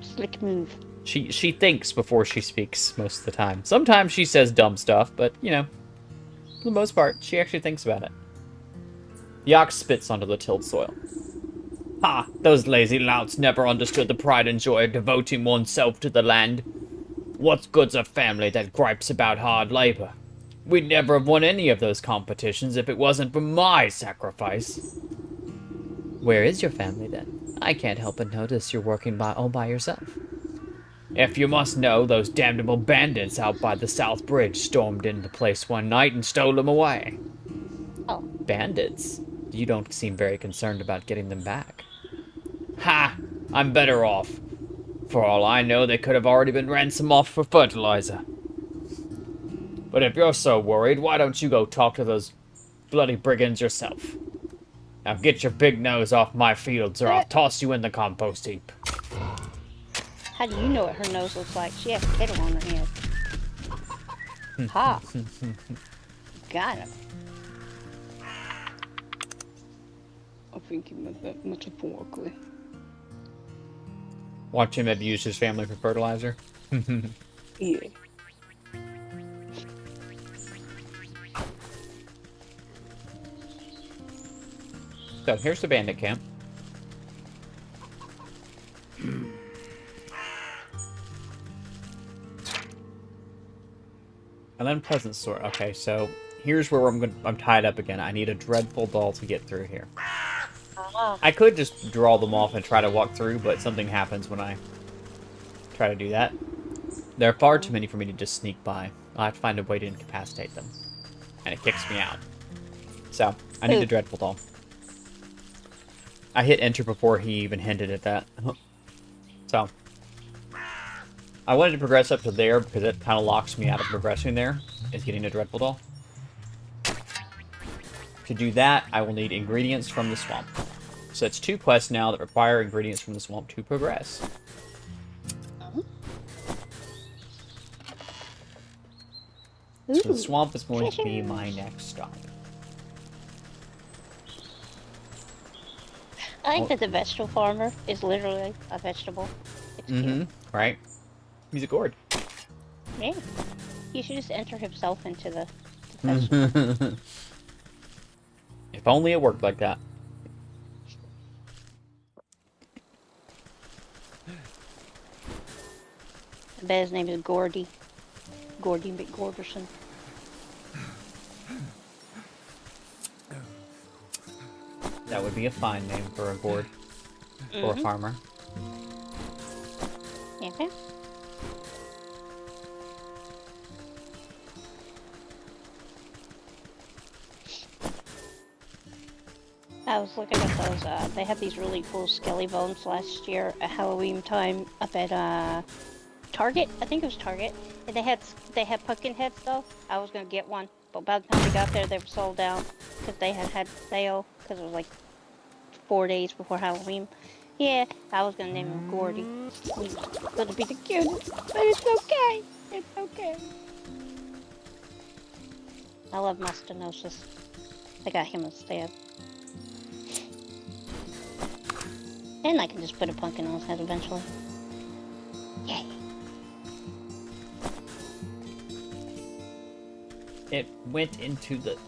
Slick move. She thinks before she speaks most of the time. Sometimes she says dumb stuff, but, you know, for the most part, she actually thinks about it. The ox spits onto the tilled soil. Ha! Those lazy louts never understood the pride and joy of devoting oneself to the land. What good's a family that gripes about hard labor? We'd never have won any of those competitions if it wasn't for my sacrifice. Where is your family, then? I can't help but notice you're working all by yourself. If you must know, those damnable bandits out by the South Bridge stormed into the place one night and stole them away. Oh. Bandits? You don't seem very concerned about getting them back. Ha! I'm better off. For all I know, they could have already been ransomed off for fertilizer. But if you're so worried, why don't you go talk to those bloody brigands yourself. Now get your big nose off my fields or I'll toss you in the compost heap. How do you know what her nose looks like? She has a kettle on her head. Ha! Got him. I think he meant that metaphorically. Watch him abuse his family for fertilizer. Yeah. So here's the bandit camp. And then Pleasant Store. Okay, so here's where I'm tied up again. I need a dreadful doll to get through here. I could just draw them off and try to walk through, but something happens when I try to do that. There are far too many for me to just sneak by. I'll have to find a way to incapacitate them. And it kicks me out. So, I need a dreadful doll. I hit enter before he even hinted at that. So, I wanted to progress up to there because it kind of locks me out of progressing there, is getting a dreadful doll. To do that, I will need ingredients from the swamp. So it's 2 quests now that require ingredients from the swamp to progress. So the swamp is going to be my next stop. I think that the vegetable farmer is literally a vegetable. It's cute. Right? He's a gourd. Yeah. He should just enter himself into the vegetable. If only it worked like that. I bet his name is Gordy. Gordy McGorderson. That would be a fine name for a gourd. Or a farmer. Yeah. I was looking at those, they had these really cool skelly bones last year at Halloween time up at, Target. I think it was Target. And they had pumpkin heads though. I was gonna get one, but by the time we got there, they were sold out because they had sale because it was like 4 days before Halloween. Yeah, I was gonna name him Gordy. He's gonna be the cutest, but it's okay. It's okay. I love my stenosis. I got him instead. And I can just put a pumpkin on his head eventually. Yay. It went into the...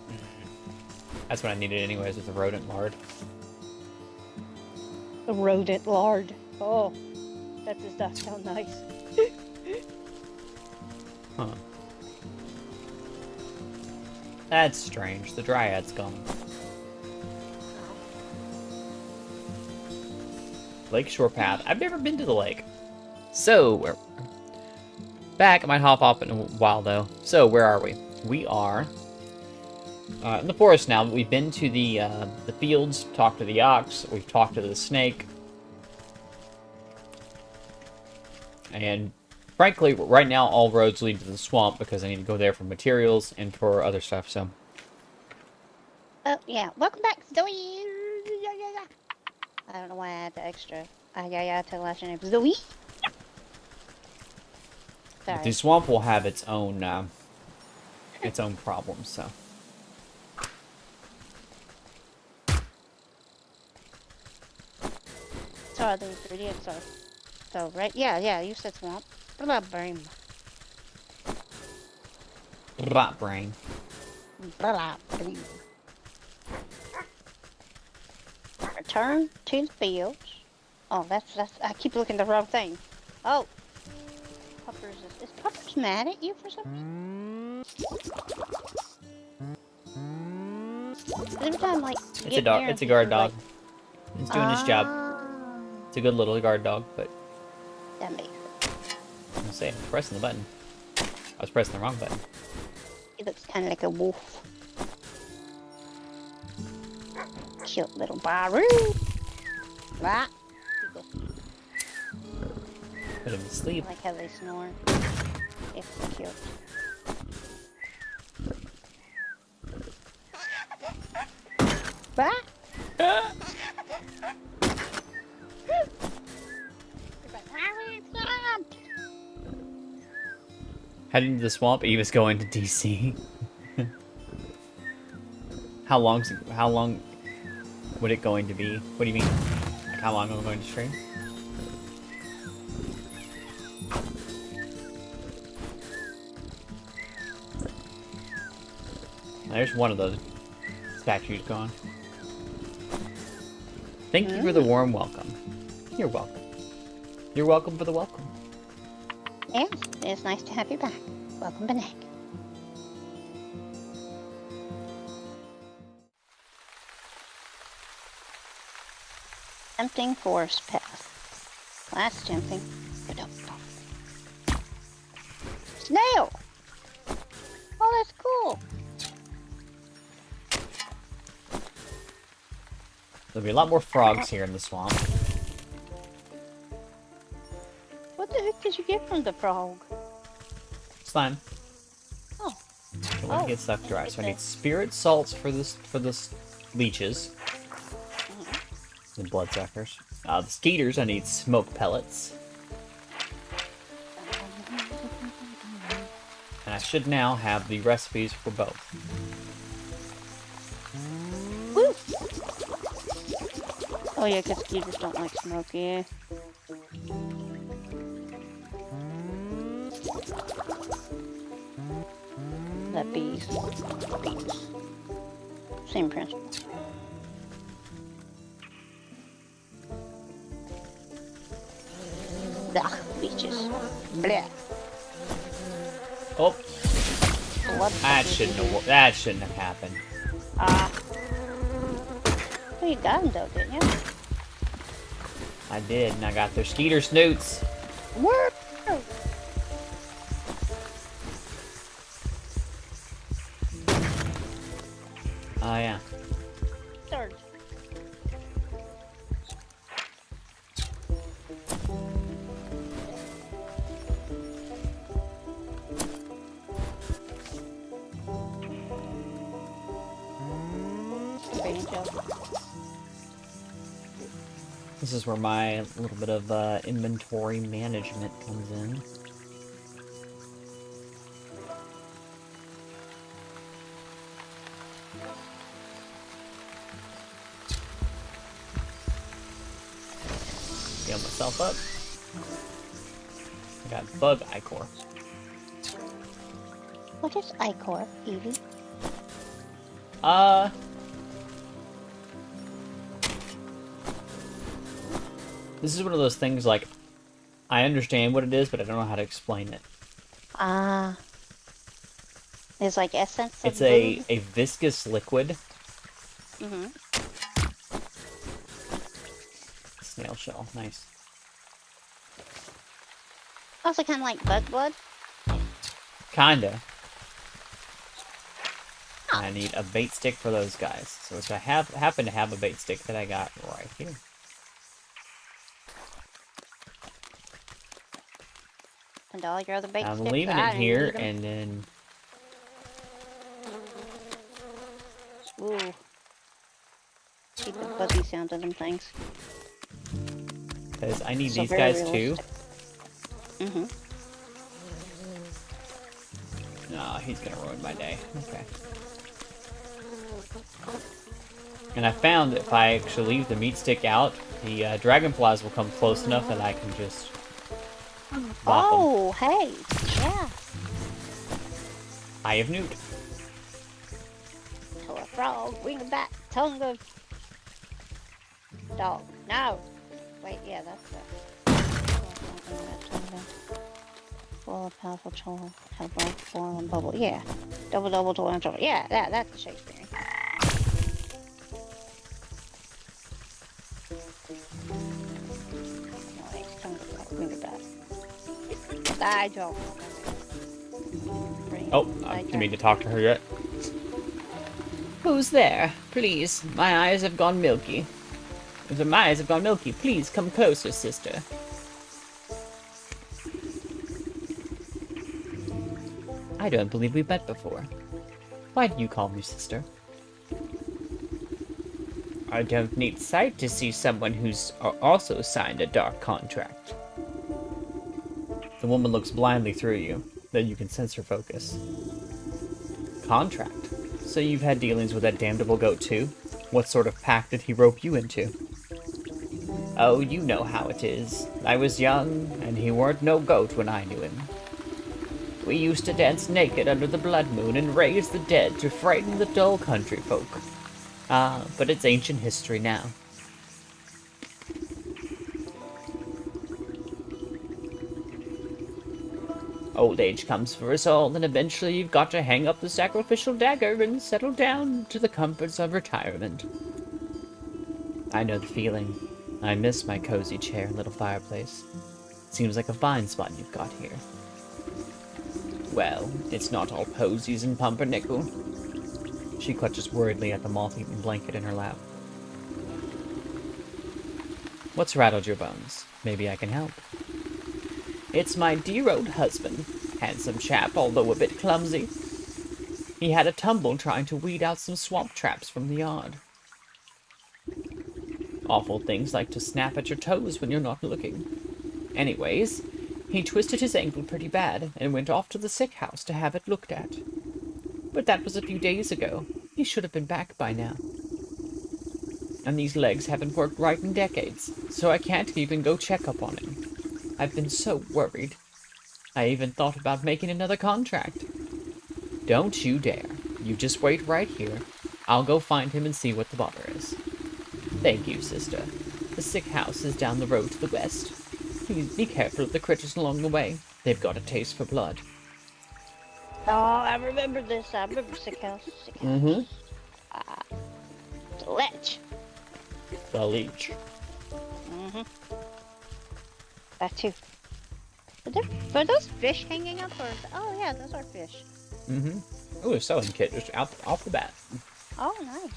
That's what I needed anyways, with the rodent lard. The rodent lard. Oh, that does not sound nice. Huh. That's strange. The dryad's gone. Lakeshore Path. I've never been to the lake. So, we're back. I might hop off in a while, though. So, where are we? We are in the forest now. We've been to the fields, talked to the ox, we've talked to the snake. And, frankly, right now, all roads lead to the swamp because I need to go there for materials and for other stuff, so... Oh, yeah. Welcome back, Zoe! I don't know why I had the extra. Yeah, to the last name. Zoe? Sorry. The swamp will have its own problems, so... So the ingredients are... So, right? Yeah, you said swamp. What about brain? Rat brain. Return to the fields. Oh, that's... I keep looking at the wrong thing. Oh! Puppers is Puppers mad at you for something? Every time, like, It's a dog. It's a guard dog. Like, It's doing his job. It's a good little guard dog, but that makes sense. I'm saying, pressing the button. I was pressing the wrong button. He looks kind of like a wolf. Cute little baroo. Right? Put him to sleep. I like how they snore. It's cute. Bye. Heading to the swamp. Eva's going to DC. How long would it going to be? What do you mean? Like how long am I going to stream? There's one of those statues gone. Thank you for the warm welcome. You're welcome. You're welcome for the welcome. Yes, it's nice to have you back. Welcome back. Tempting forest path. Last tempting. Snail! Oh, that's cool. There'll be a lot more frogs here in the swamp. What the heck did you get from the frog? Slime. Oh. So let me get stuff dry. So I need spirit salts for this leeches. The bloodsuckers. The skeeters, I need smoke pellets. And I should now have the recipes for both. Woo! Oh yeah, because skeeters don't like smoke, yeah. That bees. Bees. Same principle. Ugh, beaches. Blech. Oh, What that shouldn't have happened. Well, you got them though, didn't you? I did, and I got their skeeter snoots. Woo! Oh yeah. Third. This is where my little bit of inventory management comes in. Heal myself up. I got bug ichor. What is ichor, Evie? This is one of those things, like, I understand what it is, but I don't know how to explain it. It's like essence of It's a viscous liquid. Mm-hmm. Snail shell, nice. Also kind of like bug blood. Kinda. I need a bait stick for those guys. So which I happen to have a bait stick that I got right here. And all your other bait I'm sticks. leaving I it didn't here, need 'em. and then Ooh. Keep the buzzy sound of them things. because I need So these very guys too. Mm-hmm. No, he's gonna ruin my day. Okay. And I found that if I actually leave the meat stick out, the dragonflies will come close enough that I can just bop them. Oh, hey. Yeah. I have newt. Toe a frog, wing a bat, tongue of dog. No. Wait, yeah, that's full of powerful toil, have both foil and bubble. Yeah. Double toil and trouble. Yeah, that's the Shakespearean. No, it's tongue of dog, wing a bat. I don't. Oh, I didn't mean to talk to her yet. Who's there? Please, my eyes have gone milky. My eyes have gone milky. Please come closer, sister. I don't believe we've met before. Why do you call me sister? I don't need sight to see someone who's also signed a dark contract. The woman looks blindly through you, then you can sense her focus. Contract? So you've had dealings with that damnable goat too? What sort of pact did he rope you into? Oh, you know how it is. I was young, and he weren't no goat when I knew him. We used to dance naked under the blood moon and raise the dead to frighten the dull country folk. Ah, but it's ancient history now. Old age comes for us all, and eventually you've got to hang up the sacrificial dagger and settle down to the comforts of retirement. I know the feeling. I miss my cozy chair and little fireplace. Seems like a fine spot you've got here. Well, it's not all posies and pumpernickel. She clutches worriedly at the moth-eaten blanket in her lap. What's rattled your bones? Maybe I can help. It's my dear old husband. Handsome chap, although a bit clumsy. He had a tumble trying to weed out some swamp traps from the yard. Awful things like to snap at your toes when you're not looking. Anyways, he twisted his ankle pretty bad and went off to the sick house to have it looked at. But that was a few days ago. He should have been back by now. And these legs haven't worked right in decades, so I can't even go check up on him. I've been so worried. I even thought about making another contract. Don't you dare. You just wait right here. I'll go find him and see what the bother is. Thank you, sister. The sick house is down the road to the west. Please be careful of the critters along the way. They've got a taste for blood. Oh, I remember this. I remember Sick House. Sick House. Mm-hmm. The Lech. The leech. Mm-hmm. That too. Are those fish hanging up? Or oh yeah, those are fish. Mm-hmm. Oh, a sewing kit just off the bat. Oh, nice.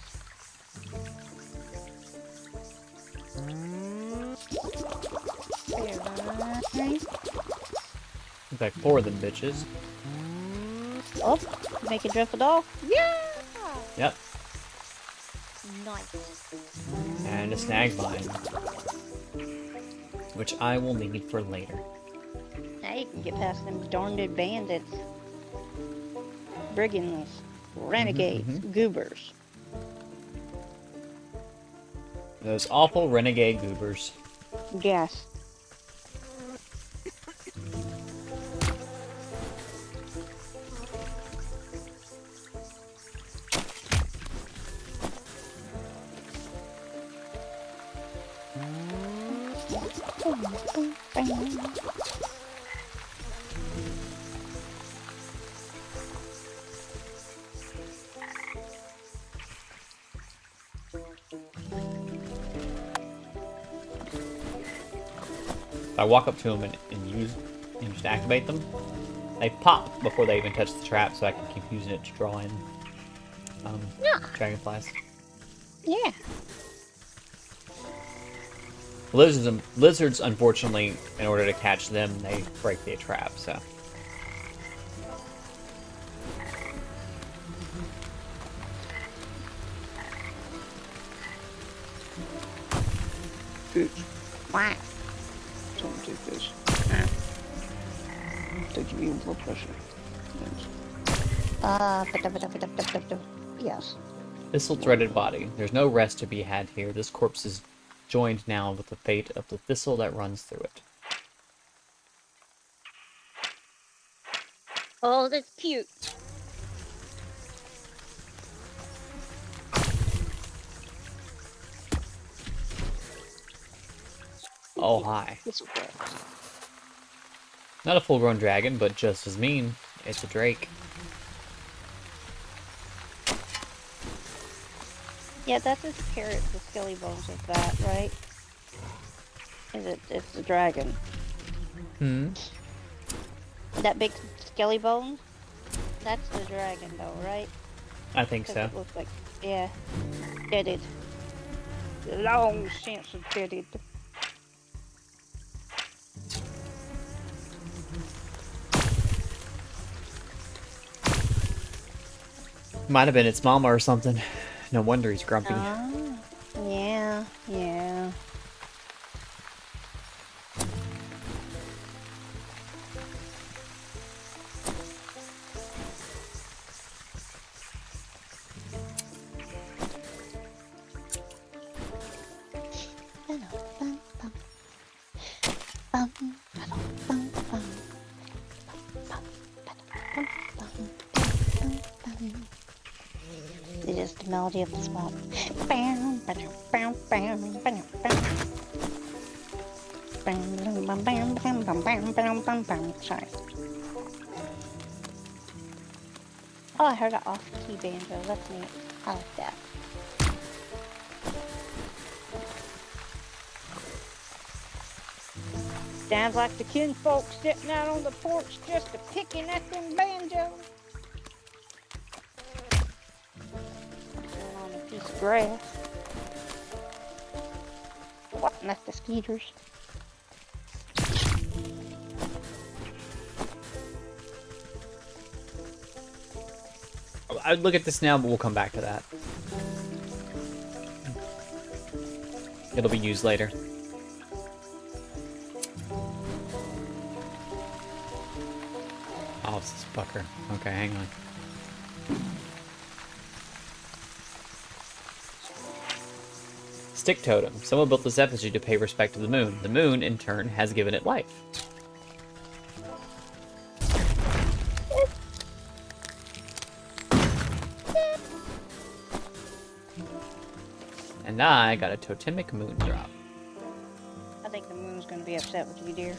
Looks like 4 of them bitches. Oh, make a drift doll. Yeah. Yep. Nice. And a snag vine. Which I will need for later. Now you can get past them darned bandits. Brigands. Renegades. Goobers. Those awful renegade goobers. Yes. If I walk up to them and just activate them, they pop before they even touch the trap, so I can keep using it to draw in dragonflies. Yeah. Lizards, unfortunately, in order to catch them, they break the trap, so. Good. Wow. Don't take this. Take your blood pressure. Thanks. Yes. Thistle-threaded body. There's no rest to be had here. This corpse is joined now with the fate of the thistle that runs through it. Oh, that's cute. Oh, hi. It's okay. Not a full-grown dragon, but just as mean. It's a drake. Yeah, that's his carrot, the skelly bones of that, right? It's the dragon. Hmm? That big skelly bone? That's the dragon though, right? I think 'Cause so. it looks like, yeah, deaded. Long since deaded. Might have been its mama or something. No wonder he's grumpy. Oh, Yeah. It is the melody of the swamp. Sorry. Oh, I heard an off-key banjo. That's neat. I like that. Sounds like the kinfolk sitting out on the porch just a picking at them banjos. On a piece of grass. What? Not the skeeters. I'd look at this now, but we'll come back to that. It'll be used later. Oh, it's this fucker. Okay, hang on. Stick totem. Someone built this effigy to pay respect to the moon. The moon, in turn, has given it life. And I got a totemic moon drop. I think the moon's gonna be upset with you, dear.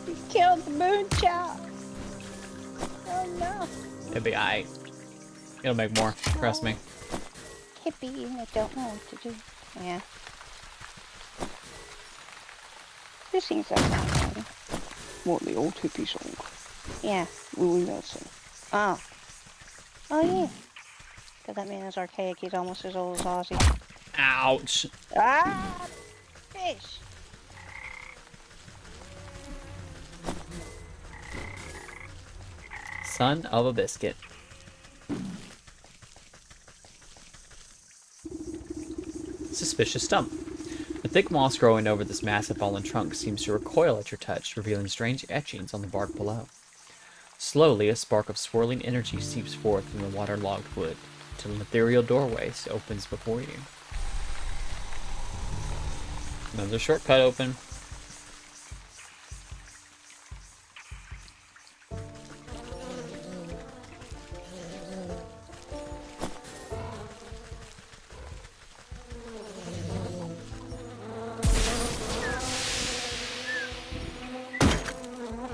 You killed the moon child. Oh no. It'll be aight. It'll make more. Trust me. Hippie, and I don't know what to do. Yeah. This seems like something. What, the old hippie song? Yeah. Willie Nelson. Oh. Oh yeah. Because that man is archaic. He's almost as old as Ozzy. Ouch. Ah! Fish! Son of a biscuit. Suspicious stump. The thick moss growing over this massive fallen trunk seems to recoil at your touch, revealing strange etchings on the bark below. Slowly, a spark of swirling energy seeps forth from the waterlogged wood, until an ethereal doorway opens before you. Another shortcut open.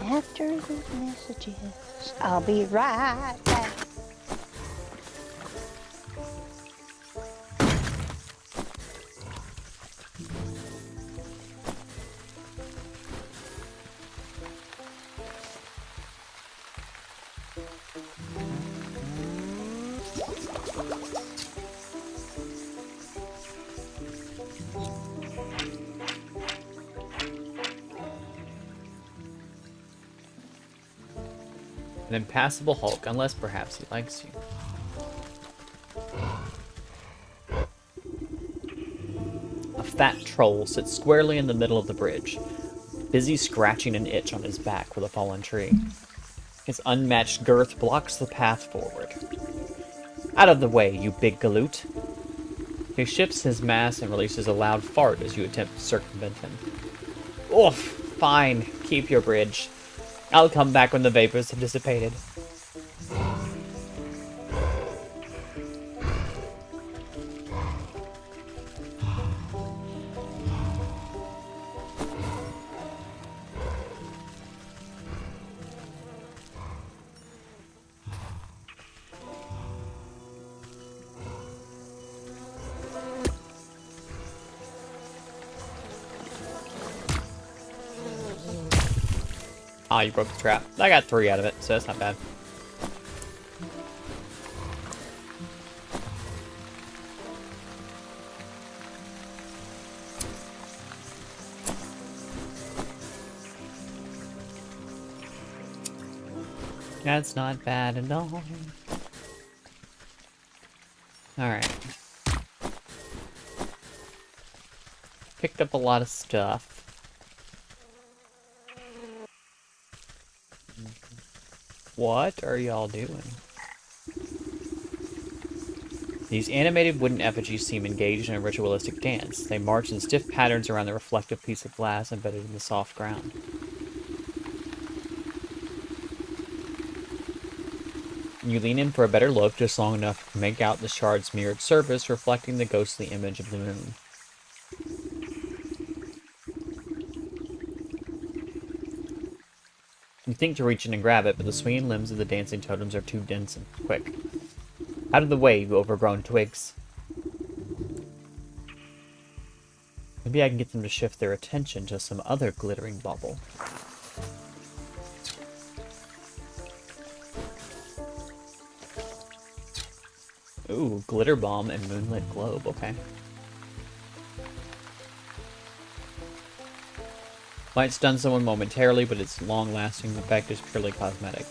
After the messages, I'll be right back. An impassable hulk, unless perhaps he likes you. A fat troll sits squarely in the middle of the bridge, busy scratching an itch on his back with a fallen tree. His unmatched girth blocks the path forward. Out of the way, you big galoot! He shifts his mass and releases a loud fart as you attempt to circumvent him. Oof! Fine, keep your bridge. I'll come back when the vapors have dissipated. Ah, you broke the trap. I got 3 out of it, so that's not bad. That's not bad at all. Alright. Picked up a lot of stuff. What are y'all doing? These animated wooden effigies seem engaged in a ritualistic dance. They march in stiff patterns around the reflective piece of glass embedded in the soft ground. You lean in for a better look, just long enough to make out the shard's mirrored surface reflecting the ghostly image of the moon. You think to reach in and grab it, but the swinging limbs of the dancing totems are too dense and quick. Out of the way, you overgrown twigs. Maybe I can get them to shift their attention to some other glittering bubble. Ooh, glitter bomb and moonlit globe, okay. Might stun someone momentarily, but its long-lasting effect is purely cosmetic.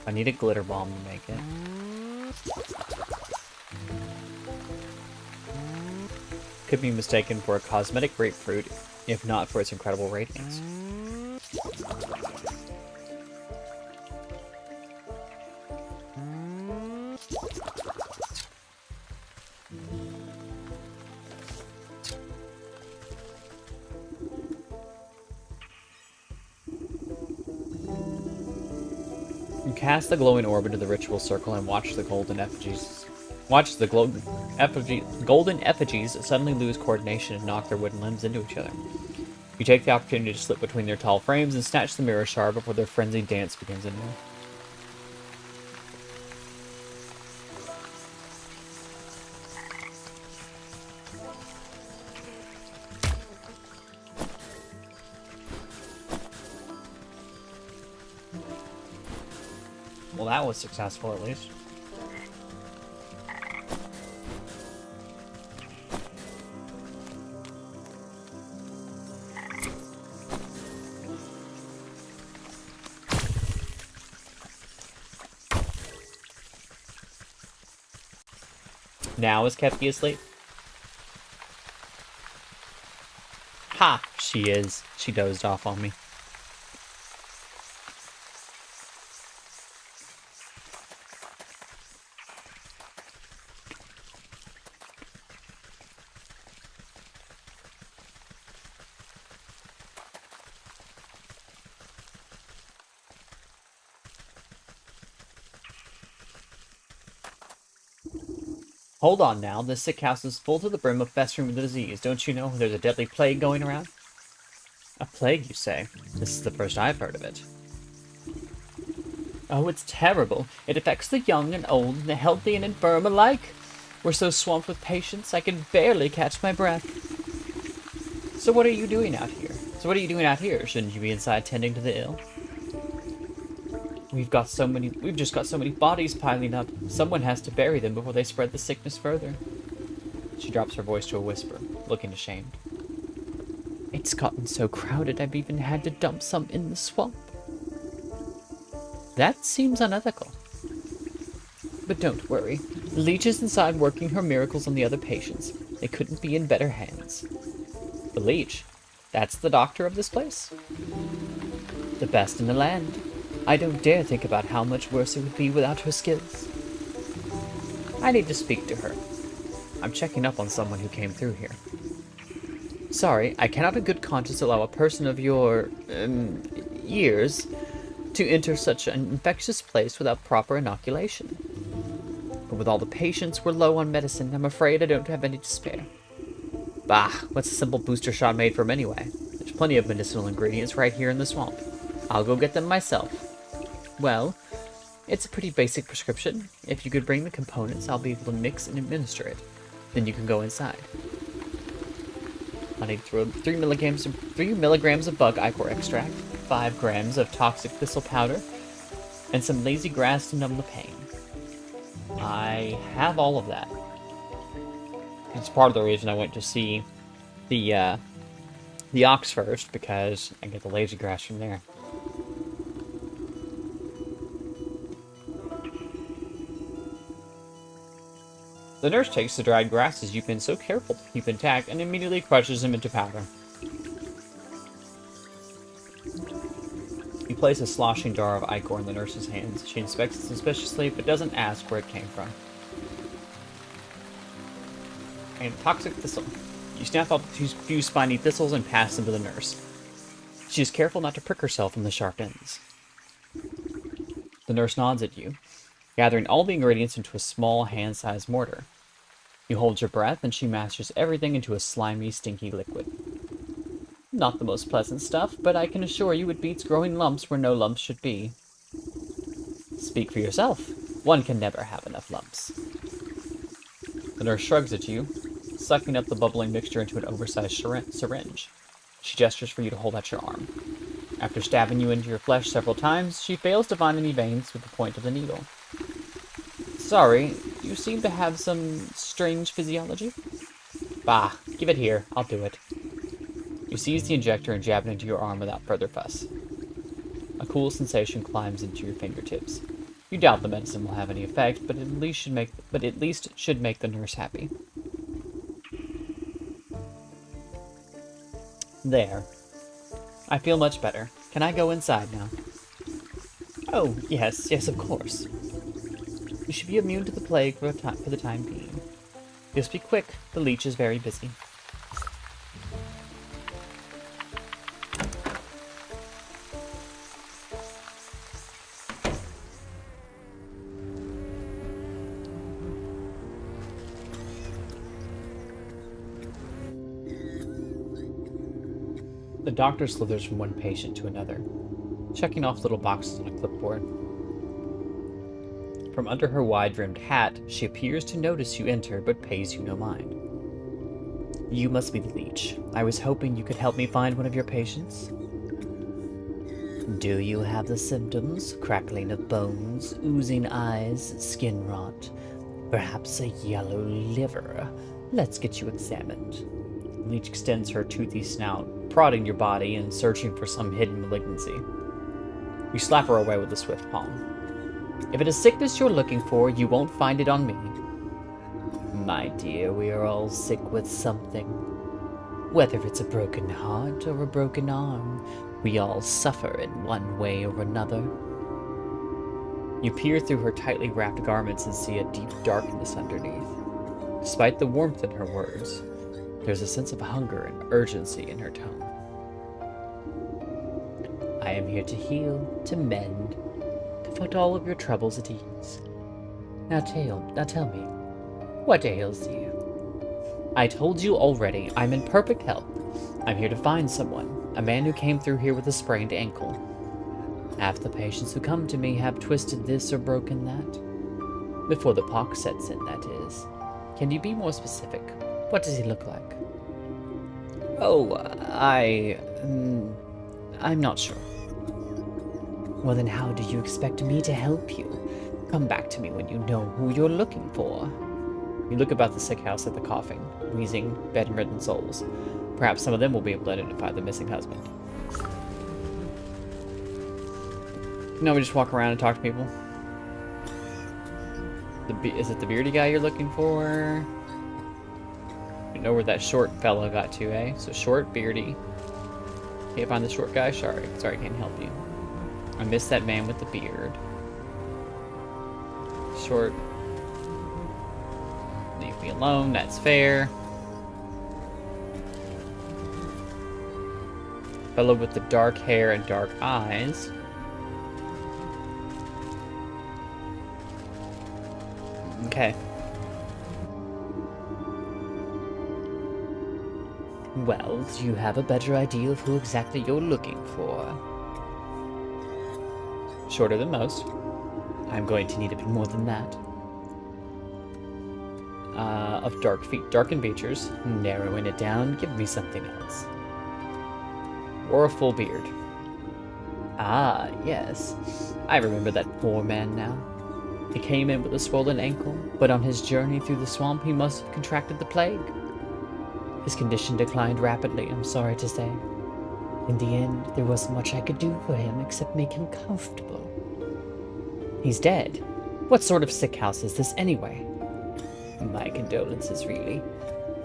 I need a glitter bomb to make it. Could be mistaken for a cosmetic grapefruit, if not for its incredible radiance. You cast the glowing orb into the ritual circle and watch the golden effigies. Watch the golden effigies suddenly lose coordination and knock their wooden limbs into each other. You take the opportunity to slip between their tall frames and snatch the mirror shard before their frenzied dance begins anew. Well, that was successful, at least. Now is Kefki asleep? Ha! She is. She dozed off on me. Hold on now, this sick house is full to the brim of festering with the disease. Don't you know there's a deadly plague going around? A plague, you say? This is the first I've heard of it. Oh, it's terrible. It affects the young and old, and the healthy and infirm alike. We're so swamped with patients, I can barely catch my breath. So what are you doing out here? Shouldn't you be inside tending to the ill? We've just got so many bodies piling up. Someone has to bury them before they spread the sickness further. She drops her voice to a whisper, looking ashamed. It's gotten so crowded I've even had to dump some in the swamp. That seems unethical. But don't worry. The leech is inside working her miracles on the other patients. They couldn't be in better hands. The leech? That's the doctor of this place? The best in the land. I don't dare think about how much worse it would be without her skills. I need to speak to her. I'm checking up on someone who came through here. Sorry, I cannot in good conscience allow a person of your, years to enter such an infectious place without proper inoculation. But with all the patients we're low on medicine, I'm afraid I don't have any to spare. Bah, what's a simple booster shot made from anyway? There's plenty of medicinal ingredients right here in the swamp. I'll go get them myself. Well, it's a pretty basic prescription. If you could bring the components, I'll be able to mix and administer it. Then you can go inside. I need 3 milligrams of bug ichor extract, 5 grams of toxic thistle powder, and some lazy grass to numb the pain. I have all of that. It's part of the reason I went to see the ox first, because I get the lazy grass from there. The nurse takes the dried grasses you've been so careful to keep intact and immediately crushes them into powder. You place a sloshing jar of ichor in the nurse's hands. She inspects it suspiciously, but doesn't ask where it came from. And toxic thistle. You snap off the few spiny thistles and pass them to the nurse. She is careful not to prick herself on the sharp ends. The nurse nods at you, gathering all the ingredients into a small hand-sized mortar. You hold your breath, and she mashes everything into a slimy, stinky liquid. Not the most pleasant stuff, but I can assure you it beats growing lumps where no lumps should be. Speak for yourself. One can never have enough lumps. The nurse shrugs at you, sucking up the bubbling mixture into an oversized syringe. She gestures for you to hold out your arm. After stabbing you into your flesh several times, she fails to find any veins with the point of the needle. Sorry, you seem to have some strange physiology. Bah, give it here. I'll do it. You seize the injector and jab it into your arm without further fuss. A cool sensation climbs into your fingertips. You doubt the medicine will have any effect, but at least should make the nurse happy. There. I feel much better. Can I go inside now? Oh, yes, of course. You should be immune to the plague for the time being. Just be quick, the leech is very busy. The doctor slithers from one patient to another, checking off little boxes on a clipboard. From under her wide-brimmed hat, she appears to notice you enter, but pays you no mind. You must be the leech. I was hoping you could help me find one of your patients. Do you have the symptoms? Crackling of bones, oozing eyes, skin rot, perhaps a yellow liver. Let's get you examined. The leech extends her toothy snout, prodding your body and searching for some hidden malignancy. You slap her away with a swift palm. If it is sickness you're looking for, you won't find it on me. My dear, we are all sick with something. Whether it's a broken heart or a broken arm, we all suffer in one way or another. You peer through her tightly wrapped garments and see a deep darkness underneath. Despite the warmth in her words, there's a sense of hunger and urgency in her tone. I am here to heal, to mend, to put all of your troubles at ease. Now tell me, what ails you? I told you already, I'm in perfect health. I'm here to find someone, a man who came through here with a sprained ankle. Half the patients who come to me have twisted this or broken that. Before the pox sets in, that is. Can you be more specific? What does he look like? Oh, I'm not sure. Well, then how do you expect me to help you? Come back to me when you know who you're looking for. You look about the sick house at the coughing, wheezing, bedridden souls. Perhaps some of them will be able to identify the missing husband. No, we just walk around and talk to people. Is it the beardy guy you're looking for? You know where that short fellow got to, eh? So short, beardy. Can't find the short guy? Sorry, can't help you. I missed that man with the beard. Short. Leave me alone, that's fair. Fellow with the dark hair and dark eyes. Okay. Well, do you have a better idea of who exactly you're looking for? Shorter than most. I'm going to need a bit more than that. of darkened features. Narrowing it down, give me something else. Or a full beard. Ah, yes. I remember that poor man now. He came in with a swollen ankle, but on his journey through the swamp he must have contracted the plague. His condition declined rapidly, I'm sorry to say. In the end, there wasn't much I could do for him except make him comfortable. He's dead. What sort of sick house is this anyway? My condolences, really.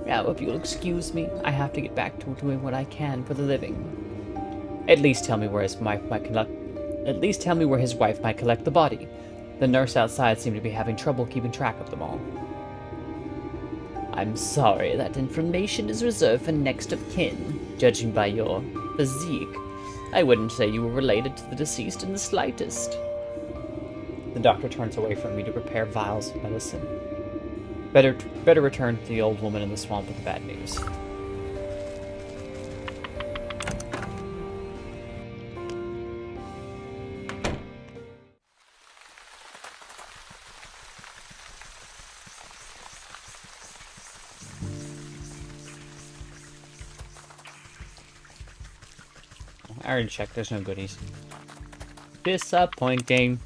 Now, if you'll excuse me, I have to get back to doing what I can for the living. At least tell me where his wife might collect the body. The nurse outside seemed to be having trouble keeping track of them all. I'm sorry, that information is reserved for next of kin. Judging by your physique, I wouldn't say you were related to the deceased in the slightest. The doctor turns away from me to prepare vials of medicine. Better return to the old woman in the swamp with the bad news. I already checked, there's no goodies. Disappointing.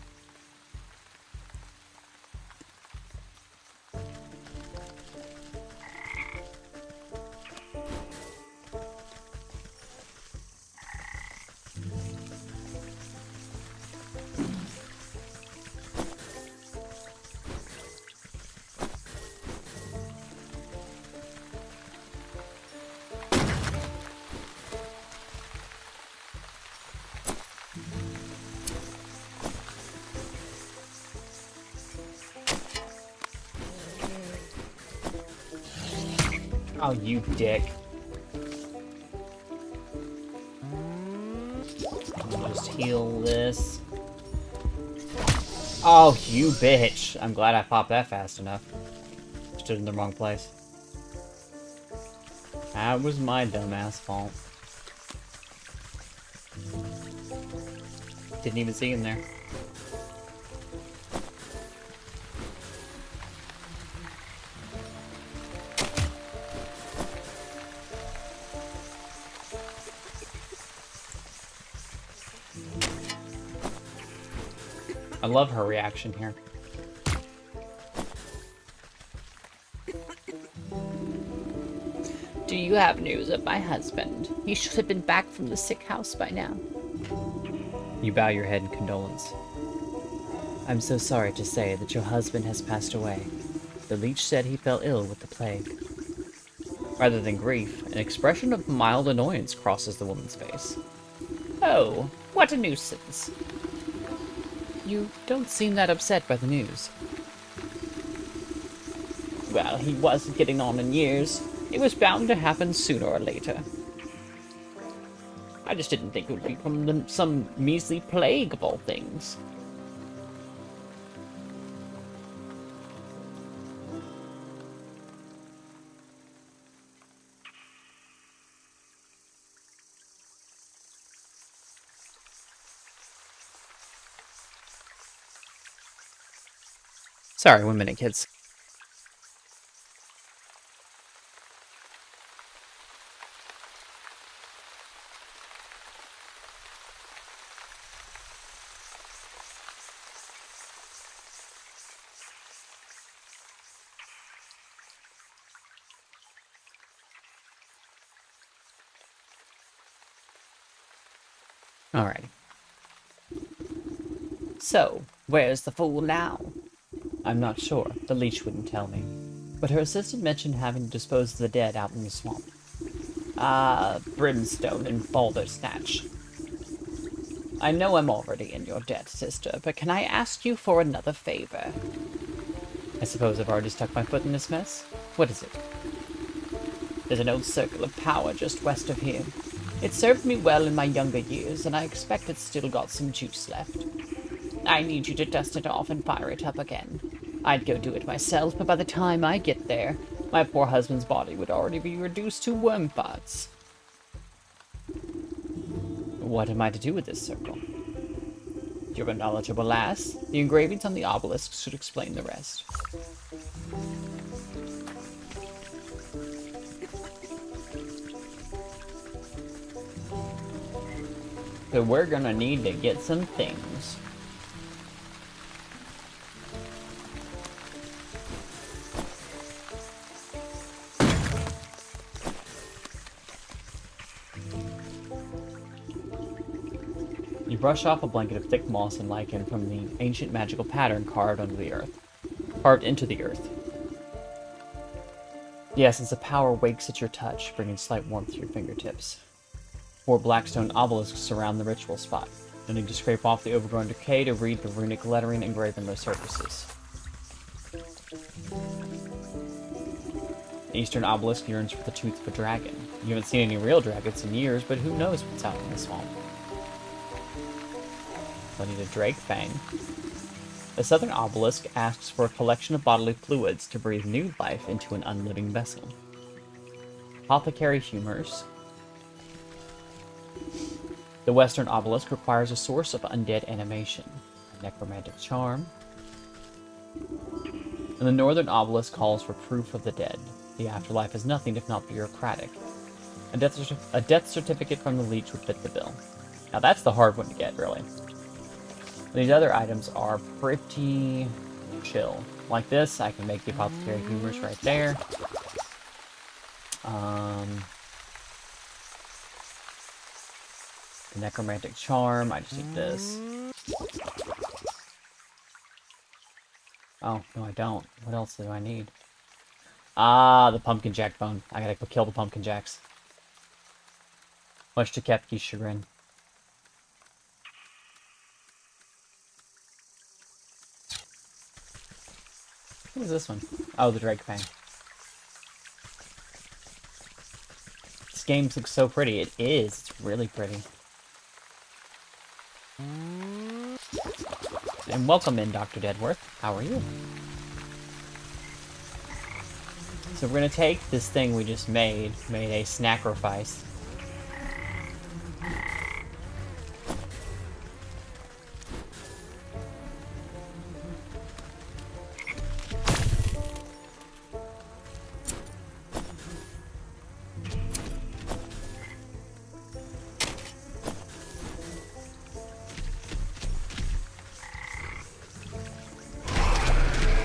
Oh, you dick. I'll just heal this. Oh, you bitch. I'm glad I popped that fast enough. Stood in the wrong place. That was my dumbass fault. Didn't even see him there. I love her reaction here. Do you have news of my husband? He should have been back from the sick house by now. You bow your head in condolence. I'm so sorry to say that your husband has passed away. The leech said he fell ill with the plague. Rather than grief, an expression of mild annoyance crosses the woman's face. Oh, what a nuisance. You don't seem that upset by the news. Well, he was getting on in years. It was bound to happen sooner or later. I just didn't think it would be from some measly plague of all things. Sorry, 1 minute, kids. Alrighty. So, where's the fool now? I'm not sure. The leech wouldn't tell me. But her assistant mentioned having to dispose of the dead out in the swamp. Brimstone and Baldersnatch. I know I'm already in your debt, sister, but can I ask you for another favor? I suppose I've already stuck my foot in this mess? What is it? There's an old circle of power just west of here. It served me well in my younger years, and I expect it's still got some juice left. I need you to dust it off and fire it up again. I'd go do it myself, but by the time I get there, my poor husband's body would already be reduced to worm parts. What am I to do with this circle? You're a knowledgeable lass. The engravings on the obelisks should explain the rest. So we're gonna need to get some things. You brush off a blanket of thick moss and lichen from the ancient magical pattern carved into the earth. The essence of power wakes at your touch, bringing slight warmth to your fingertips. 4 blackstone obelisks surround the ritual spot. You'll need to scrape off the overgrown decay to read the runic lettering engraved on those surfaces. The eastern obelisk yearns for the tooth of a dragon. You haven't seen any real dragons in years, but who knows what's out in the swamp. I need a drake fang. The southern obelisk asks for a collection of bodily fluids to breathe new life into an unliving vessel. Apothecary humors. The western obelisk requires a source of undead animation, a necromantic charm. And the northern obelisk calls for proof of the dead. The afterlife is nothing if not bureaucratic. A death certificate from the leech would fit the bill. Now that's the hard one to get, really. These other items are pretty chill. Like this, I can make the apothecary humors right there. The necromantic charm, I just need this. Oh, no I don't. What else do I need? Ah, the pumpkin jack bone. I gotta go kill the pumpkin jacks. Much to Kepke's chagrin. What is this one? Oh, the Drake Fang. This game looks so pretty. It is. It's really pretty. And welcome in, Dr. Deadworth. How are you? So we're going to take this thing we just made a snackrifice.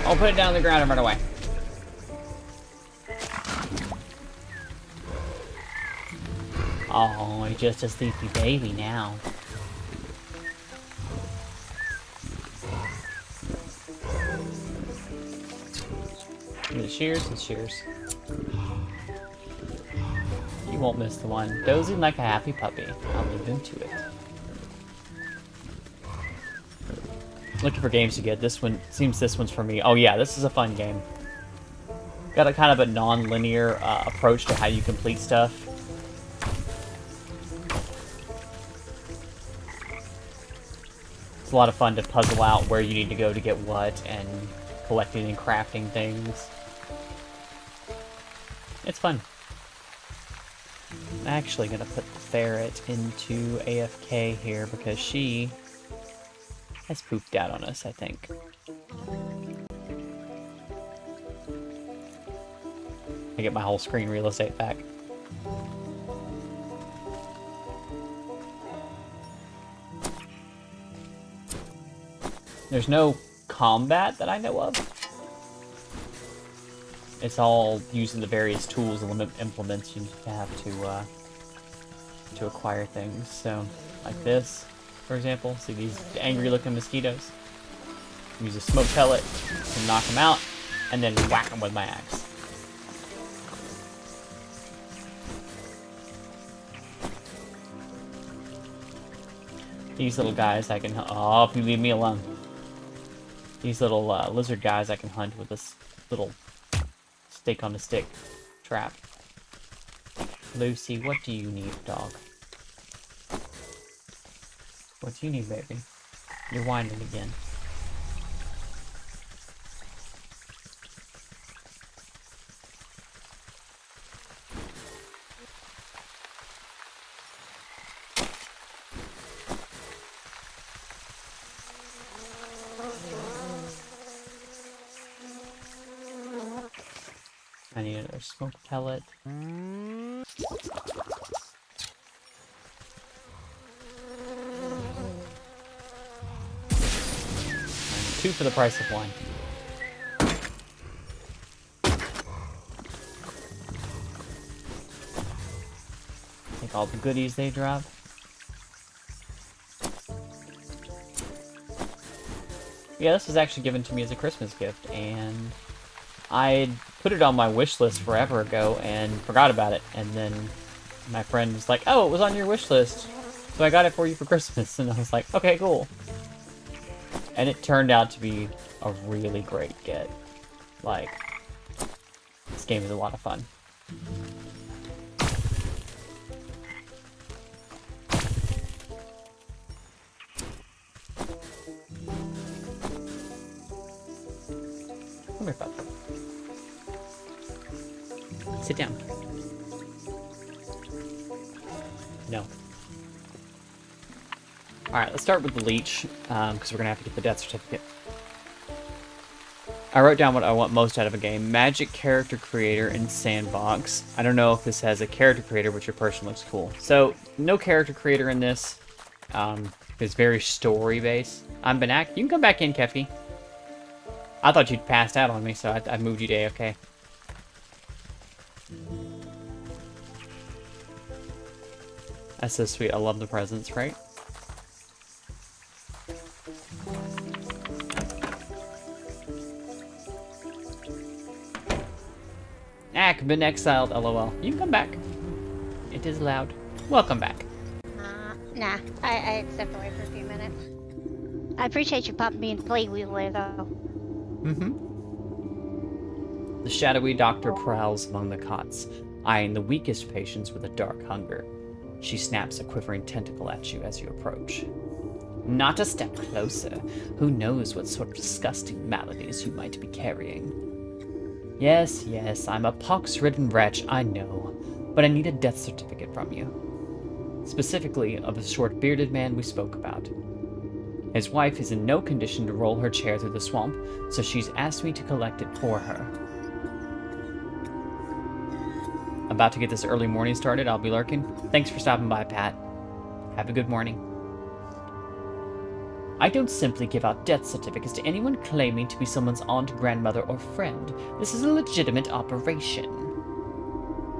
I'll put it down on the ground and run away. Oh, he's just a sleepy baby now. The shears and shears. You won't miss the one. Dozing like a happy puppy. I'll leave him to it. Looking for games to get. This one seems this one's for me. Oh yeah, this is a fun game. Got a kind of a non-linear approach to how you complete stuff. It's a lot of fun to puzzle out where you need to go to get what, and collecting and crafting things. It's fun. I'm actually gonna put the ferret into AFK here because she has pooped out on us, I think. I get my whole screen real estate back. There's no combat that I know of. It's all using the various tools and implements you have to acquire things. So, like this, for example. See these angry-looking mosquitoes? Use a smoke pellet to knock them out, and then whack them with my axe. These little guys I can... Oh, if you leave me alone. These little lizard guys I can hunt with this little steak-on-a-stick trap. Lucy, what do you need, dog? What do you need, baby? You're whining again. I need another smoke pellet. 2 for the price of 1. Take all the goodies they drop. Yeah, this was actually given to me as a Christmas gift, and I put it on my wish list forever ago and forgot about it. And then my friend was like, "Oh, it was on your wish list, so I got it for you for Christmas." And I was like, "Okay, cool." And it turned out to be a really great get. Like, this game is a lot of fun. Come here, bud. Sit down. No. Alright, let's start with the leech, because we're going to have to get the death certificate. I wrote down what I want most out of a game. Magic character creator and sandbox. I don't know if this has a character creator, but your person looks cool. So, no character creator in this. It's very story-based. I'm Benak. You can come back in, Kefki. I thought you'd passed out on me, so I moved you to A-OK. That's so sweet. I love the presents, right? Ack, been exiled, lol. You can come back. It is loud. Welcome back. Nah. I stepped away for a few minutes. I appreciate you popping me in play wheel there, though. The shadowy doctor prowls among the cots, eyeing the weakest patients with a dark hunger. She snaps a quivering tentacle at you as you approach. Not a step closer. Who knows what sort of disgusting maladies you might be carrying. Yes, I'm a pox-ridden wretch, I know, but I need a death certificate from you. Specifically, of the short-bearded man we spoke about. His wife is in no condition to roll her chair through the swamp, so she's asked me to collect it for her. About to get this early morning started, I'll be lurking. Thanks for stopping by, Pat. Have a good morning. I don't simply give out death certificates to anyone claiming to be someone's aunt, grandmother, or friend. This is a legitimate operation.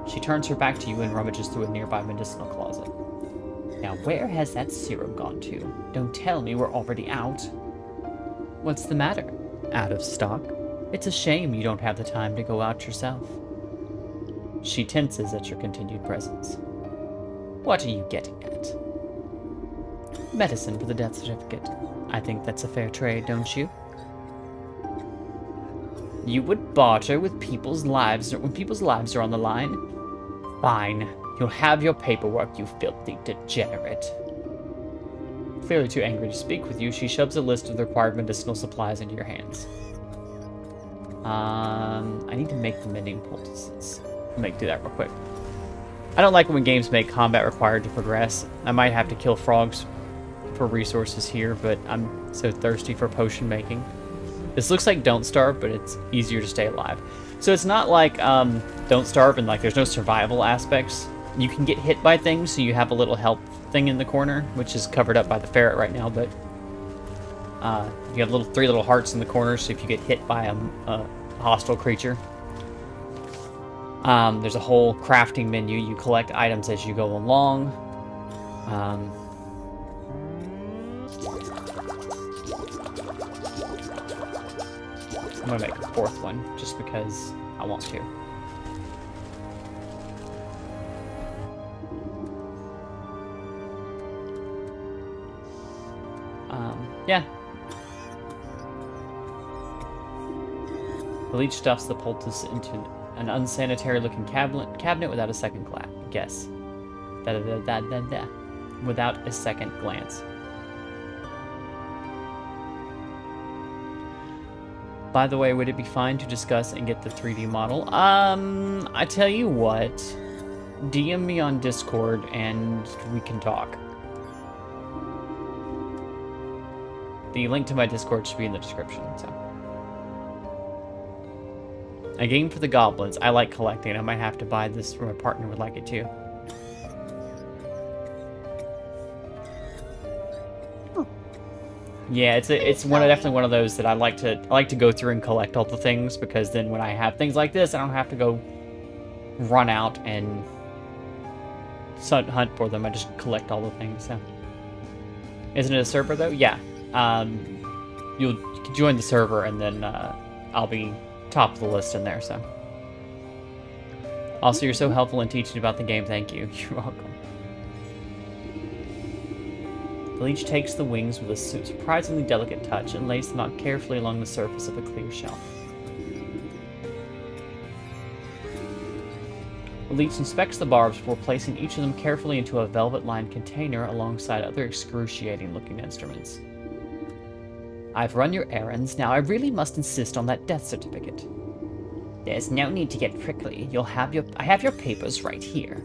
She turns her back to you and rummages through a nearby medicinal closet. Now, where has that serum gone to? Don't tell me we're already out. What's the matter? Out of stock? It's a shame you don't have the time to go out yourself. She tenses at your continued presence. What are you getting at? Medicine for the death certificate. I think that's a fair trade, don't you? You would barter with people's lives when people's lives are on the line? Fine. You'll have your paperwork, you filthy degenerate. Clearly too angry to speak with you, she shoves a list of the required medicinal supplies into your hands. I need to make the mending poultices. Do that real quick. I don't like when games make combat required to progress. I might have to kill frogs for resources here, but I'm so thirsty for potion making. This looks like Don't Starve, but it's easier to stay alive. So it's not like Don't Starve and like there's no survival aspects. You can get hit by things, so you have a little health thing in the corner, which is covered up by the ferret right now, but you have 3 little hearts in the corner, so if you get hit by a hostile creature. There's a whole crafting menu. You collect items as you go along. I'm gonna make a 4th one, just because I want to. Yeah. The leech stuffs the poultice into an unsanitary-looking cabinet without a second guess. Without a second glance. By the way, would it be fine to discuss and get the 3D model? I tell you what. DM me on Discord and we can talk. The link to my Discord should be in the description, so. A game for the goblins. I like collecting. I might have to buy this from a partner who would like it too. Yeah, it's definitely one of those that I like to go through and collect all the things, because then when I have things like this, I don't have to go run out and hunt for them. I just collect all the things. So, isn't it a server though? Yeah. You'll join the server, and then I'll be top of the list in there. So. Also, you're so helpful in teaching about the game. Thank you. You're welcome. The leech takes the wings with a surprisingly delicate touch and lays them out carefully along the surface of a clear shell. The leech inspects the barbs before placing each of them carefully into a velvet-lined container alongside other excruciating-looking instruments. I've run your errands. Now I really must insist on that death certificate. There's no need to get prickly. I have your papers right here.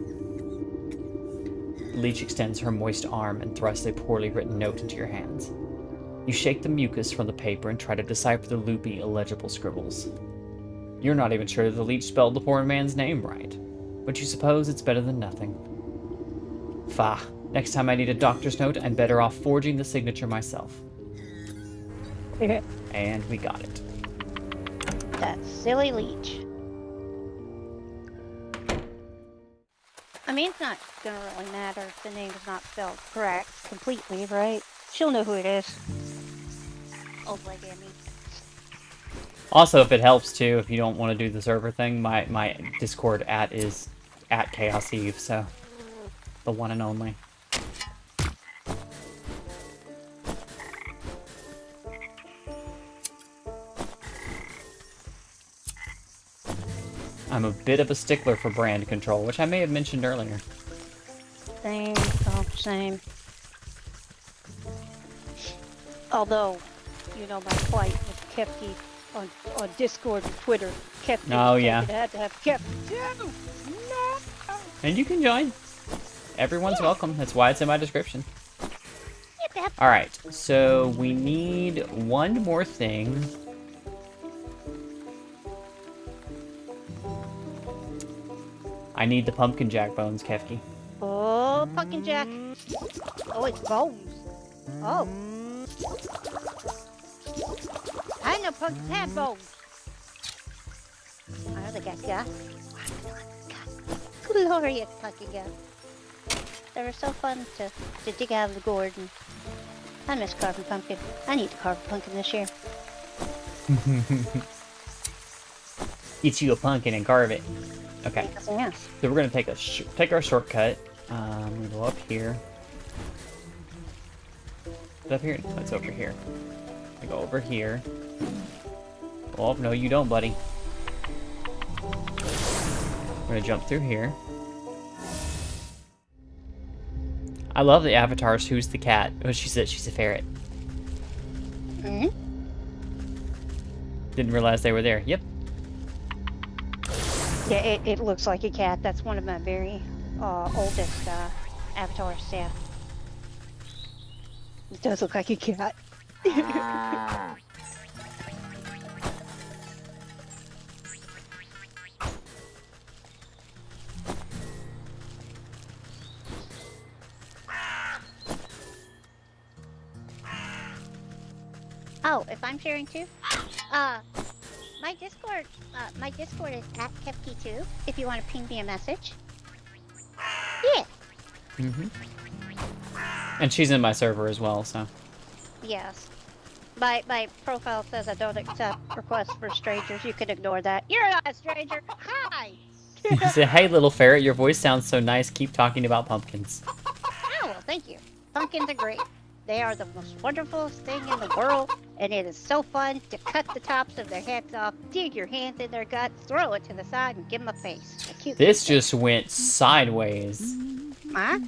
The leech extends her moist arm and thrusts a poorly written note into your hands. You shake the mucus from the paper and try to decipher the loopy, illegible scribbles. You're not even sure that the leech spelled the poor man's name right, but you suppose it's better than nothing. Fah, next time I need a doctor's note, I'm better off forging the signature myself. And we got it. That silly leech. I mean, it's not gonna really matter if the name is not spelled correct completely, right? She'll know who it is. Old lady, I mean. Also, if it helps too, if you don't want to do the server thing, my Discord is @ChaosEve, so the one and only. I'm a bit of a stickler for brand control, which I may have mentioned earlier. Same, same. Although, you know, my plight with Kefki on Discord and Twitter. Kefki. Oh, yeah. I had to have Kefki too. No. And you can join. Everyone's welcome. That's why it's in my description. Alright, so we need one more thing. I need the pumpkin jack bones, Kefki. Oh, pumpkin jack. Oh, it's bones. Oh. I know pumpkins have bones. Oh, the guy. Glorious pumpkin guy. They were so fun to dig out of the gourd. I miss carving pumpkin. I need to carve a pumpkin this year. Get you a pumpkin and carve it. Okay. Yeah. So we're gonna take our shortcut. We go up here. Is it up here? No, it's over here. We go over here. Oh no, you don't, buddy. We're gonna jump through here. I love the avatars. Who's the cat? Oh, she's a ferret. Mm-hmm. Didn't realize they were there. Yep. Yeah, it looks like a cat. That's one of my very oldest avatars, yeah. It does look like a cat. Oh, if I'm sharing too? My Discord is @Kefki2, if you want to ping me a message. Yeah. Mm-hmm. And she's in my server as well, so. Yes. My profile says I don't accept requests for strangers. You can ignore that. You're not a stranger. Hi! You say, hey, little ferret, your voice sounds so nice. Keep talking about pumpkins. Oh, well, thank you. Pumpkins are great. They are the most wonderful thing in the world, and it is so fun to cut the tops of their heads off, dig your hands in their guts, throw it to the side, and give them a face. A cute This face. just went sideways. Huh?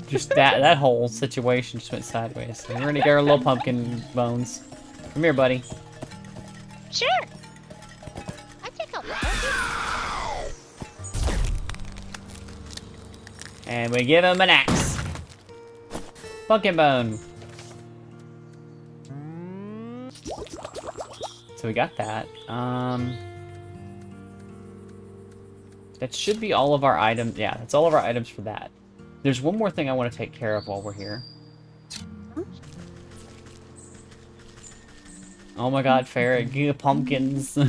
Just that whole situation just went sideways. So we're gonna get our little pumpkin bones. Come here, buddy. Sure. I take out the pumpkin. And we give him an axe. Pumpkin bone. So we got that. That should be all of our items. Yeah, that's all of our items for that. There's one more thing I want to take care of while we're here. Oh my god, ferret, give pumpkins. I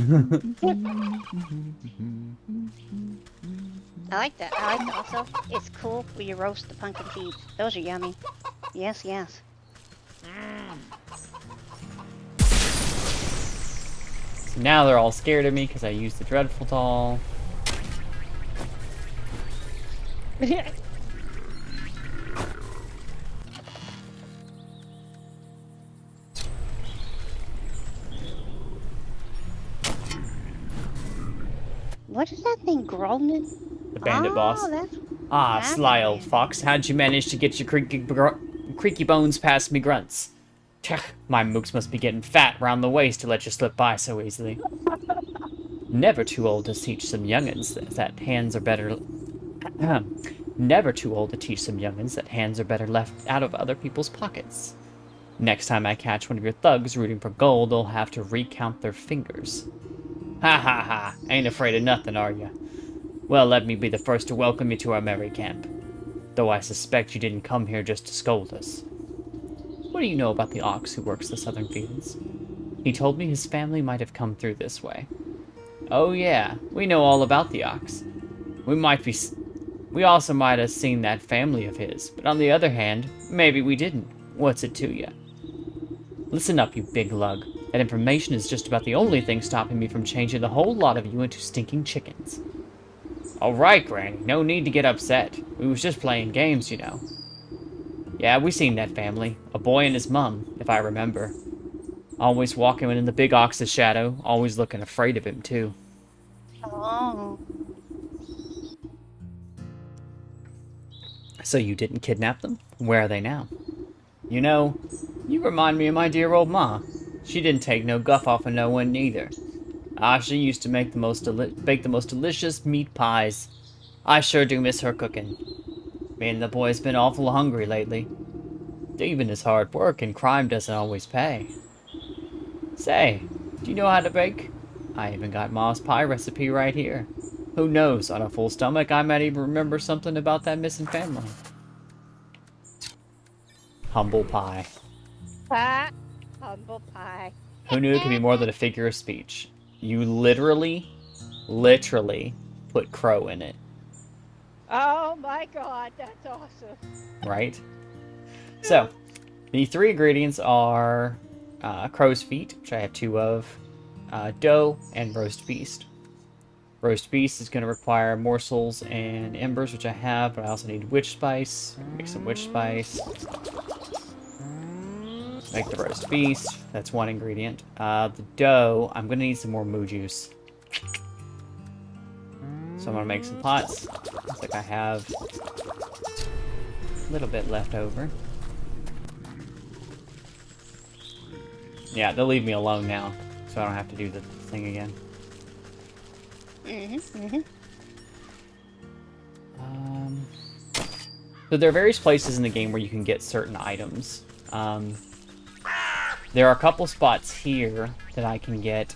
like that. I like that also. It's cool when you roast the pumpkin seeds. Those are yummy. Yes, yes. So now they're all scared of me because I used the dreadful doll. What is that thing groaning? The bandit boss. That's, Ah, that's sly the old bandit. fox, how'd you manage to get your creaky bones past me grunts? Tch, my mooks must be getting fat round the waist to let you slip by so easily. Never too old to teach some young'uns that hands are better... Never too old to teach some young'uns that hands are better left out of other people's pockets. Next time I catch one of your thugs rooting for gold, they'll have to recount their fingers. Ha ha ha, ain't afraid of nothing, are ya? Well, let me be the first to welcome you to our merry camp. Though I suspect you didn't come here just to scold us. What do you know about the ox who works the southern fields? He told me his family might have come through this way. Oh yeah, we know all about the ox. We also might have seen that family of his, but on the other hand, maybe we didn't. What's it to ya? Listen up, you big lug. That information is just about the only thing stopping me from changing the whole lot of you into stinking chickens. Alright, Granny, no need to get upset. We was just playing games, you know. Yeah, we seen that family. A boy and his mum, if I remember. Always walking in the big ox's shadow, always looking afraid of him, too. Oh. So you didn't kidnap them? Where are they now? You know, you remind me of my dear old ma. She didn't take no guff off of no one neither. Ah, she used to make bake the most delicious meat pies. I sure do miss her cooking. Me and the boys been awful hungry lately. Thieving is hard work, and crime doesn't always pay. Say, do you know how to bake? I even got Ma's pie recipe right here. Who knows, on a full stomach, I might even remember something about that missing family. Humble pie. Pie. Humble pie. Who knew it could be more than a figure of speech? You literally put crow in it, Oh my god, that's awesome. right? So, the 3 ingredients are crow's feet, which I have 2 of, dough, and roast beast. Roast beast is going to require morsels and embers, which I have, but I also need witch spice. Make some witch spice. Make the roast beast. That's 1 ingredient. The dough, I'm going to need some more moo juice. So I'm going to make some pots. Looks like I have a little bit left over. Yeah, they'll leave me alone now, so I don't have to do the thing again. So there are various places in the game where you can get certain items. There are a couple spots here that I can get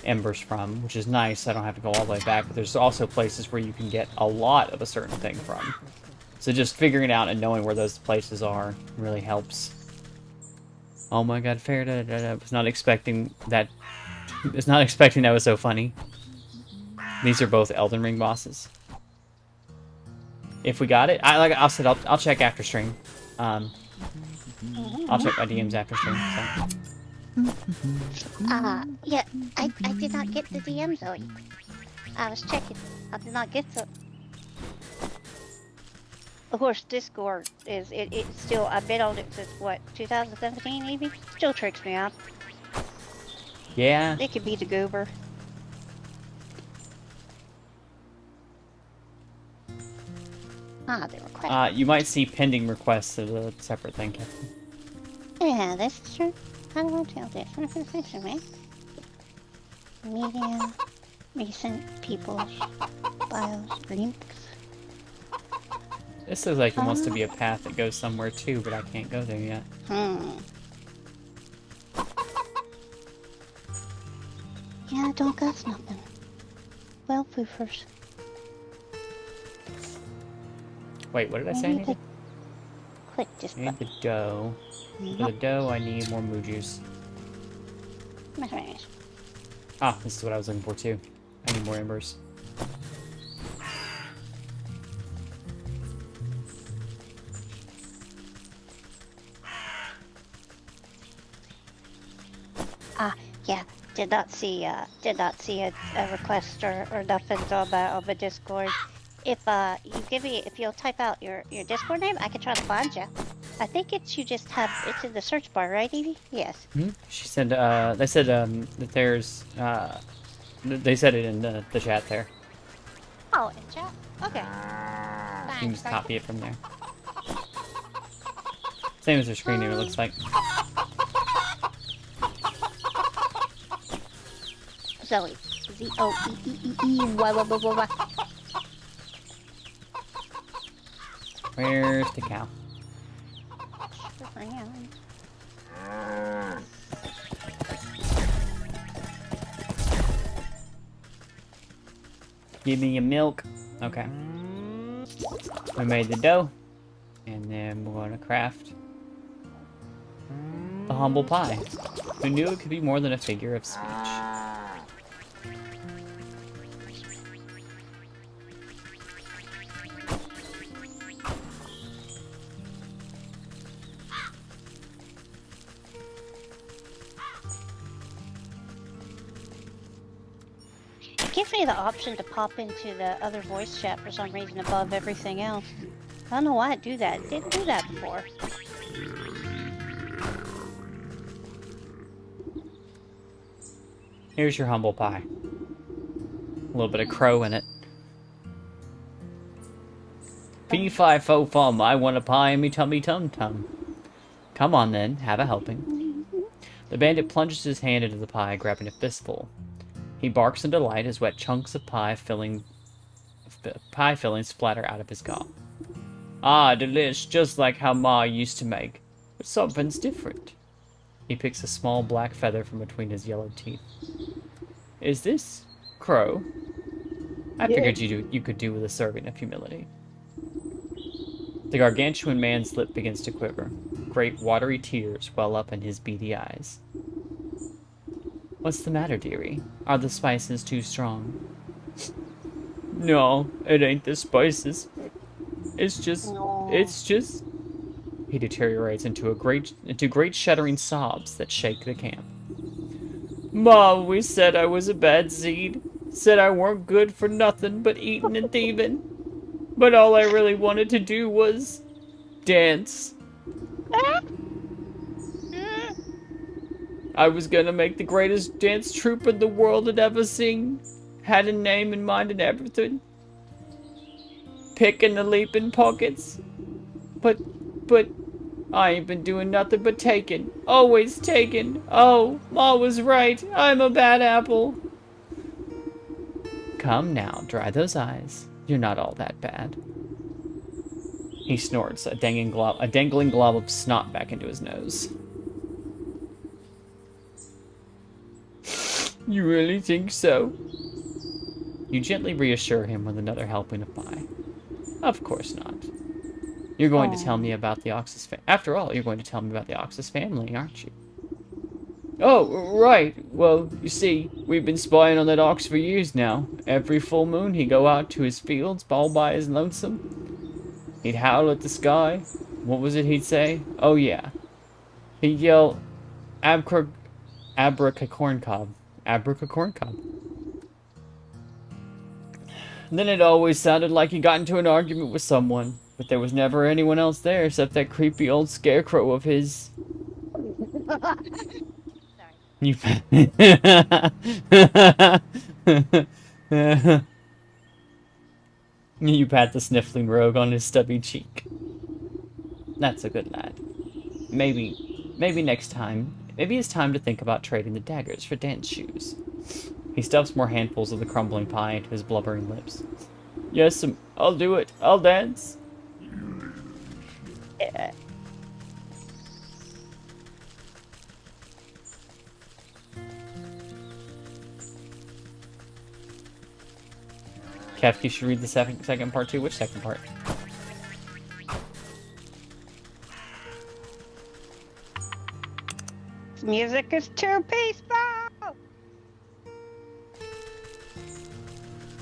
embers from, which is nice. I don't have to go all the way back, but there's also places where you can get a lot of a certain thing from. So just figuring it out and knowing where those places are really helps. Oh my god, fair. I was not expecting that. I was not expecting that was so funny. These are both Elden Ring bosses. If we got it, I'll check after stream. I'll check my DMs after stream. So. Yeah, I did not get the DM, Zoe. I was checking. I did not get the... Of course, Discord is, it's still, I've been on it since, what, 2017 maybe? Still tricks me out. Yeah. It could be the goober. They request. You might see pending requests as a separate thing, Captain. Yeah, this is true. How do I tell this? Man. Media, recent people's bios, links. This looks like it wants to be a path that goes somewhere too, but I can't go there yet. Yeah, don't got nothing. Well, poofers. Wait, what did I say? I needed? Click this I need button. the dough. For the dough, I need more moo juice. Ah, this is what I was looking for too. I need more embers. Yeah. Did not see a request or nothing on the Discord. If if you'll type out your Discord name, I can try to find you. I think it's it's in the search bar, right, Evie? Yes. Hmm? She said, they said, that there's, they said it in the chat there. Oh, in chat? Okay. You can just copy it from there. Same as her screen name, it looks like. Zoe. Z-O-E-E-E-E-Y-Y-Y-Y. Where's the cow? Give me your milk. Okay. We made the dough. And then we're going to craft the humble pie. Who knew it could be more than a figure of speech? It gives me the option to pop into the other voice chat for some reason above everything else. I don't know why it do that. It didn't do that before. Here's your humble pie. A little bit of crow in it. P5 I want a pie in me tummy tum tum. Come on then, have a helping. The bandit plunges his hand into the pie, grabbing a fistful. He barks in delight as wet chunks of pie filling splatter out of his gob. Ah, delish, just like how Ma used to make. But something's different. He picks a small black feather from between his yellow teeth. Is this crow? I figured you could do with a serving of humility. The gargantuan man's lip begins to quiver. Great watery tears well up in his beady eyes. What's the matter, dearie? Are the spices too strong? No, it ain't the spices. It's just... He deteriorates into great shuddering sobs that shake the camp. Ma always said I was a bad seed. Said I weren't good for nothing but eating and thieving. But all I really wanted to do was... dance. I was gonna make the greatest dance troupe in the world had ever seen. Had a name in mind and everything. Picking the leaping pockets. But, I ain't been doing nothing but taking. Always taking. Oh, Ma was right. I'm a bad apple. Come now, dry those eyes. You're not all that bad. He snorts, a dangling glob of snot back into his nose. You really think so? You gently reassure him with another helping of pie. Of course not. You're going to tell me about the Oxus family. After all, you're going to tell me about the Oxus family, aren't you? Oh, right. Well, you see, we've been spying on that ox for years now. Every full moon, he'd go out to his fields, all by his lonesome. He'd howl at the sky. What was it he'd say? Oh, yeah. He'd yell, Abracacorncob. Abracacorncob. Then it always sounded like he got into an argument with someone. But there was never anyone else there except that creepy old scarecrow of his. You You pat the sniffling rogue on his stubby cheek. That's a good lad. Maybe next time. Maybe it's time to think about trading the daggers for dance shoes. He stuffs more handfuls of the crumbling pie into his blubbering lips. Yes, I'll do it. I'll dance. Yeah. Kefka, you should read the second part too. Which second part? This music is too peaceful.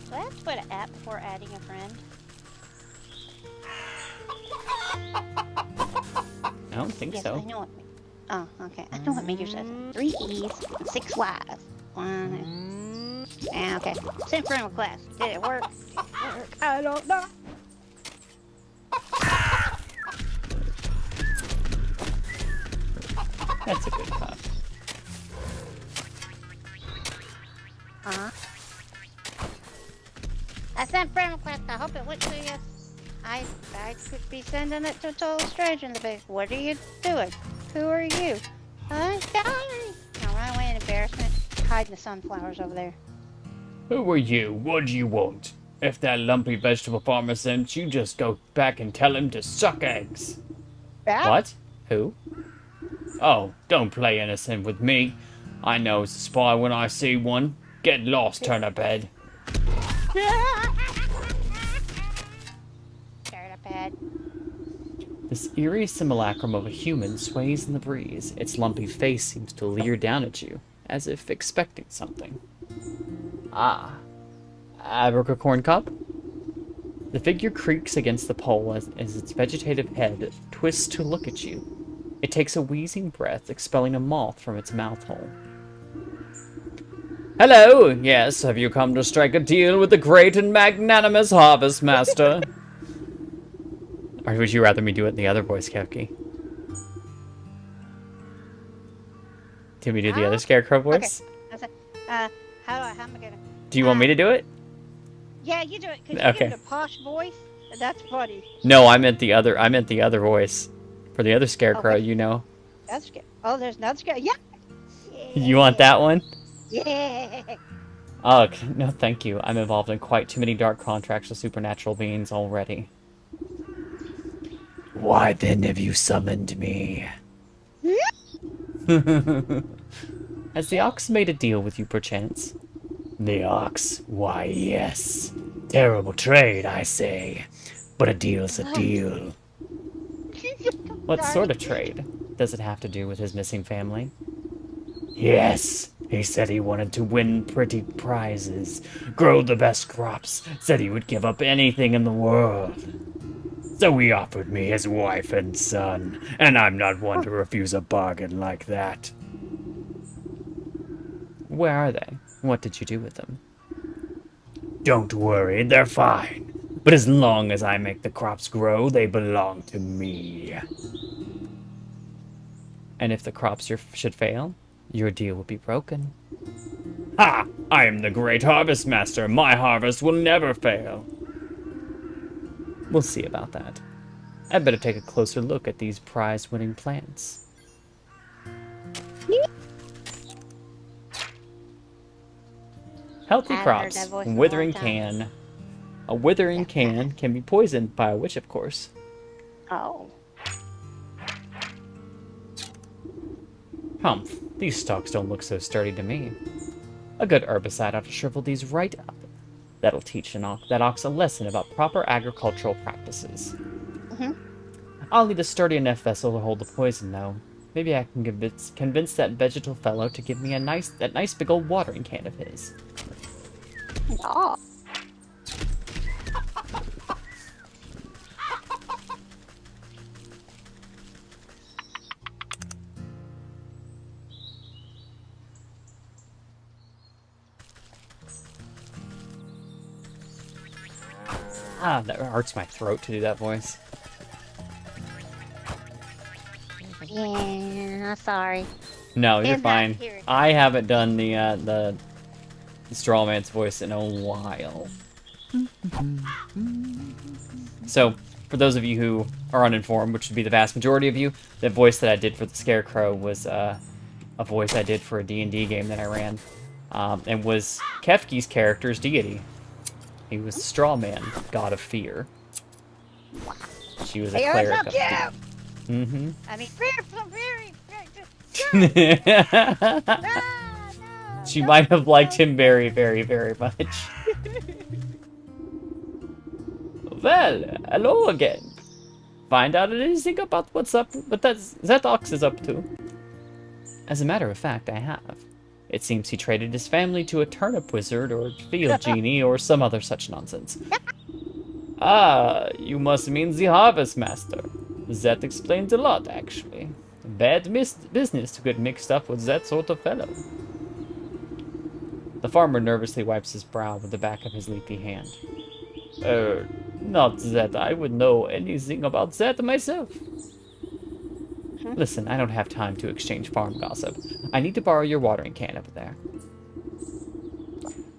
Do I have to put an app before adding a friend? I don't think Yes, so. I know what. Oh, okay. I know what Meteor says. 3 E's and 6 Y's. Yeah, okay. Send friend request. Did it work? Did it work? I don't know. That's a good pup. I sent friend request. I hope it went to you. I could be sending it to a total stranger in the face. What are you doing? Who are you? I'm sorry. Now run away in embarrassment. Hide in the sunflowers over there. Who are you? What do you want? If that lumpy vegetable farmer sent you, just go back and tell him to suck eggs. Yeah? What? Who? Oh, don't play innocent with me. I know it's a spy when I see one. Get lost, turnip head. Turnip head. This eerie simulacrum of a human sways in the breeze. Its lumpy face seems to leer down at you, as if expecting something. Ah. Abracacorn cup? The figure creaks against the pole as its vegetative head twists to look at you. It takes a wheezing breath, expelling a moth from its mouth hole. Hello! Yes, have you come to strike a deal with the great and magnanimous Harvest Master? Or would you rather me do it in the other voice, Kevki? Do me do the other Scarecrow voice? Okay. How am I gonna? Do you want me to do it? Yeah, you do it. Cause Okay. you give it a posh voice. That's funny. No, I meant the other voice. For the other Scarecrow, Okay. you know. That's good. Oh, there's another guy. Yeah. You want that one? Yeah. Oh, no thank you. I'm involved in quite too many dark contracts with supernatural beings already. Why then have you summoned me? Has the Ox made a deal with you, perchance? The Ox? Why, yes. Terrible trade, I say. But a deal's a deal. What sort of trade? Does it have to do with his missing family? Yes. He said he wanted to win pretty prizes, grow the best crops, said he would give up anything in the world. So he offered me his wife and son, and I'm not one to refuse a bargain like that. Where are they? What did you do with them? Don't worry, they're fine. But as long as I make the crops grow, they belong to me. And if the crops should fail, your deal will be broken. Ha! I am the great Harvest Master. My harvest will never fail. We'll see about that. I'd better take a closer look at these prize-winning plants. Healthy I haven't heard crops. that voice in a Withering long time. can. A withering can be poisoned by a witch, of course. Oh. Humph, these stalks don't look so sturdy to me. A good herbicide ought to shrivel these right up. That'll teach that ox a lesson about proper agricultural practices. I'll need a sturdy enough vessel to hold the poison, though. Maybe I can convince that vegetal fellow to give me that nice big old watering can of his. Oh. Ah, that hurts my throat to do that voice. Yeah, sorry. No, you're And not fine. here. I haven't done the Straw Man's voice in a while. So, for those of you who are uninformed, which would be the vast majority of you, the voice that I did for the Scarecrow was a voice I did for a D&D game that I ran. And was Kefki's character's deity. He was the Straw Man, god of fear. She was a You're cleric so of cute! Mm-hmm. I mean, very no. She might have liked him very, very, very much. Well, hello again. Find out anything about what's up, what that Ox is up to. As a matter of fact, I have. It seems he traded his family to a turnip wizard or field genie or some other such nonsense. Ah, you must mean the harvest master. That explains a lot, actually. Bad business to get mixed up with that sort of fellow. The farmer nervously wipes his brow with the back of his leafy hand. Not that I would know anything about that myself. Listen, I don't have time to exchange farm gossip. I need to borrow your watering can over there.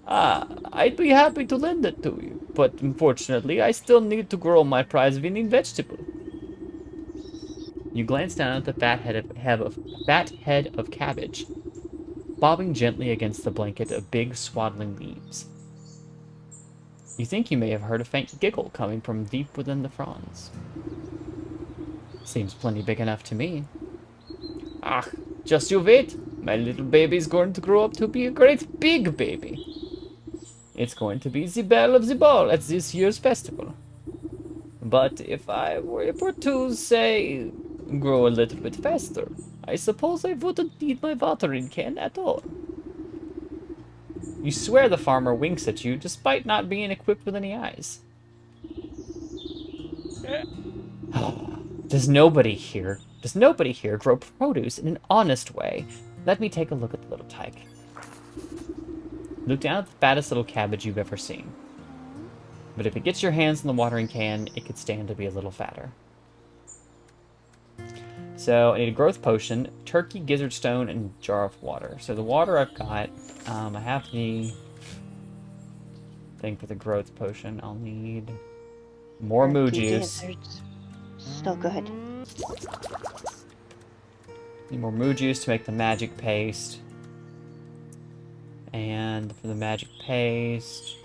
Ah, I'd be happy to lend it to you, but unfortunately, I still need to grow my prize-winning vegetable. You glance down at the fat head of cabbage, bobbing gently against the blanket of big, swaddling leaves. You think you may have heard a faint giggle coming from deep within the fronds. Seems plenty big enough to me. Ah, just you wait. My little baby's going to grow up to be a great big baby. It's going to be the belle of the ball at this year's festival. But if I were to, say, grow a little bit faster, I suppose I wouldn't need my watering can at all. You swear the farmer winks at you, despite not being equipped with any eyes. Does nobody here grow produce in an honest way? Let me take a look at the little tyke. Look down at the fattest little cabbage you've ever seen. But if it gets your hands in the watering can, it could stand to be a little fatter. So I need a growth potion, turkey, gizzard stone, and a jar of water. So the water I've got, I have the thing for the growth potion. I'll need more moo juice. So good. Need more moo juice to make the magic paste. And for the magic paste,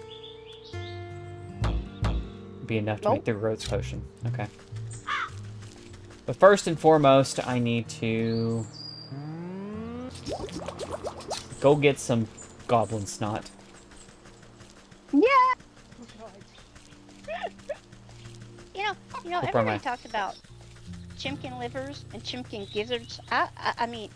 be enough to make the growth potion. Okay. But first and foremost, I need to go get some goblin snot. Yeah. You know, everybody talks about chimkin livers and chimkin gizzards. I mean,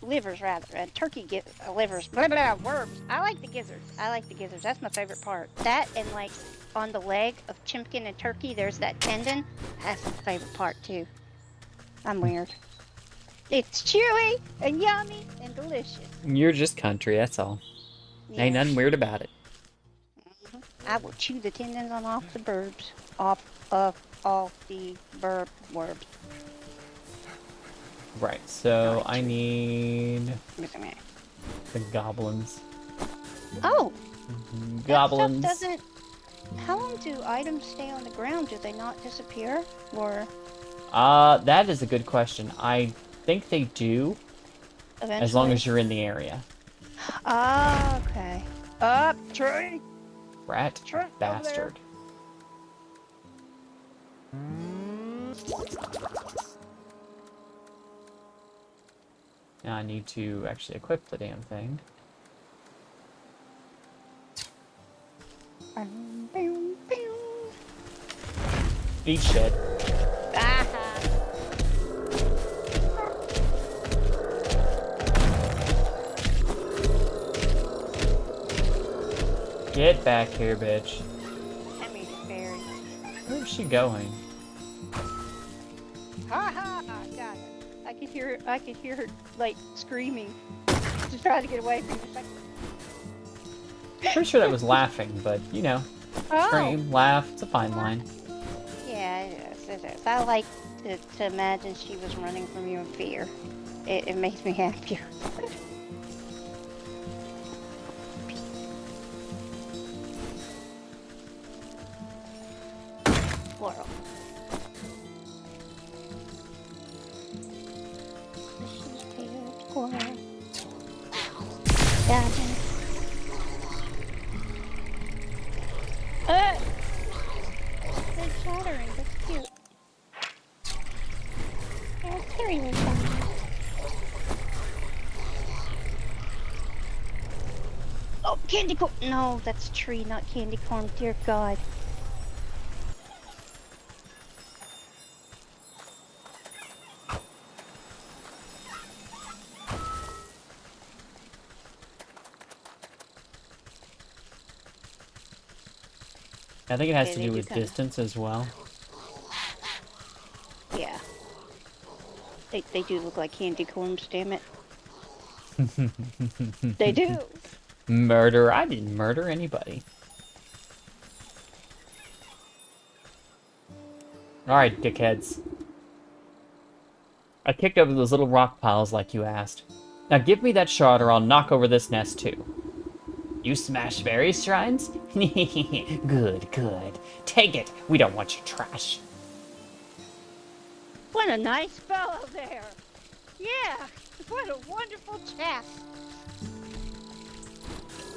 livers rather, and turkey livers. Blah, blah, blah, worms. I like the gizzards. That's my favorite part. That and like on the leg of chimkin and turkey, there's that tendon. That's my favorite part too. I'm weird. It's chewy and yummy and delicious. You're just country, that's all. Yeah. Ain't nothing weird about it. I will chew the tendons on off the burbs. Off the burb worms. Right, so I need That the goblins. stuff Goblins. doesn't... How long do items stay on the ground? Do they not disappear? Or... That is a good question. I think they do, eventually? as long as you're in the area. Ah, okay. Up, tree! Rat Tree, over there. bastard. Now I need to actually equip the damn thing. Eat shit. Get back here, bitch. That means fairy. Where's she going? Ha ha! Got it. I could hear her like screaming to try to get away from me. Pretty sure that was laughing, but you know, scream, laugh, it's a fine line. Yeah, it is. I like to imagine she was running from you in fear. It makes me happier. Squirrel. Squirrel. Got him. They're chattering. That's cute. Oh, Terry was fun. Oh, candy corn. No, that's tree, not candy corn. Dear God. I think it has Okay, to they do do with kinda- distance as well. Yeah. They do look like candy corns, damn it. They do. Murder. I didn't murder anybody. Alright, dickheads. I kicked over those little rock piles like you asked. Now give me that shard or I'll knock over this nest too. You smash fairy shrines? Good, good. Take it. We don't want your trash. What a nice fellow there. Yeah, what a wonderful chap.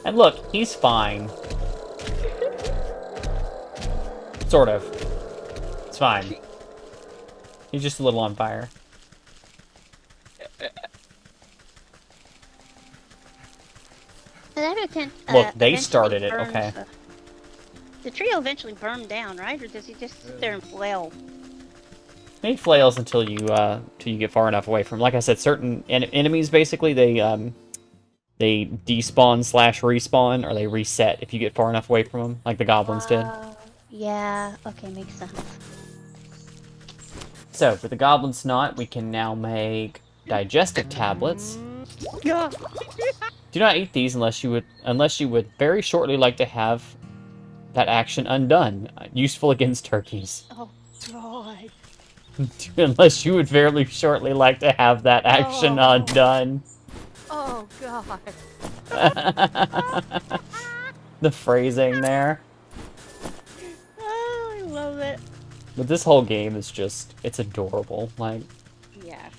And look, he's fine. Sort of. It's fine. He's just a little on fire. Look, they started it, okay. The tree will eventually burn down, right? Or does he just sit there and flail? He flails until you get far enough away from him. Like I said, certain enemies basically they despawn / respawn or they reset if you get far enough away from them, like the goblins did. Yeah. Okay, makes sense. So for the goblin snot, we can now make digestive tablets. Yeah. Do not eat these unless you would very shortly like to have that action undone. Useful against turkeys. Oh God. Unless you would very shortly like to have that action undone. Oh God. The phrasing there. Oh, I love it. But this whole game is just, it's adorable. Like, Yes.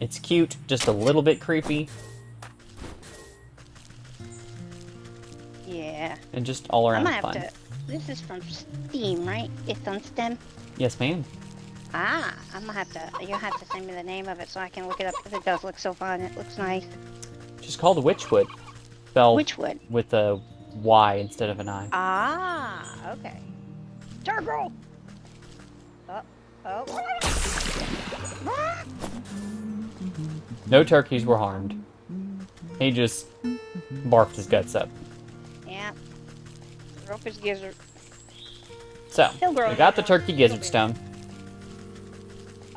it's cute, just a little bit creepy, Yeah. and just all I'm around gonna have fun. to. This is from Steam, right? It's on Steam. Yes, ma'am. Ah, I'm gonna have to. You'll have to send me the name of it so I can look it up. Because it does look so fun. It looks nice. She's called Wytchwood. Spelled Wytchwood. with a Y instead of an I. Ah, okay. Turgle. Oh. No turkeys were harmed. He just barfed his guts up. Yeah. Rope his gizzard. So, He'll grow we got the another turkey one. gizzard stone.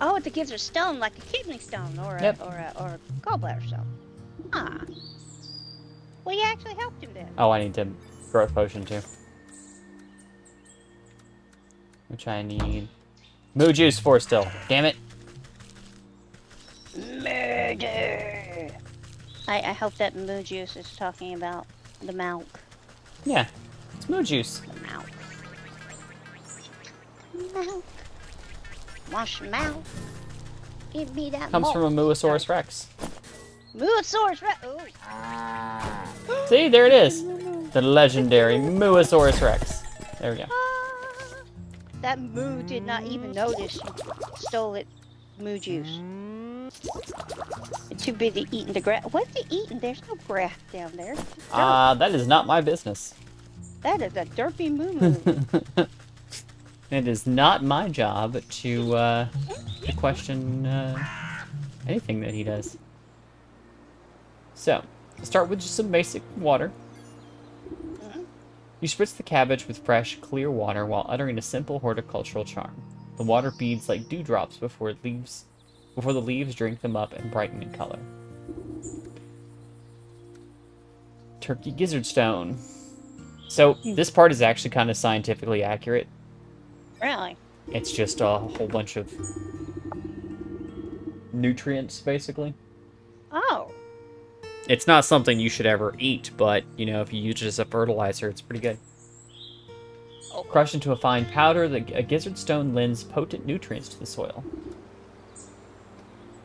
Oh, it's a gizzard stone, like a kidney stone, or a Yep. or a gallbladder stone. Ah. Well, you actually helped him then. Oh, I need to growth potion too. Which I need moo juice for still. Damn it. Murder. I hope that moo juice is talking about the milk. Yeah, it's moo juice. The milk. Milk. Wash your mouth. Give me that Comes milk. from a Moosaurus Rex. Moosaurus Rex. Ooh. See, there it is. The legendary Moosaurus Rex. There we go. Ah. That moo did not even notice you stole it moo juice. It's too busy eating the grass. What's he eating? There's no grass down there. It's dirt. That is not my business. That is a derpy moo moo. It is not my job to question anything that he does. So, let's start with just some basic water. You spritz the cabbage with fresh, clear water while uttering a simple horticultural charm. The water beads like dewdrops before the leaves drink them up and brighten in color. Turkey gizzard stone. So, this part is actually kind of scientifically accurate. Really? It's just a whole bunch of nutrients, basically. Oh. It's not something you should ever eat, but, you know, if you use it as a fertilizer, it's pretty good. Crushed into a fine powder, a gizzard stone lends potent nutrients to the soil.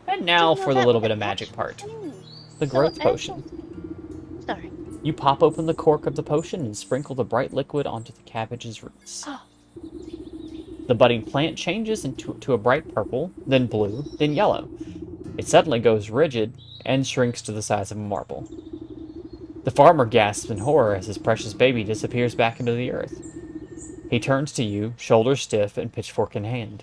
And now for the little bit of magic part. The growth potion. Sorry. You pop open the cork of the potion and sprinkle the bright liquid onto the cabbage's roots. The budding plant changes to a bright purple, then blue, then yellow. It suddenly goes rigid and shrinks to the size of a marble. The farmer gasps in horror as his precious baby disappears back into the earth. He turns to you, shoulders stiff and pitchfork in hand.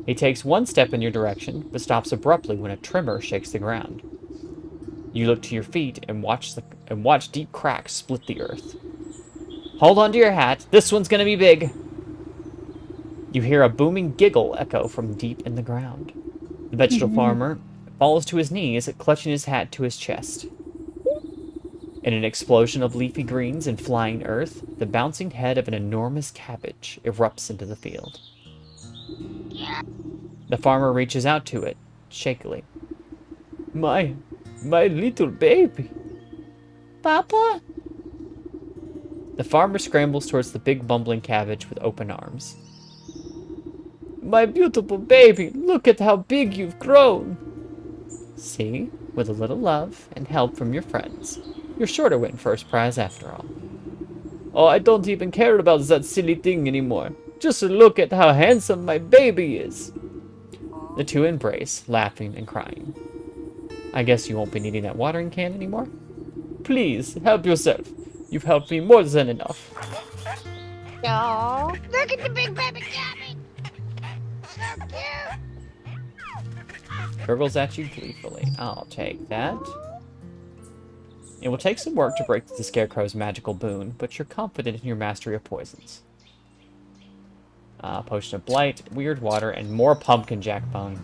He takes one step in your direction, but stops abruptly when a tremor shakes the ground. You look to your feet and watch deep cracks split the earth. Hold on to your hat. This one's gonna be big. You hear a booming giggle echo from deep in the ground. The vegetable farmer falls to his knees, clutching his hat to his chest. In an explosion of leafy greens and flying earth, the bouncing head of an enormous cabbage erupts into the field. The farmer reaches out to it, shakily. My little baby. Papa? The farmer scrambles towards the big bumbling cabbage with open arms. My beautiful baby, look at how big you've grown. See, with a little love and help from your friends, you're sure to win first prize after all. Oh, I don't even care about that silly thing anymore. Just look at how handsome my baby is. The two embrace, laughing and crying. I guess you won't be needing that watering can anymore? Please, help yourself. You've helped me more than enough. Oh, look at the big baby cabbage. So cute. Gurgles at you gleefully. I'll take that. It will take some work to break the Scarecrow's magical boon, but you're confident in your mastery of poisons. Potion of Blight, Weird Water, and more Pumpkin Jack Bone.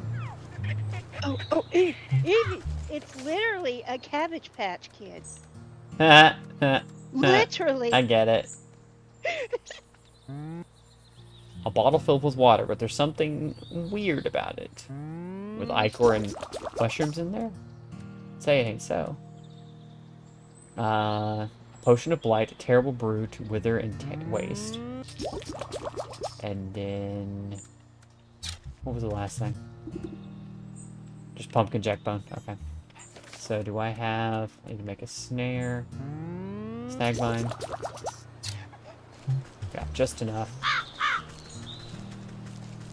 It's literally a Cabbage Patch Kid. I Literally. get it. A bottle filled with water, but there's something weird about it. With ichor and mushrooms in there? Say it ain't so. Potion of Blight, Terrible Brew to Wither and Waste. And then... what was the last thing? Just Pumpkin Jack Bone. Okay. So do I have... I need to make a snare. Snag vine. Got just enough.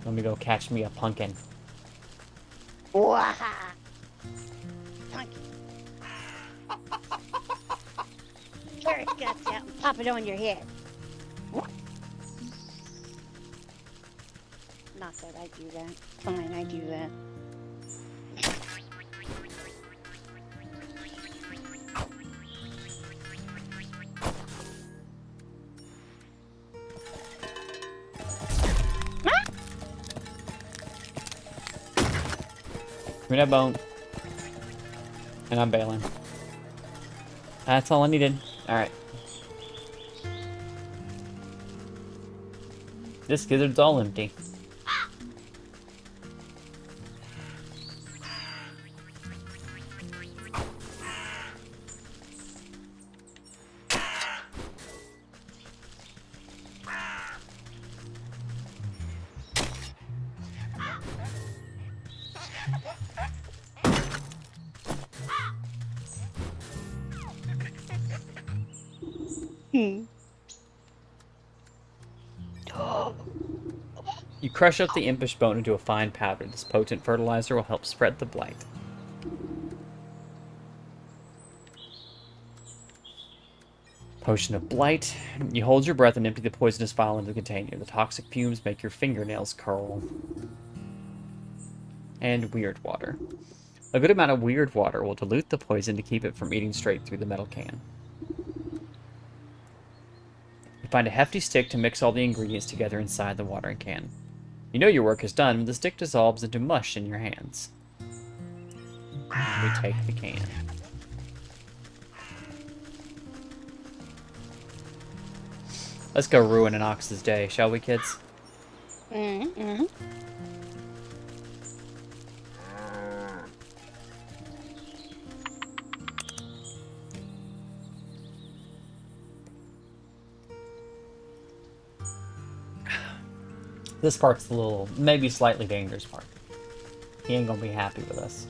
Let me go catch me a pumpkin. Wow. Pumpkin. Tear its guts out and pop it on your head. Not that I do that. Fine, I do that. Give me that bone. And I'm bailing. That's all I needed. Alright. This gizzard's all empty. You crush up the impish bone into a fine powder. This potent fertilizer will help spread the blight. Potion of Blight. You hold your breath and empty the poisonous vial into the container. The toxic fumes make your fingernails curl. And Weird Water. A good amount of Weird Water will dilute the poison to keep it from eating straight through the metal can. You find a hefty stick to mix all the ingredients together inside the watering can. You know your work is done when the stick dissolves into mush in your hands. And we take the can. Let's go ruin an ox's day, shall we, kids? Mm-hmm. This part's the little, maybe slightly dangerous part. He ain't gonna be happy with us.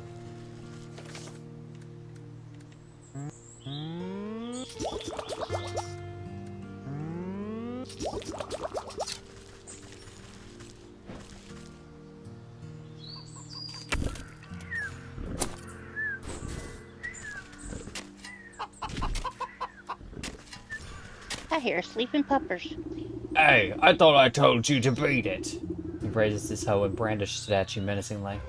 I hear sleeping puppers. Hey, I thought I told you to beat it. He raises his hoe and brandishes it at you menacingly.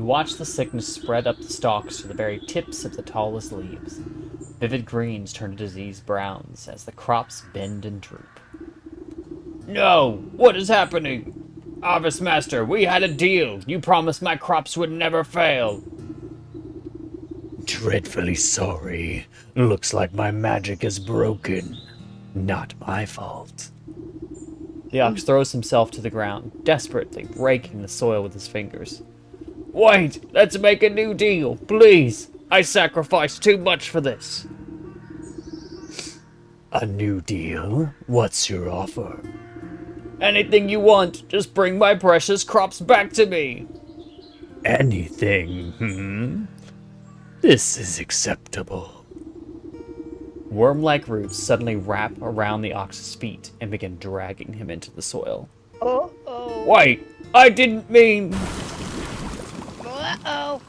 watch the sickness spread up the stalks to the very tips of the tallest leaves. Vivid greens turn to diseased browns as the crops bend and droop. No! What is happening? Harvest Master, we had a deal. You promised my crops would never fail. Dreadfully sorry. Looks like my magic is broken. Not my fault. The ox throws himself to the ground, desperately raking the soil with his fingers. Wait! Let's make a new deal, please! I sacrificed too much for this. A new deal? What's your offer? Anything you want, just bring my precious crops back to me. Anything, This is acceptable. Worm-like roots suddenly wrap around the ox's feet and begin dragging him into the soil. Uh-oh. Wait! I didn't mean... Uh-oh.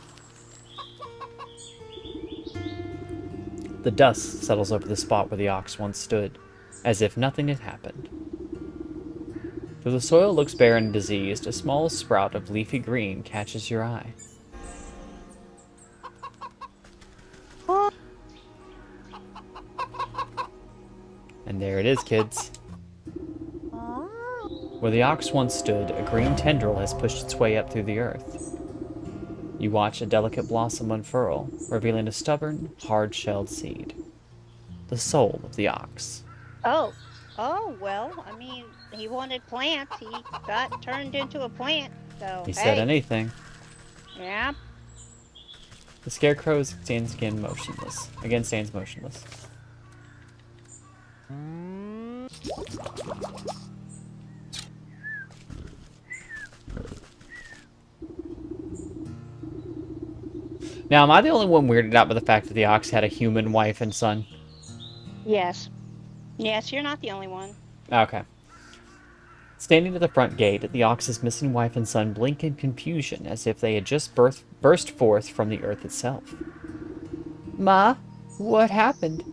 The dust settles over the spot where the ox once stood, as if nothing had happened. Though the soil looks barren and diseased, a small sprout of leafy green catches your eye. And there it is, kids. Where the ox once stood, a green tendril has pushed its way up through the earth. You watch a delicate blossom unfurl, revealing a stubborn, hard-shelled seed. The soul of the ox. Oh. Oh, well, I mean, he wanted plants. He got turned into a plant, so, He said anything. Yeah. The scarecrow stands motionless. Now, am I the only one weirded out by the fact that the ox had a human wife and son? Yes. Yes, you're not the only one. Okay. Standing at the front gate, the ox's missing wife and son blink in confusion as if they had just burst forth from the earth itself. Ma, what happened?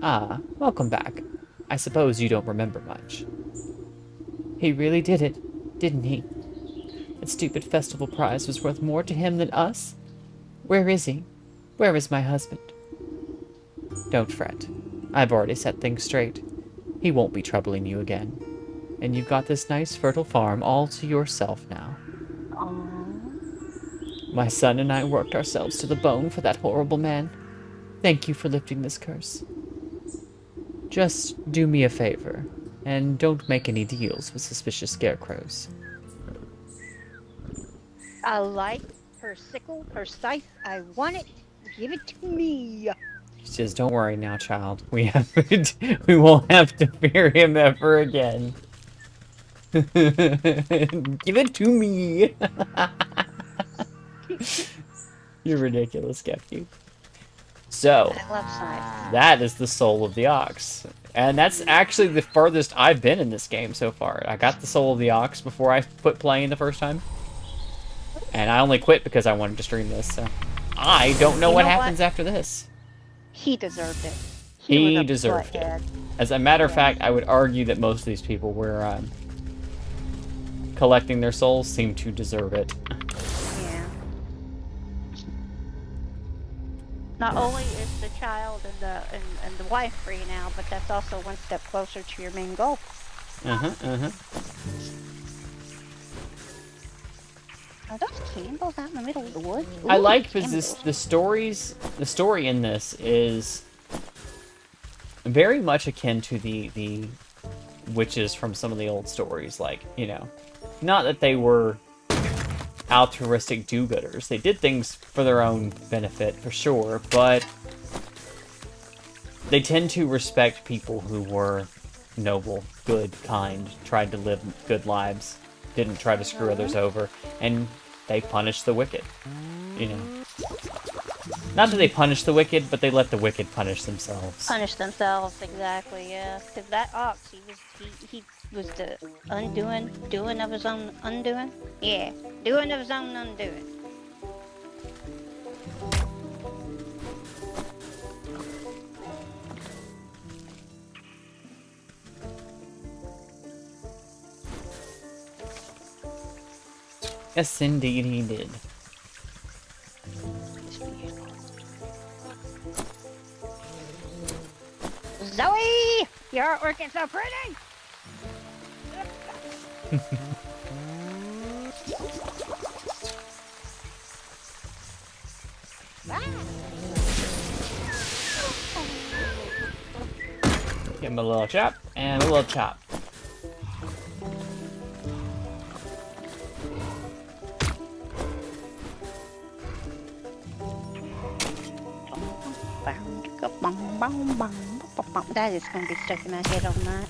Ah, welcome back. I suppose you don't remember much. He really did it, didn't he? That stupid festival prize was worth more to him than us? Where is he? Where is my husband? Don't fret. I've already set things straight. He won't be troubling you again. And you've got this nice fertile farm all to yourself now. Aww. My son and I worked ourselves to the bone for that horrible man. Thank you for lifting this curse. Just do me a favor, and don't make any deals with suspicious scarecrows. I like her sickle, her scythe. I want it. Give it to me. Just don't worry now, child. We won't have to fear him ever again. Give it to me. You're ridiculous, Skepty. So, I love scythe. that is the soul of the ox. And that's actually the furthest I've been in this game so far. I got the soul of the ox before I quit playing the first time. And I only quit because I wanted to stream this, so... I don't know what happens after this. He deserved it. He deserved it. As a matter of fact, I would argue that most of these people were collecting their souls seem to deserve it. Yeah. Not only is the child and the wife free now, but that's also one step closer to your main goal. Are those candles out in the middle of the woods? Ooh, I like candles. because the story in this is very much akin to the witches from some of the old stories. Like, you know, not that they were altruistic do-gooders. They did things for their own benefit, for sure, but they tend to respect people who were noble, good, kind, tried to live good lives, didn't try to screw others over, and they punish the wicked, you know. Not that they punish the wicked, but they let the wicked punish themselves. Punish themselves, exactly, yeah. Because that ox, he was the doing of his own undoing? Yeah, doing of his own undoing. Yes, indeed he did. Your artwork is so pretty. Give him a little chop and a little chop. That is going to be stuck in my head all night.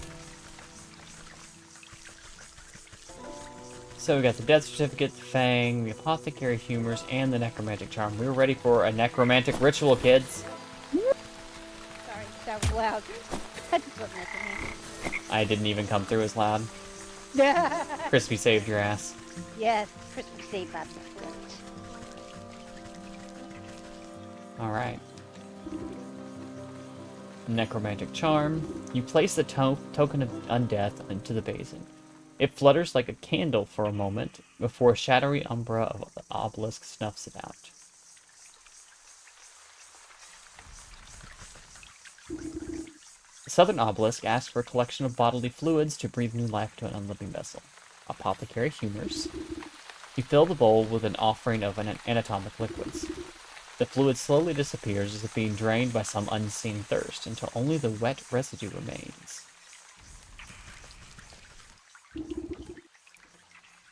So we got the death certificate, the fang, the apothecary humors, and the necromantic charm. We were ready for a necromantic ritual, kids. Sorry, that was loud. I just wasn't listening. I didn't even come through as loud. Crispy saved your ass. Yes, Christmas Eve by the foot. Alright. Necromantic charm. You place the token of undeath into the basin. It flutters like a candle for a moment before a shadowy umbra of the obelisk snuffs it out. The southern obelisk asks for a collection of bodily fluids to breathe new life to an unliving vessel. Apothecary humors. You fill the bowl with an offering of anatomic liquids. The fluid slowly disappears as if being drained by some unseen thirst until only the wet residue remains.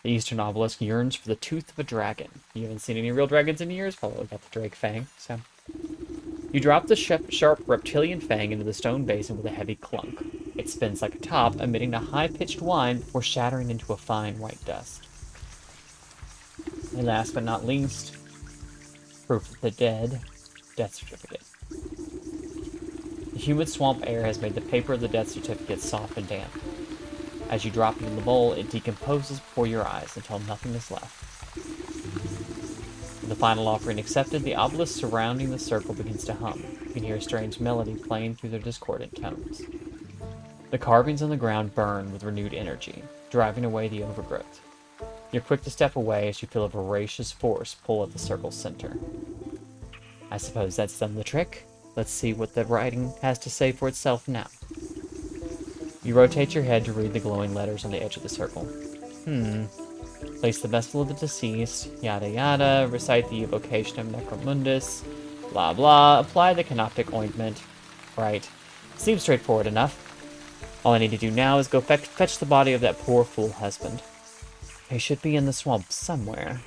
The eastern obelisk yearns for the tooth of a dragon. You haven't seen any real dragons in years, probably got the drake fang, so... You drop the sharp reptilian fang into the stone basin with a heavy clunk. It spins like a top, emitting a high-pitched whine before shattering into a fine white dust. And last but not least, proof of the dead, death certificate. The humid swamp air has made the paper of the death certificate soft and damp. As you drop it in the bowl, it decomposes before your eyes until nothing is left. With the final offering accepted, the obelisk surrounding the circle begins to hum. You can hear a strange melody playing through their discordant tones. The carvings on the ground burn with renewed energy, driving away the overgrowth. You're quick to step away as you feel a voracious force pull at the circle's center. I suppose that's done the trick. Let's see what the writing has to say for itself now. You rotate your head to read the glowing letters on the edge of the circle. Place the vessel of the deceased, yada yada, recite the evocation of Necromundus, blah blah, apply the canoptic ointment. Right. Seems straightforward enough. All I need to do now is go fetch the body of that poor fool husband. He should be in the swamp somewhere.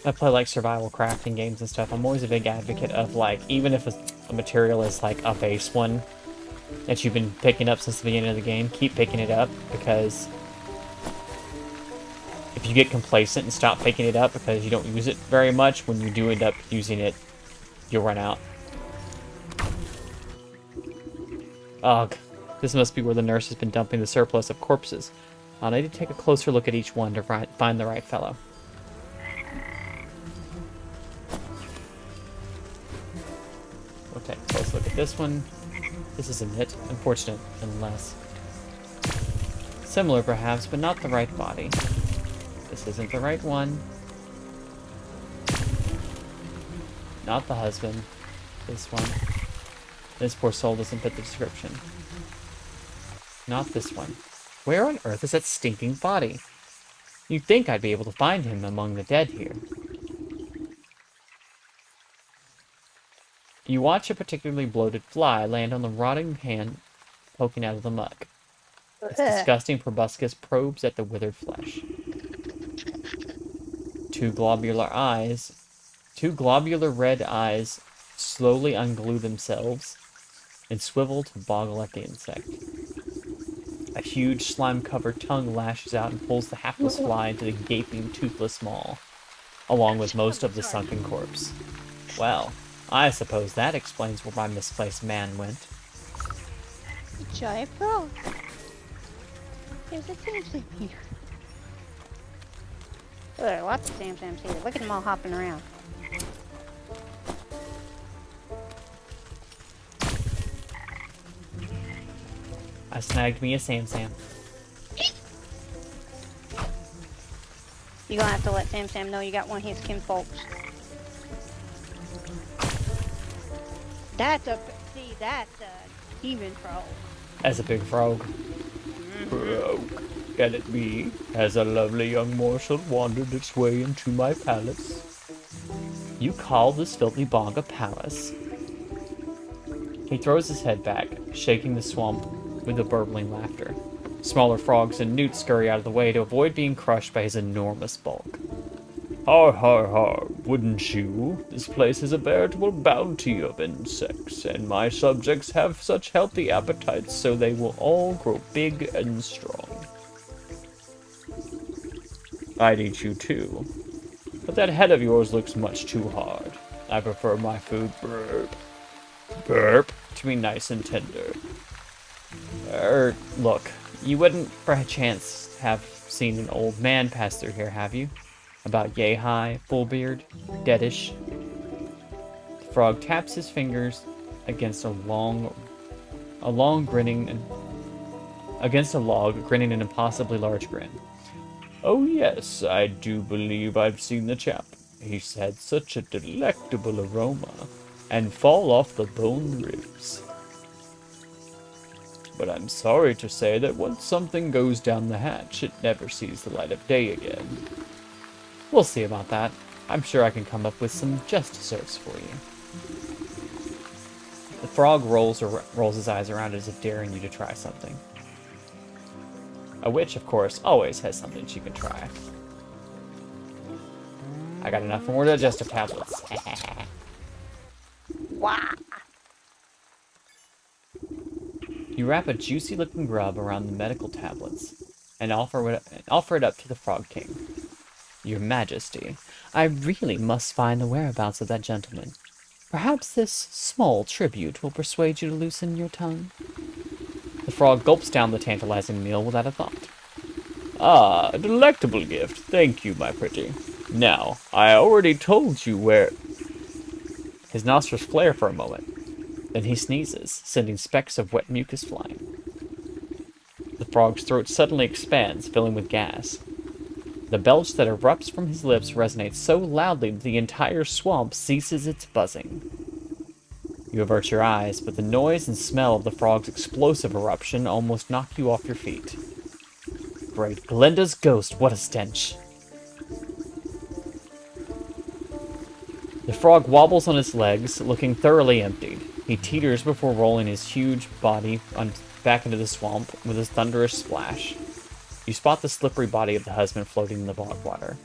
I play like survival crafting games and stuff. I'm always a big advocate of like, even if a material is like a base one that you've been picking up since the beginning of the game, keep picking it up, because if you get complacent and stop picking it up because you don't use it very much, when you do end up using it, you'll run out. Ugh. This must be where the nurse has been dumping the surplus of corpses. I'll need to take a closer look at each one to find the right fellow. We'll take a close look at this one. This isn't it. Unfortunate, nonetheless. Similar, perhaps, but not the right body. This isn't the right one. Not the husband. This one. This poor soul doesn't fit the description. Not this one. Where on earth is that stinking body? You'd think I'd be able to find him among the dead here. You watch a particularly bloated fly land on the rotting hand poking out of the muck. Its disgusting proboscis probes at the withered flesh. Two globular red eyes slowly unglue themselves and swivel to boggle at the insect. A huge slime-covered tongue lashes out and pulls the hapless fly into the gaping, toothless maw, along with most of the sunken corpse. Well, I suppose that explains where my misplaced man went. Giant frog. There's a Sam Sam here. Oh, there are lots of Sam Sams here. Look at them all hopping around. I snagged me a Sam Sam. You're gonna have to let Sam Sam know you got one of his kinfolks. That's a demon frog. As a big frog. Frog, can it be? Has a lovely young morsel wandered its way into my palace? You call this filthy bog a palace? He throws his head back, shaking the swamp with a burbling laughter. Smaller frogs and newts scurry out of the way to avoid being crushed by his enormous bulk. Har, har, har, wouldn't you? This place is a veritable bounty of insects, and my subjects have such healthy appetites, so they will all grow big and strong. I'd eat you too, but that head of yours looks much too hard. I prefer my food burp to be nice and tender. Look, you wouldn't perchance have seen an old man pass through here, have you? About yay high, full beard, deadish. The frog taps his fingers against a log, grinning an impossibly large grin. Oh yes, I do believe I've seen the chap. He's had such a delectable aroma, and fall off the bone ribs. But I'm sorry to say that once something goes down the hatch, it never sees the light of day again. We'll see about that. I'm sure I can come up with some just desserts for you. The frog rolls his eyes around as if daring you to try something. A witch, of course, always has something she can try. I got enough for more digestive tablets. Wow. You wrap a juicy-looking grub around the medical tablets and offer it up to the Frog King. Your Majesty, I really must find the whereabouts of that gentleman. Perhaps this small tribute will persuade you to loosen your tongue. The frog gulps down the tantalizing meal without a thought. Ah, a delectable gift. Thank you, my pretty. Now, I already told you where... His nostrils flare for a moment. Then he sneezes, sending specks of wet mucus flying. The frog's throat suddenly expands, filling with gas. The belch that erupts from his lips resonates so loudly that the entire swamp ceases its buzzing. You avert your eyes, but the noise and smell of the frog's explosive eruption almost knock you off your feet. Great Glinda's ghost, what a stench! The frog wobbles on its legs, looking thoroughly emptied. He teeters before rolling his huge body back into the swamp with a thunderous splash. You spot the slippery body of the husband floating in the bog water.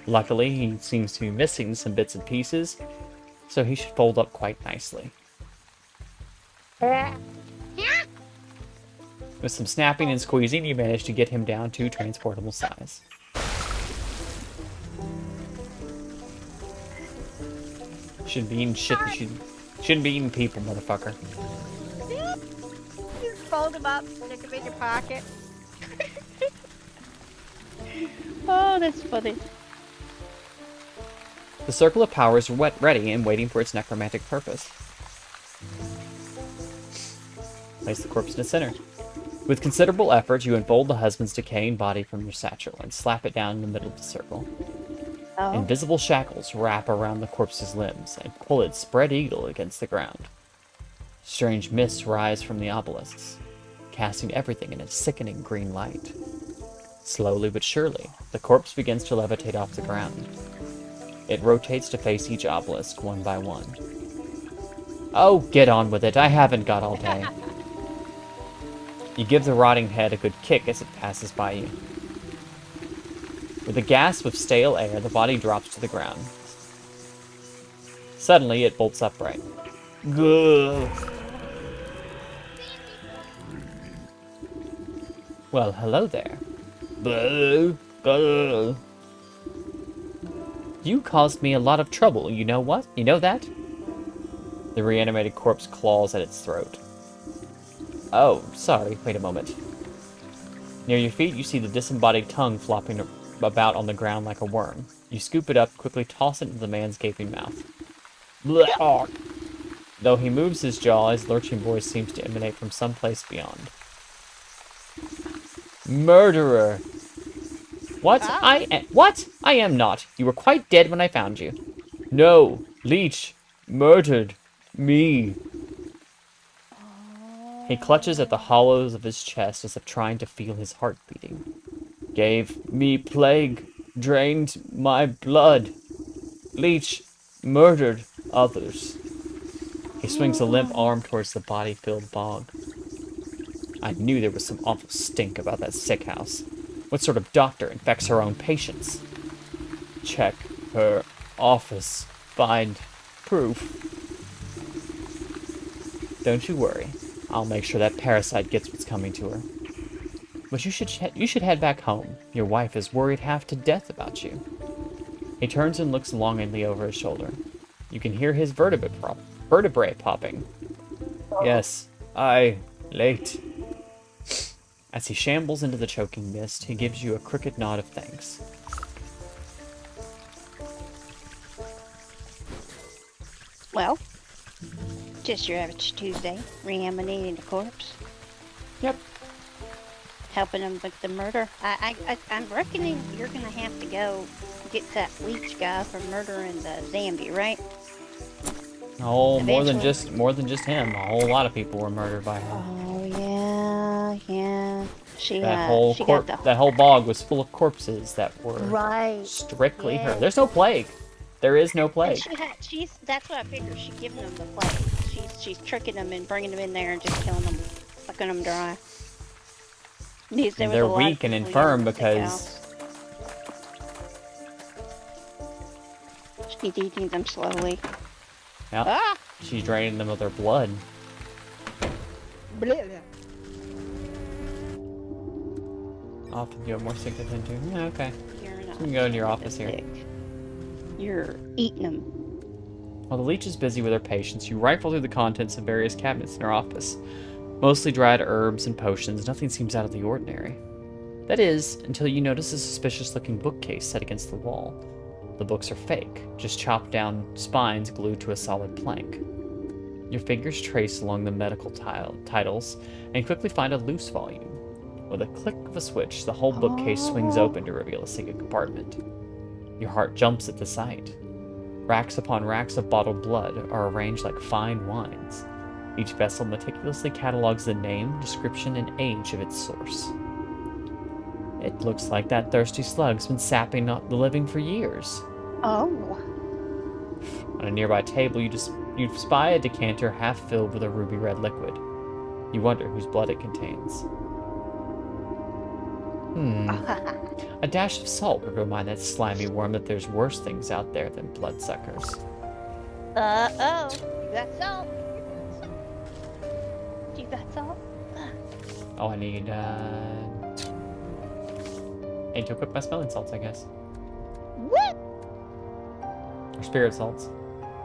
Luckily, he seems to be missing some bits and pieces, so he should fold up quite nicely. With some snapping and squeezing, you manage to get him down to transportable size. Shouldn't be eating shit. Shouldn't be eating people, motherfucker. You fold them up, stick them in your pocket. Oh, that's funny. The circle of power is ready and waiting for its necromantic purpose. Place the corpse in the center. With considerable effort, you unfold the husband's decaying body from your satchel and slap it down in the middle of the circle. Oh. Invisible shackles wrap around the corpse's limbs and pull it spread-eagle against the ground. Strange mists rise from the obelisks, casting everything in a sickening green light. Slowly but surely, the corpse begins to levitate off the ground. It rotates to face each obelisk one by one. Oh, get on with it. I haven't got all day. You give the rotting head a good kick as it passes by you. With a gasp of stale air, the body drops to the ground. Suddenly, it bolts upright. Gah. Well, hello there. You caused me a lot of trouble, you know what? You know that? The reanimated corpse claws at its throat. Oh, sorry, wait a moment. Near your feet, you see the disembodied tongue flopping about on the ground like a worm. You scoop it up, quickly toss it into the man's gaping mouth. Blech. Though he moves his jaw, his lurching voice seems to emanate from someplace beyond. Murderer. What? Ah. What? I am not. You were quite dead when I found you. No, Leech murdered me. He clutches at the hollows of his chest as if trying to feel his heart beating. Gave me plague, drained my blood. Leech murdered others. He swings a limp arm towards the body-filled bog. I knew there was some awful stink about that sick house. What sort of doctor infects her own patients? Check her office. Find proof. Don't you worry. I'll make sure that parasite gets what's coming to her. But you should head back home. Your wife is worried half to death about you. He turns and looks longingly over his shoulder. You can hear his vertebrae popping. Yes, late. As he shambles into the choking mist, he gives you a crooked nod of thanks. Well, just your average Tuesday, reanimating the corpse, Yep. helping them with the murder. I'm reckoning you're gonna have to go get that leech guy for murdering the zombie, right? Oh, more than Eventually. just him. A whole lot of people were murdered by her. Oh yeah. She That whole got the that whole bog was full of corpses that were right. strictly her. Yeah. There's no plague. There is no And plague. that's what I figured. She's giving them the plague. She's tricking them and bringing them in there and just killing them, sucking them dry. Because there And was they're a lot of weak and people infirm in the sick because house. She's eating them slowly. yep, Ah! she's draining them of their blood. Often you have more sick to tend to. Yeah, okay. You're not. You can go into your office here. sick. You're eating them. While the leech is busy with her patients, you rifle through the contents of various cabinets in her office. Mostly dried herbs and potions, nothing seems out of the ordinary. That is, until you notice a suspicious-looking bookcase set against the wall. The books are fake, just chopped down spines glued to a solid plank. Your fingers trace along the medical titles and quickly find a loose volume. With a click of a switch, the whole bookcase swings open to reveal a single compartment. Your heart jumps at the sight. Racks upon racks of bottled blood are arranged like fine wines. Each vessel meticulously catalogs the name, description, and age of its source. It looks like that thirsty slug's been sapping the living for years. Oh. On a nearby table, you spy a decanter half filled with a ruby red liquid. You wonder whose blood it contains. A dash of salt would remind that slimy worm that there's worse things out there than bloodsuckers. Oh. You got salt. You got salt? Oh, I need to equip my smelling salts, I guess. What? Or spirit salts.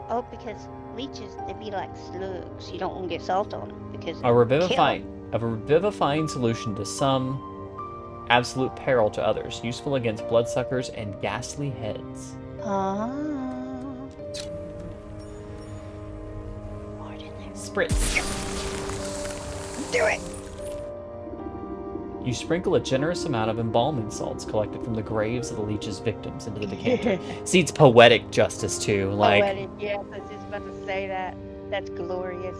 Oh, because leeches, they be like slugs. You don't want to get salt on them because A revivifying solution to some, absolute peril to others, useful against bloodsuckers and ghastly heads. More in there. Spritz. Do it. You sprinkle a generous amount of embalming salts collected from the graves of the leech's victims into the decanter. See, it's poetic justice too. Like, Poetic, yes, I was just about to say that. That's glorious.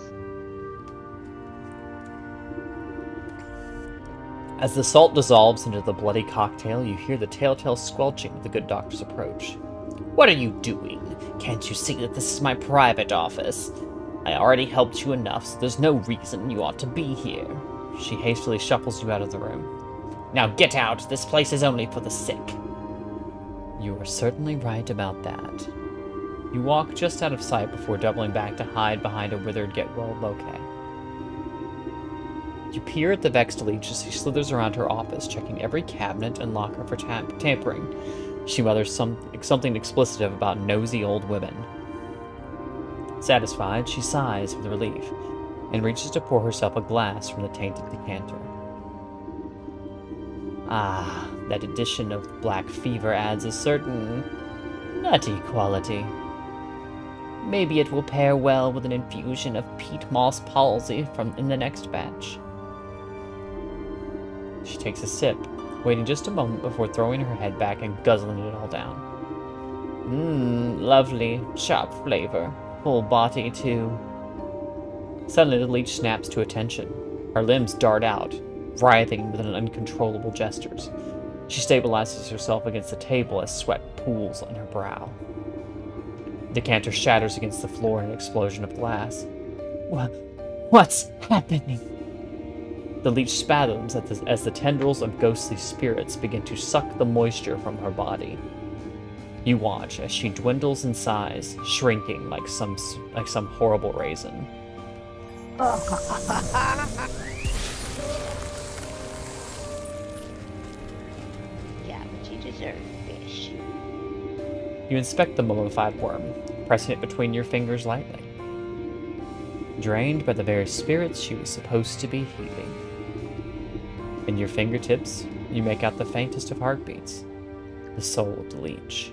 as the salt dissolves into the bloody cocktail, you hear the telltale squelching of the good doctor's approach. What are you doing? Can't you see that this is my private office? I already helped you enough, so there's no reason you ought to be here. She hastily shuffles you out of the room. Now get out! This place is only for the sick. You are certainly right about that. You walk just out of sight before doubling back to hide behind a withered get-well bouquet. You peer at the vexed leech as she slithers around her office, checking every cabinet and locker for tampering. She mutters something explicitive about nosy old women. Satisfied, she sighs with relief and reaches to pour herself a glass from the tainted decanter. Ah, that addition of black fever adds a certain nutty quality. Maybe it will pair well with an infusion of peat moss palsy in the next batch. She takes a sip, waiting just a moment before throwing her head back and guzzling it all down. Lovely, sharp flavor. Full body, too. Suddenly, the leech snaps to attention. Her limbs dart out, writhing with uncontrollable gestures. She stabilizes herself against the table as sweat pools on her brow. The decanter shatters against the floor in an explosion of glass. What's happening? The leech spasms as the tendrils of ghostly spirits begin to suck the moisture from her body. You watch as she dwindles in size, shrinking like some horrible raisin. Yeah, but you deserve fish. You inspect the mummified worm, pressing it between your fingers lightly. Drained by the very spirits she was supposed to be healing. In your fingertips, you make out the faintest of heartbeats, the soul of the leech.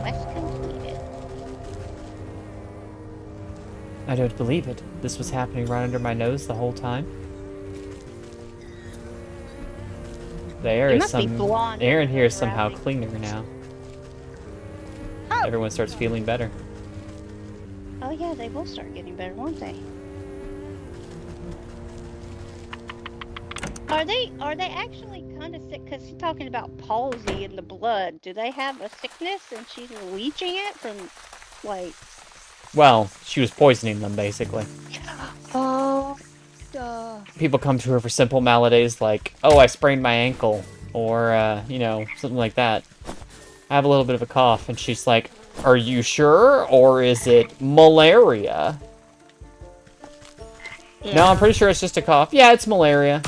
Quest completed. I don't believe it. This was happening right under my nose the whole time. The air You is must be blonde air in here is and somehow rowdy. cleaner now. Oh. Everyone starts feeling better. Oh yeah, they will start getting better, won't they? Are they actually kind of sick? Because you're talking about palsy in the blood. Do they have a sickness and she's leeching it from, like... Well, she was poisoning them, basically. Oh, People come to her for simple maladies like, oh, I sprained my ankle, or, you know, something like that. I have a little bit of a cough, and she's like, are you sure, or is it malaria? yeah. No, I'm pretty sure it's just a cough. Yeah, it's malaria.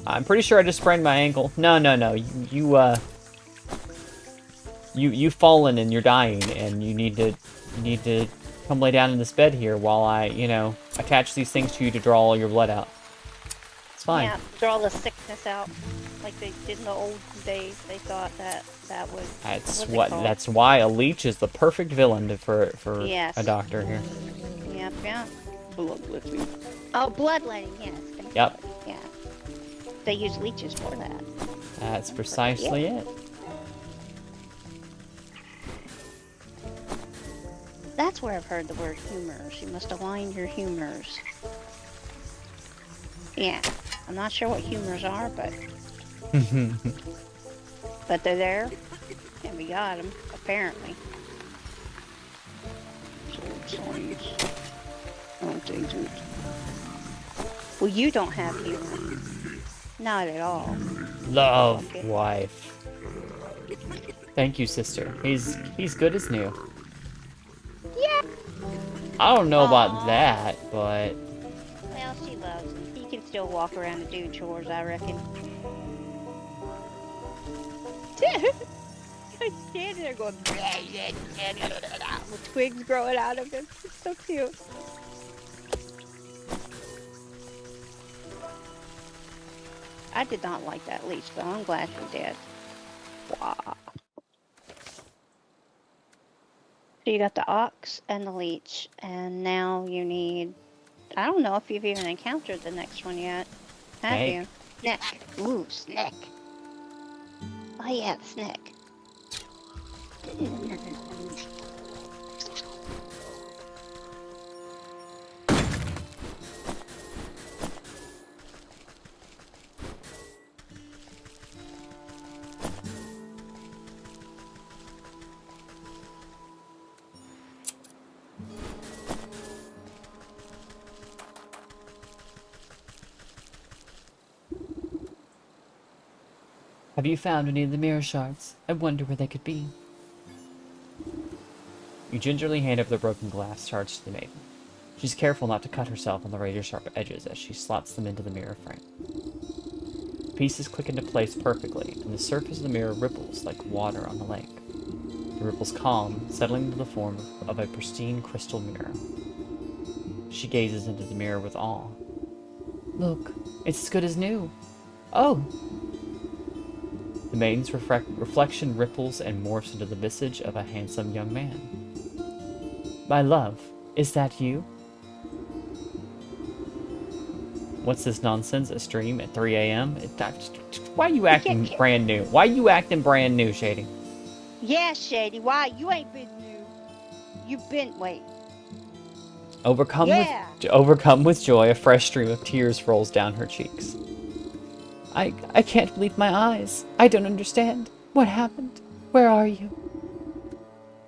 I'm pretty sure I just sprained my ankle. No. You've fallen and you're dying, and you need to come lay down in this bed here while I, you know, attach these things to you to draw all your blood out. It's fine. Yeah, draw the sickness out, like they did in the old days. They thought that was. That's why a leech is the perfect villain for Yes. a doctor here. Yep. Bloodletting. Oh, bloodletting, yes. Yep. Yeah. They use leeches for that. That's precisely it. That's where I've heard the word humors. You must align your humors. Yeah. I'm not sure what humors are, but they're there, and we got them, apparently. Science. Outdated. Well, you don't have humor. Not at all. Love, Okay. wife. Thank you, sister. He's good as new. Yeah. I don't know about Aw. that, but Well, she loves him. He can still walk around and do chores, I reckon. He's standing there going, with twigs growing out of him. It's so cute. I did not like that leech, but I'm glad she did. Wow. So you got the ox and the leech, and now you need... I don't know if you've even encountered the next one yet. Have Snake. you? Snake. Ooh, snake. Oh yeah, the snake. have you found any of the mirror shards? I wonder where they could be. You gingerly hand over the broken glass shards to the maiden. She's careful not to cut herself on the razor-sharp edges as she slots them into the mirror frame. The pieces click into place perfectly, and the surface of the mirror ripples like water on the lake. The ripples calm, settling into the form of a pristine crystal mirror. She gazes into the mirror with awe. Look, it's as good as new. Oh! The maiden's reflection ripples and morphs into the visage of a handsome young man. My love, is that you? What's this nonsense? A stream at 3 a.m.? Why you acting brand new? Why you acting brand new, Shady? Yeah, Shady. Why? You ain't been new. You've been. Wait. Overcome with joy, a fresh stream of tears rolls down her cheeks. I can't believe my eyes. I don't understand. What happened? Where are you?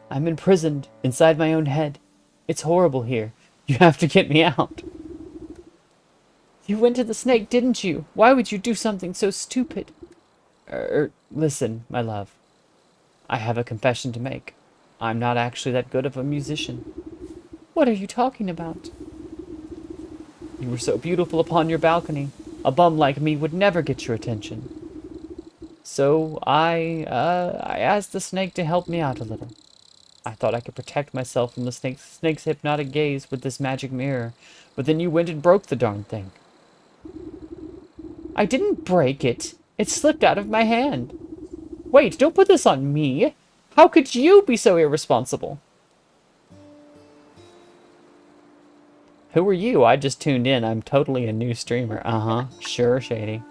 I'm imprisoned inside my own head. It's horrible here. You have to get me out. You went to the snake, didn't you? Why would you do something so stupid? Listen, my love. I have a confession to make. I'm not actually that good of a musician. What are you talking about? You were so beautiful upon your balcony. A bum like me would never get your attention. So I asked the snake to help me out a little. I thought I could protect myself from the snake's hypnotic gaze with this magic mirror, but then you went and broke the darn thing. I didn't break it. It slipped out of my hand. Wait, don't put this on me. How could you be so irresponsible? Who are you? I just tuned in. I'm totally a new streamer. Uh-huh. Sure, Shady.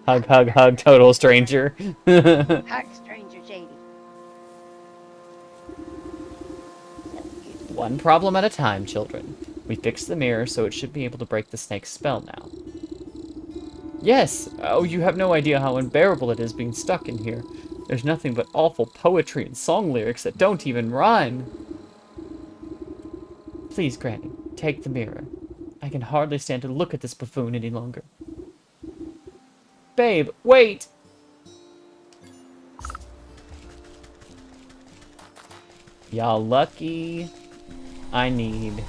Hug, hug, hug, total stranger. Hug, stranger, Shady. One problem at a time, children. We fixed the mirror, so it should be able to break the snake's spell now. Yes! Oh, you have no idea how unbearable it is being stuck in here. There's nothing but awful poetry and song lyrics that don't even rhyme. Please, Granny, take the mirror. I can hardly stand to look at this buffoon any longer. Babe, wait! Y'all lucky. I need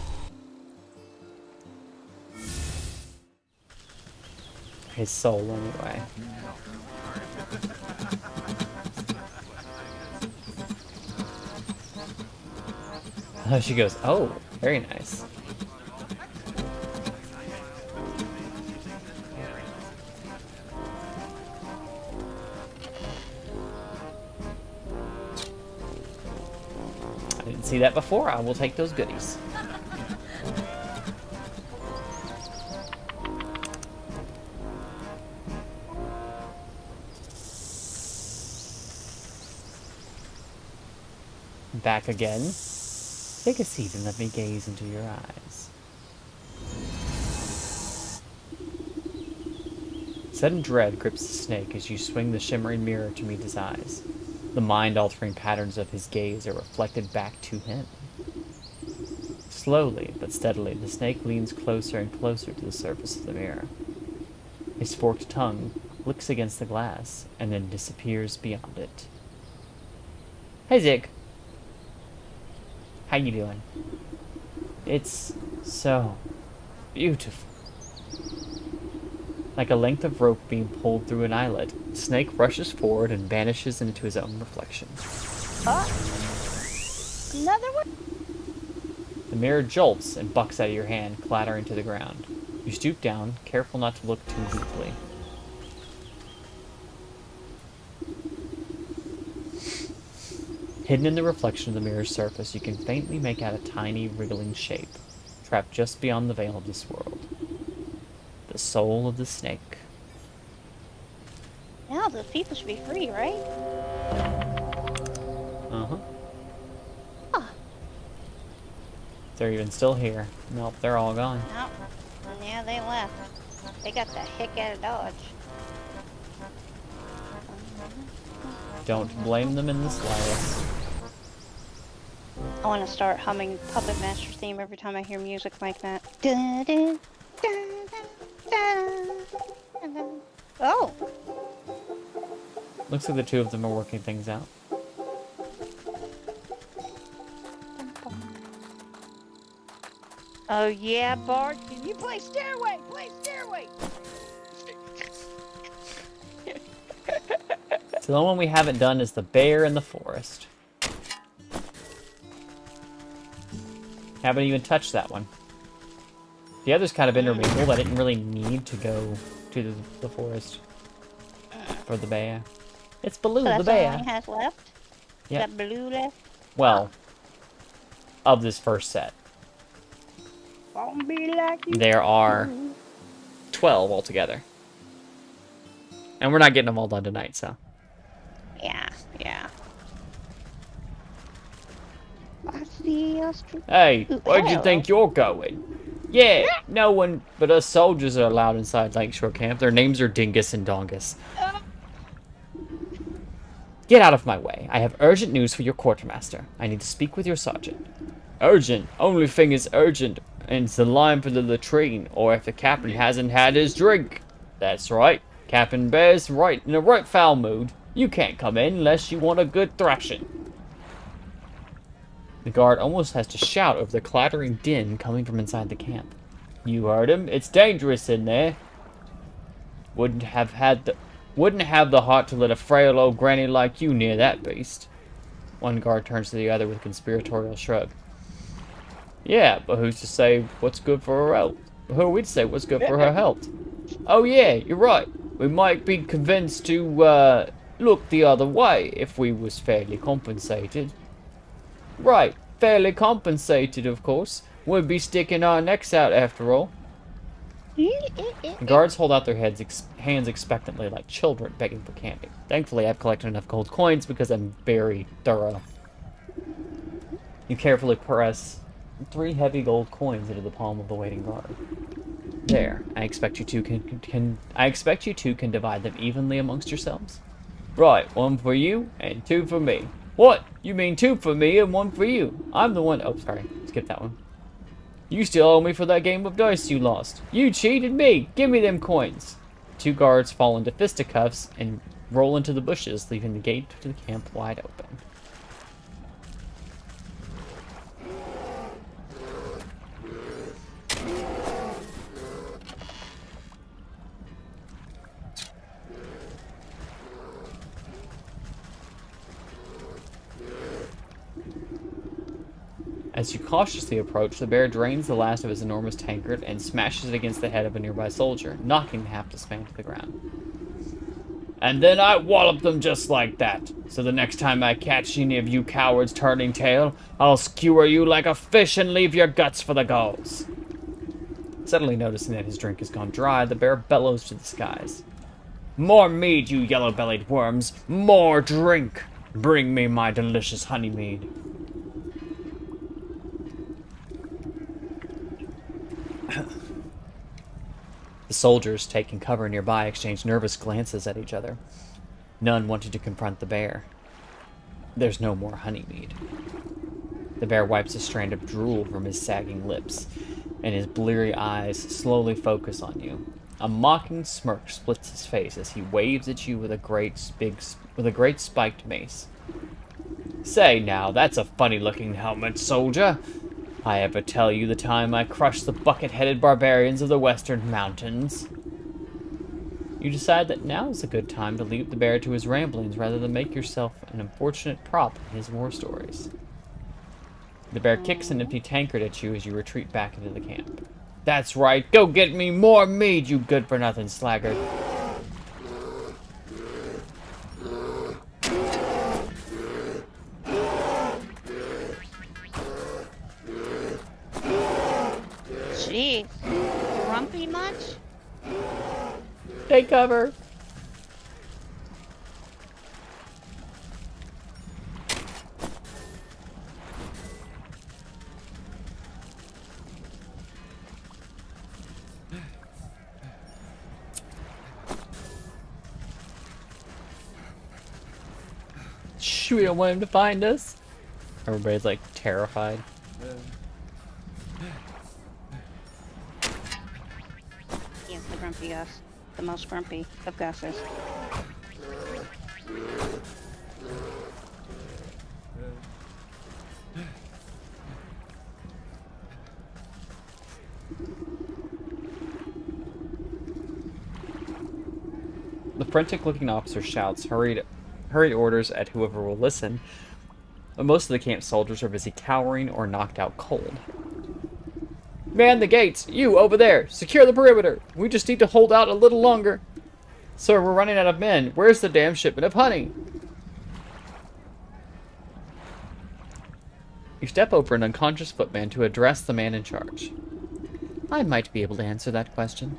his soul anyway. She goes, oh, very nice. I didn't see that before. I will take those goodies. Back again. Take a seat and let me gaze into your eyes. Sudden dread grips the snake as you swing the shimmering mirror to meet his eyes. The mind-altering patterns of his gaze are reflected back to him. Slowly but steadily, the snake leans closer and closer to the surface of the mirror. His forked tongue licks against the glass and then disappears beyond it. Hey, Zig. How you doing? It's so beautiful. Like a length of rope being pulled through an eyelet, the snake rushes forward and vanishes into his own reflection. Another one? The mirror jolts and bucks out of your hand, clattering to the ground. You stoop down, careful not to look too deeply. Hidden in the reflection of the mirror's surface, you can faintly make out a tiny, wriggling shape, trapped just beyond the veil of this world. The soul of the snake. Now those people should be free, right? Uh-huh. Huh. They're even still here. Nope, they're all gone. Nope. Yeah, they left. They got the heck out of Dodge. Don't blame them in the slightest. I want to start humming Puppet Master theme every time I hear music like that. Dun, dun, dun, dun, dun, dun. Oh! Looks like the two of them are working things out. Oh yeah, Bart, can you play Stairway? Play Stairway! So the one we haven't done is the bear in the forest. Haven't even touched that one. The other's kind of intermingled. I didn't really need to go to the forest for the bear. It's Baloo, So the that's all bear. he has left? Yep. Is that Blue left? Well, of this first set. Won't be like you. There are 12 altogether. And we're not getting them all done tonight, so. Yeah, yeah. I see ostrich. Hey, Ooh, where'd you hello. think you're going? Yeah, no one but us soldiers are allowed inside Lakeshore Camp. Their names are Dingus and Dongus. Get out of my way. I have urgent news for your quartermaster. I need to speak with your sergeant. Urgent? Only thing is urgent. And it's the line for the latrine, or if the captain hasn't had his drink. That's right. Captain Bear's right in a right foul mood. You can't come in unless you want a good thrashing. The guard almost has to shout over the clattering din coming from inside the camp. You heard him. It's dangerous in there. Wouldn't have the heart to let a frail old granny like you near that beast. One guard turns to the other with a conspiratorial shrug. Yeah, but who's to say what's good for her health? Who are we to say what's good for her health? Oh yeah, you're right. We might be convinced to look the other way if we was fairly compensated. Right, fairly compensated, of course. We'd be sticking our necks out after all. The guards hold out their hands expectantly like children begging for candy. Thankfully, I've collected enough gold coins because I'm very thorough. You carefully press 3 heavy gold coins into the palm of the waiting guard. There. I expect you two can divide them evenly amongst yourselves. Right, 1 for you and 2 for me. What? You mean 2 for me and 1 for you? I'm the one. Oh, sorry. Skip that one. You still owe me for that game of dice you lost. You cheated me. Give me them coins. 2 guards fall into fisticuffs and roll into the bushes, leaving the gate to the camp wide open. As you cautiously approach, the bear drains the last of his enormous tankard and smashes it against the head of a nearby soldier, knocking the hapless man to the ground. And then I wallop them just like that. So the next time I catch any of you cowards turning tail, I'll skewer you like a fish and leave your guts for the gulls. Suddenly noticing that his drink has gone dry, the bear bellows to the skies. More mead, you yellow-bellied worms! More drink! Bring me my delicious honey mead. The soldiers, taking cover nearby, exchanged nervous glances at each other. None wanted to confront the bear. There's no more honey mead. The bear wipes a strand of drool from his sagging lips, and his bleary eyes slowly focus on you. A mocking smirk splits his face as he waves at you with a great spiked mace. Say now, that's a funny-looking helmet, soldier. I ever tell you the time I crushed the bucket-headed barbarians of the western mountains? You decide that now is a good time to leave the bear to his ramblings rather than make yourself an unfortunate prop in his war stories. The bear kicks an empty tankard at you as you retreat back into the camp. That's right, go get me more mead, you good-for-nothing sluggard. Jeez. Grumpy much? Take cover. Shh, we don't want him to find us. Everybody's like terrified. He's the grumpy Gus. The most grumpy of Gusses. The frantic-looking officer shouts hurried orders at whoever will listen, but most of the camp soldiers are busy cowering or knocked out cold. Man the gates! You, over there! Secure the perimeter! We just need to hold out a little longer. Sir, we're running out of men. Where's the damn shipment of honey? You step over an unconscious footman to address the man in charge. I might be able to answer that question.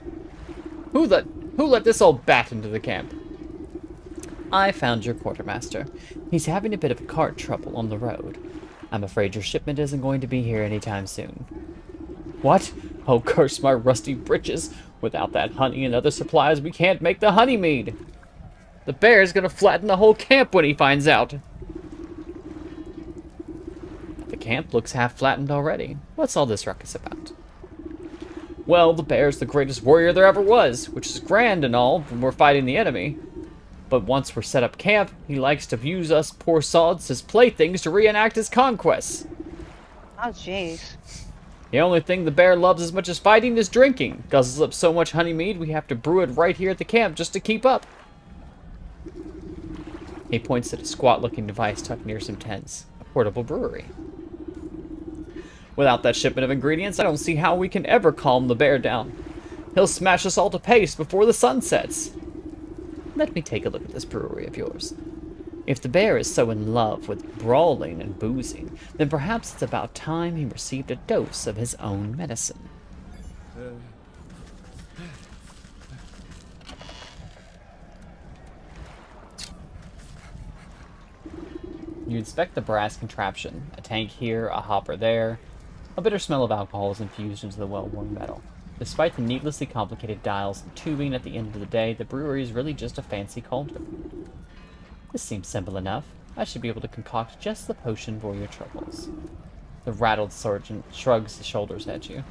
Who let this old bat into the camp? I found your quartermaster. He's having a bit of cart trouble on the road. I'm afraid your shipment isn't going to be here anytime soon. What? Oh, curse my rusty breeches. Without that honey and other supplies, we can't make the honey mead. The bear's gonna flatten the whole camp when he finds out. The camp looks half flattened already. What's all this ruckus about? Well, the bear's the greatest warrior there ever was, which is grand and all when we're fighting the enemy. But once we're set up camp, he likes to use us poor sods as playthings to reenact his conquests. Oh, jeez. The only thing the bear loves as much as fighting is drinking. Guzzles up so much honey mead, we have to brew it right here at the camp just to keep up. He points at a squat-looking device tucked near some tents. A portable brewery. Without that shipment of ingredients, I don't see how we can ever calm the bear down. He'll smash us all to paste before the sun sets. Let me take a look at this brewery of yours. If the bear is so in love with brawling and boozing, then perhaps it's about time he received a dose of his own medicine. You inspect the brass contraption. A tank here, a hopper there. A bitter smell of alcohol is infused into the well-worn metal. Despite the needlessly complicated dials and tubing, at the end of the day, the brewery is really just a fancy cauldron. This seems simple enough. I should be able to concoct just the potion for your troubles. The rattled sergeant shrugs his shoulders at you.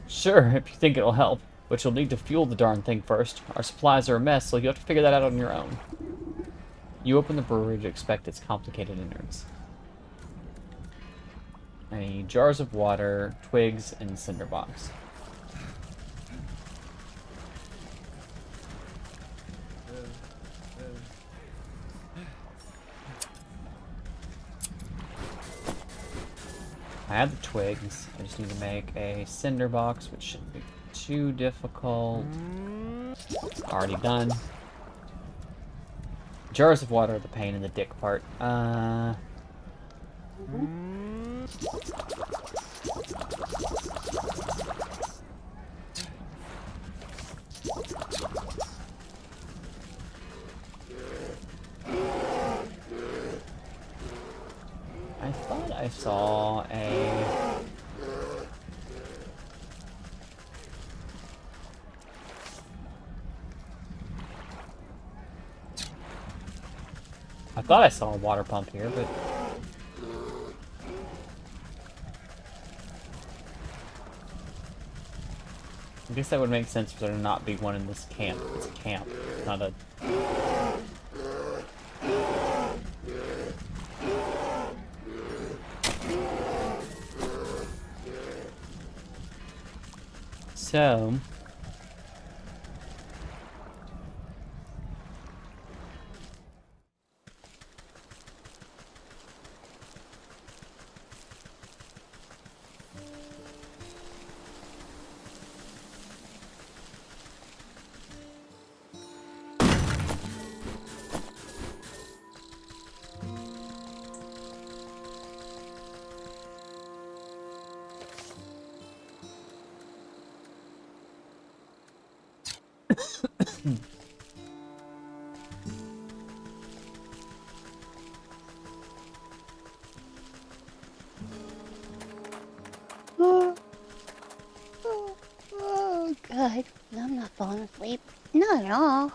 Sure, if you think it'll help, but you'll need to fuel the darn thing first. Our supplies are a mess, so you'll have to figure that out on your own. You open the brewery to expect its complicated innards. I need jars of water, twigs, and cinder box. I have the twigs. I just need to make a cinder box, which shouldn't be too difficult. Already done. Jars of water are the pain in the dick part. I thought I saw a... I thought I saw a water pump here, but... I guess that would make sense for there to not be one in this camp. It's a camp, not a... So... Oh, God. I'm not falling asleep. Not at all.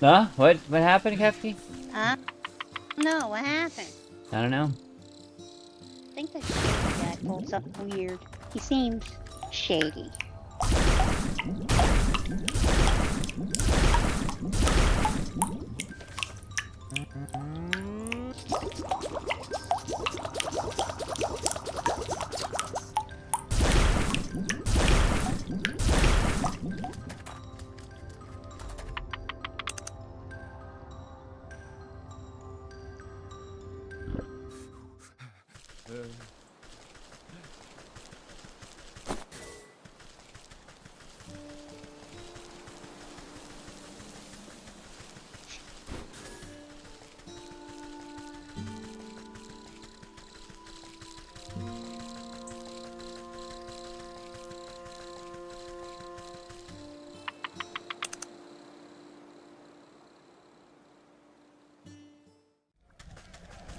Huh? What happened, Kefki? Huh? No, what happened? I don't know. I think that shady guy pulled something weird. He seems shady.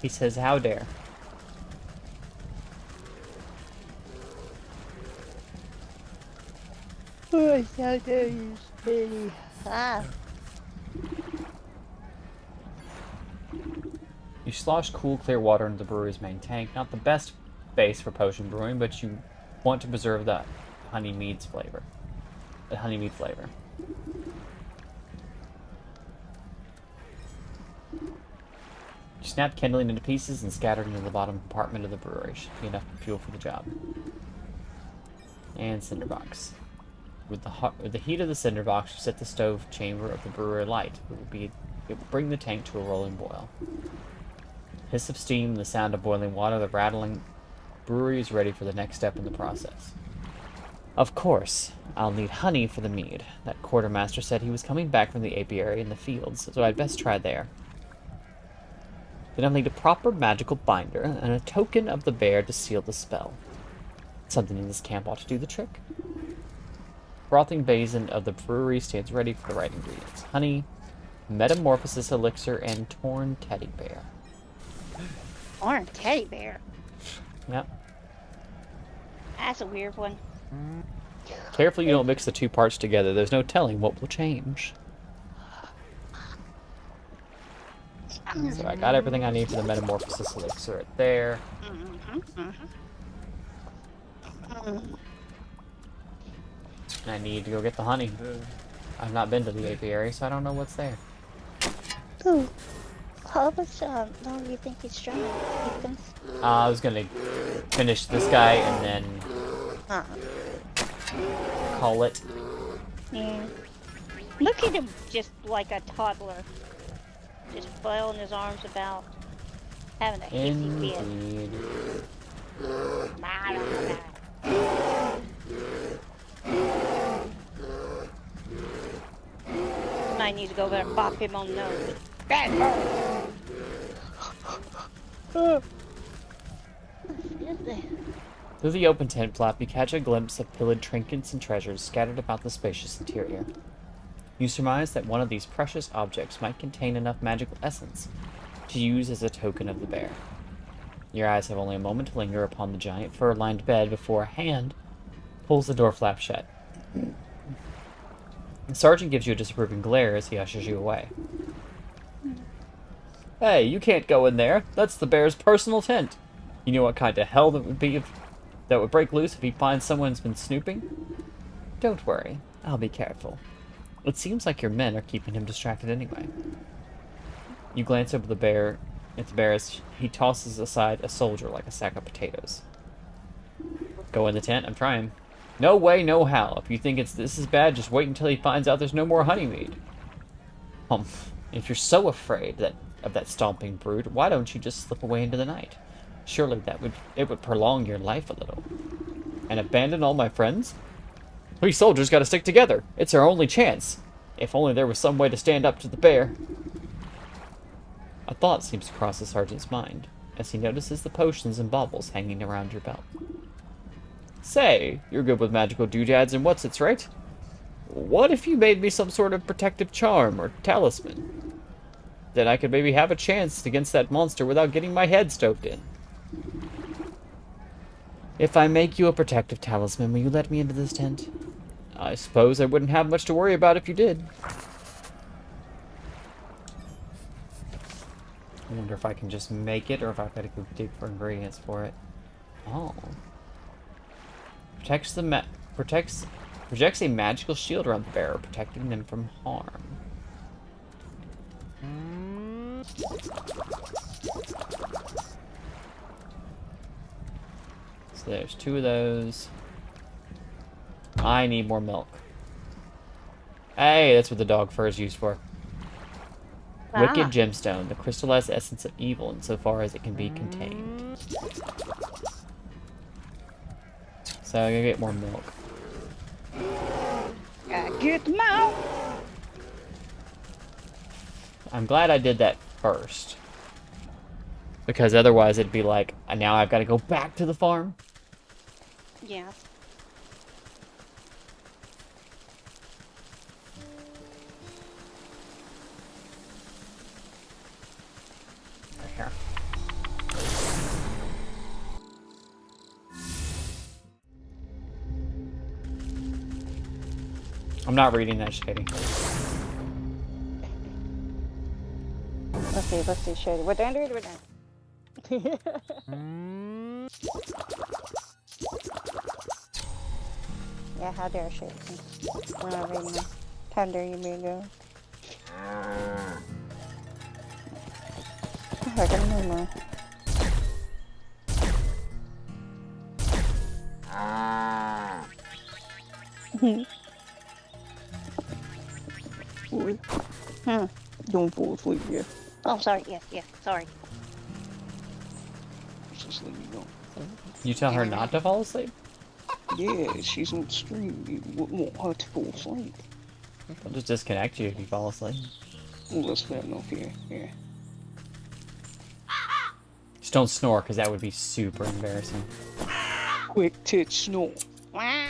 He says, how dare. Oh, how dare you, Smitty. Ah. You slosh cool, clear water into the brewery's main tank. Not the best base for potion brewing, but you want to preserve that honey mead's flavor. The honey mead flavor. You snap kindling into pieces and scatter it into the bottom compartment of the brewery. Should be enough fuel for the job. And cinderbox. With the heat of the cinderbox, you set the stove chamber of the brewery alight. It will bring the tank to a rolling boil. Hiss of steam, the sound of boiling water, the rattling. Brewery is ready for the next step in the process. Of course, I'll need honey for the mead. That quartermaster said he was coming back from the apiary in the fields, so I'd best try there. Then I'll need a proper magical binder and a token of the bear to seal the spell. Something in this camp ought to do the trick. Frothing basin of the brewery stands ready for the right ingredients. Honey, metamorphosis elixir, and torn teddy bear. Orange teddy bear. Yep. That's a weird one. Careful you don't mix the two parts together. There's no telling what will change. So I got everything I need for the metamorphosis elixir right there. And I need to go get the honey. I've not been to the apiary, so I don't know what's there. Ooh. How much longer do you think he's trying? I was gonna finish this guy and then call it. Yeah. Look at him, just like a toddler. Just flailing his arms about. Having a hissy fit. Indeed. I need to go over and bop him on the nose. Bad bird. Through the open tent flap, you catch a glimpse of pillared trinkets and treasures scattered about the spacious interior. You surmise that one of these precious objects might contain enough magical essence to use as a token of the bear. Your eyes have only a moment to linger upon the giant fur-lined bed before a hand pulls the door flap shut. The sergeant gives you a disapproving glare as he ushers you away. Hey, you can't go in there. That's the bear's personal tent. You know what kind of hell that would break loose if he finds someone's been snooping? Don't worry, I'll be careful. It seems like your men are keeping him distracted anyway. You glance over at the bear as he tosses aside a soldier like a sack of potatoes. Go in the tent, I'm trying. No way, no how. If you think this is bad, just wait until he finds out there's no more honeymead. If you're so afraid of that stomping brood, why don't you just slip away into the night? Surely it would prolong your life a little. And abandon all my friends? We soldiers gotta stick together. It's our only chance. If only there was some way to stand up to the bear. A thought seems to cross the sergeant's mind, as he notices the potions and baubles hanging around your belt. Say, you're good with magical doodads and what's-its, right? What if you made me some sort of protective charm or talisman? Then I could maybe have a chance against that monster without getting my head stoked in. If I make you a protective talisman, will you let me into this tent? I suppose I wouldn't have much to worry about if you did. I wonder if I can just make it or if I've got to go dig for ingredients for it. Oh. Projects a magical shield around the bearer, protecting them from harm. So there's 2 of those. I need more milk. Hey, that's what the dog fur is used for. Wicked gemstone, the crystallized essence of evil insofar as it can be contained. So I'm gonna get more milk. Get them out. I'm glad I did that first. Because otherwise it'd be like, now I've got to go back to the farm. Yeah. Right here. I'm not reading that, Shady. Let's see, Shady. We're done. Yeah, how dare Shady? We're not reading that. How dare you, Bingo? I got no more. Don't fall asleep yet. Oh, sorry. Yes, sorry. Just let me go. You tell her not to fall asleep? Yeah, she's on stream. You wouldn't want her to fall asleep. I'll just disconnect you if you fall asleep. Well, that's fair enough here. Yeah. Just don't snore, because that would be super embarrassing. Quick tit snore. I'm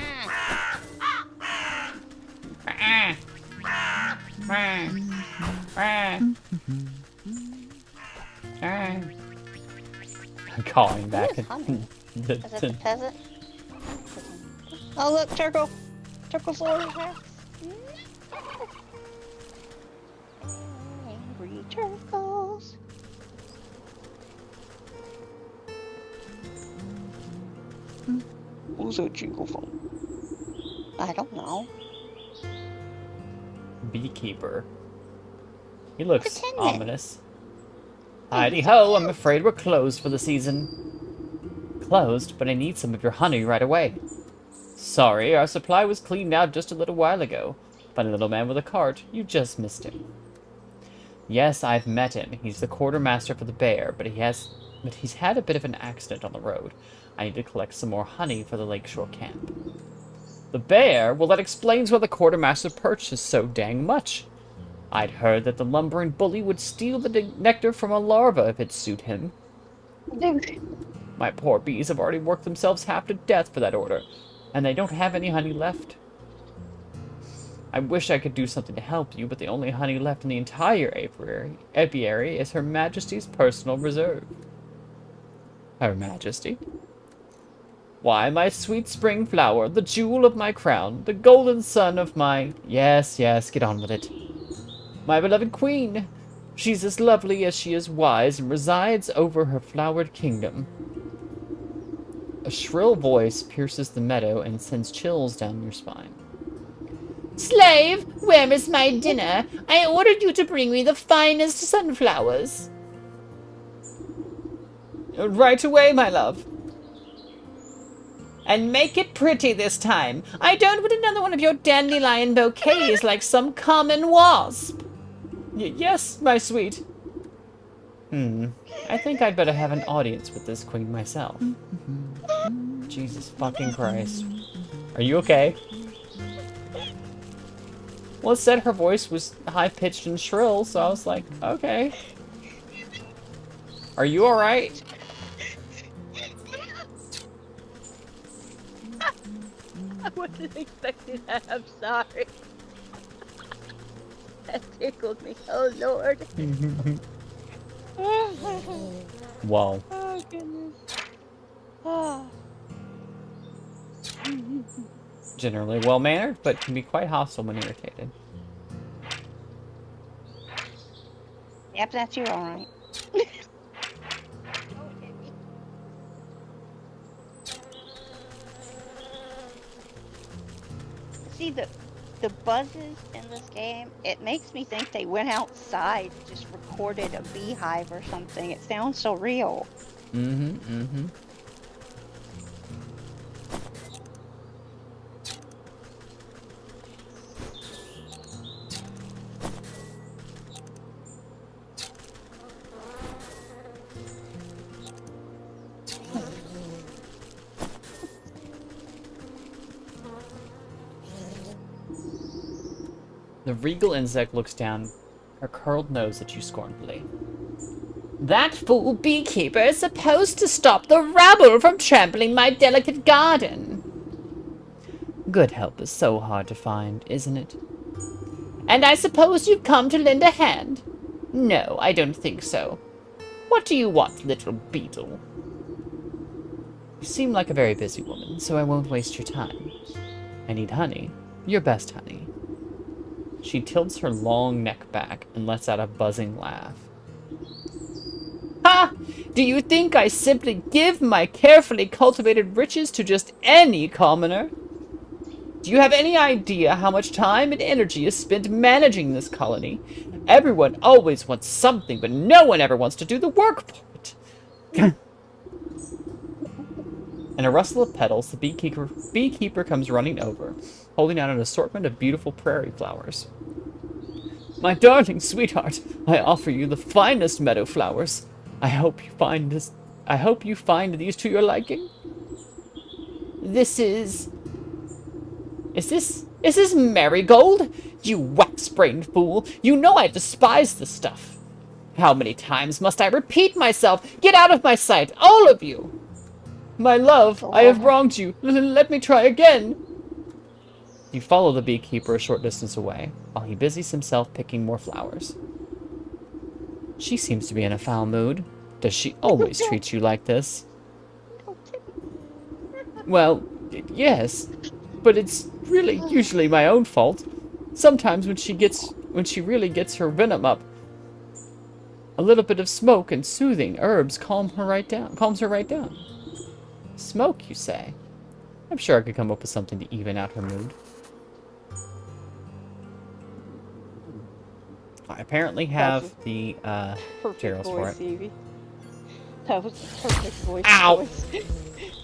calling back. Is that the peasant? Oh, look, Turkle. Turkle's Lord's house. Angry turtles. What was that jingle from? I don't know. Beekeeper. He looks Pretend it. ominous. Heidi ho, I'm afraid we're closed for the season. Closed, but I need some of your honey right away. Sorry, our supply was cleaned out just a little while ago. Funny little man with a cart, you just missed him. Yes, I've met him. He's the quartermaster for the bear, but he's had a bit of an accident on the road. I need to collect some more honey for the lakeshore camp. The bear? Well, that explains why the quartermaster purchased so dang much. I'd heard that the lumbering bully would steal the nectar from a larva if it suit him. My poor bees have already worked themselves half to death for that order, and they don't have any honey left. I wish I could do something to help you, but the only honey left in the entire apiary is Her Majesty's personal reserve. Her Majesty? Why, my sweet spring flower, the jewel of my crown, the golden son of my... Yes, get on with it. My beloved queen. She's as lovely as she is wise and resides over her flowered kingdom. A shrill voice pierces the meadow and sends chills down your spine. Slave, where is my dinner? I ordered you to bring me the finest sunflowers. Right away, my love. And make it pretty this time. I don't want another one of your dandelion bouquets like some common wasp. Yes, my sweet. I think I'd better have an audience with this queen myself. Jesus fucking Christ. Are you okay? Well, it said her voice was high-pitched and shrill, so I was like, okay. Are you alright? I wasn't expecting that. I'm sorry. That tickled me. Oh, Lord. Whoa. Oh, goodness. Oh. Generally well-mannered, but can be quite hostile when irritated. Yep, that's you, all right. See, the buzzes in this game, it makes me think they went outside, just recorded a beehive or something. It sounds so real. The regal insect looks down her curled nose at you scornfully. That fool beekeeper is supposed to stop the rabble from trampling my delicate garden. Good help is so hard to find, isn't it? And I suppose you've come to lend a hand? No, I don't think so. What do you want, little beetle? You seem like a very busy woman, so I won't waste your time. I need honey, your best honey. She tilts her long neck back and lets out a buzzing laugh. Ha! Do you think I simply give my carefully cultivated riches to just any commoner? Do you have any idea how much time and energy is spent managing this colony? Everyone always wants something, but no one ever wants to do the work for it. In a rustle of petals, the beekeeper comes running over, holding out an assortment of beautiful prairie flowers. My darling sweetheart, I offer you the finest meadow flowers. I hope you find these to your liking. This is this marigold? You wax-brained fool! You know I despise this stuff. How many times must I repeat myself? Get out of my sight, all of you! My love, I have wronged you. Let me try again. You follow the beekeeper a short distance away, while he busies himself picking more flowers. She seems to be in a foul mood. Does she always treat you like this? Well, yes, but it's really usually my own fault. Sometimes when she really gets her venom up, a little bit of smoke and soothing herbs calms her right down. Smoke, you say? I'm sure I could come up with something to even out her mood. I apparently have the materials for it. Evie. That was the perfect voice. Ow!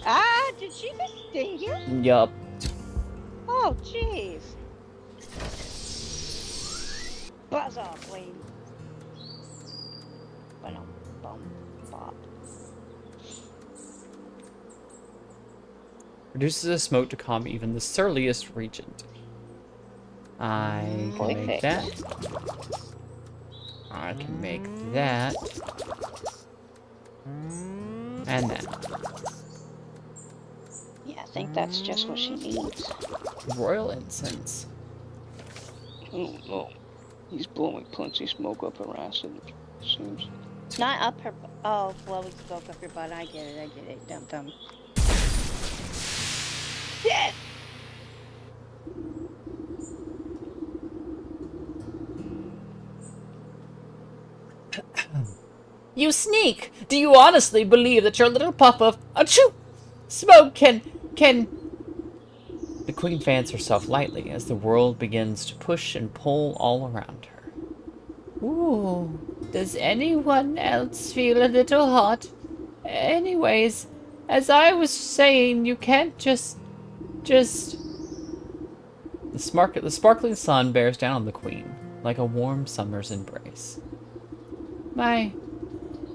Ah, did she just sting you? Yup. Oh, jeez. Buzz off, lady. Bum, bop. Reduces the smoke to calm even the surliest regent. I can make that. I can make that. And that. Yeah, I think that's just what she needs. Royal incense. Oh no. He's blowing plenty of smoke up her ass, it seems. Not up her. Oh, blowing smoke up your butt. I get it. Dum. Yes! You sneak! Do you honestly believe that your little puff of achoo smoke can... The queen fans herself lightly as the world begins to push and pull all around her. Ooh, does anyone else feel a little hot? Anyways, as I was saying, you can't just... The sparkling sun bears down on the queen, like a warm summer's embrace. My,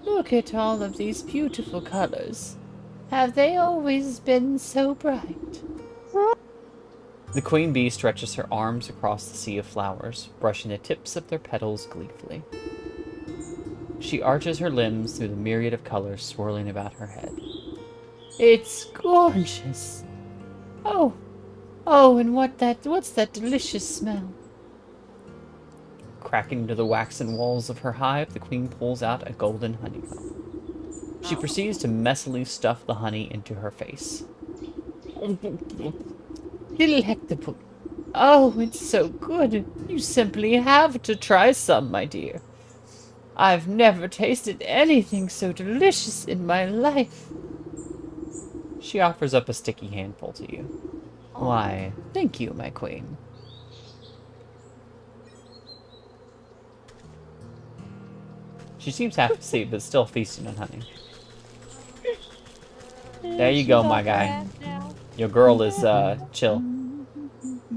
look at all of these beautiful colors. Have they always been so bright? The queen bee stretches her arms across the sea of flowers, brushing the tips of their petals gleefully. She arches her limbs through the myriad of colors swirling about her head. It's gorgeous. Oh, and what's that delicious smell? Cracking into the waxen walls of her hive, the queen pulls out a golden honeycomb. She proceeds to messily stuff the honey into her face. Delectable. Oh, it's so good. You simply have to try some, my dear. I've never tasted anything so delicious in my life. She offers up a sticky handful to you. Why, thank you, my queen. She seems half asleep, but still feasting on honey. There you go, my guy. Your girl is, chill.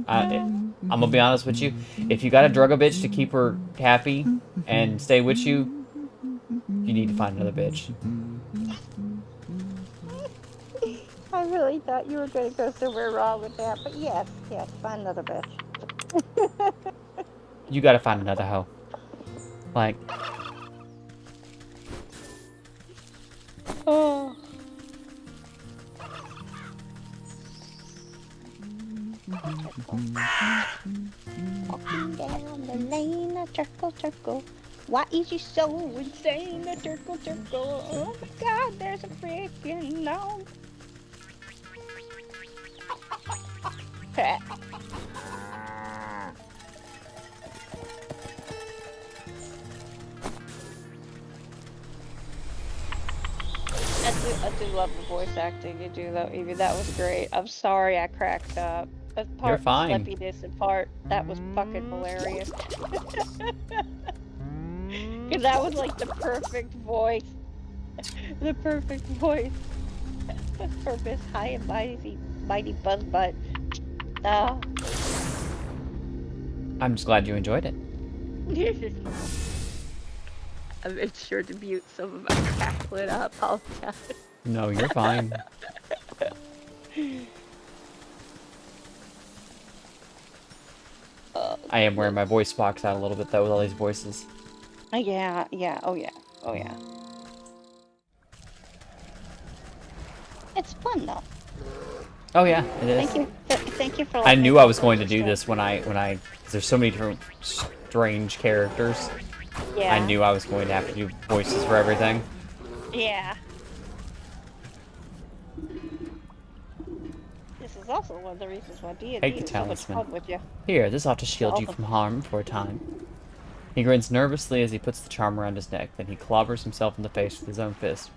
I'm gonna be honest with you. If you gotta drug a bitch to keep her happy and stay with you, you need to find another bitch. I really thought you were going to go somewhere wrong with that, but yes, find another bitch. You gotta find another hoe. Like... Oh. Walking down the lane, a circle. Why is you so insane? A circle. Oh my God, there's a freaking gnome. do love the voice acting you do though, Evie. That was great. I'm sorry I cracked up. That's part fine. slippiness and part that was fucking hilarious. Cause that was like the perfect voice. The perfect voice for Miss High and Mighty Buzzbutt. Oh. I'm just glad you enjoyed it. I made sure to mute some of my cackling. I apologize. No, you're fine. I am wearing my voice box out a little bit though with all these voices. Yeah, oh yeah. It's fun though. Oh yeah, it is. Thank you for. I knew I was going to do this when I, cause there's so many different strange characters. Yeah. I knew I was going to have to do voices for everything. Yeah. This is also one of the reasons why D&D Take the is so much talisman. fun with you. Here, this ought to shield you Awesome. from harm for a time. He grins nervously as he puts the charm around his neck, then he clobbers himself in the face with his own fist.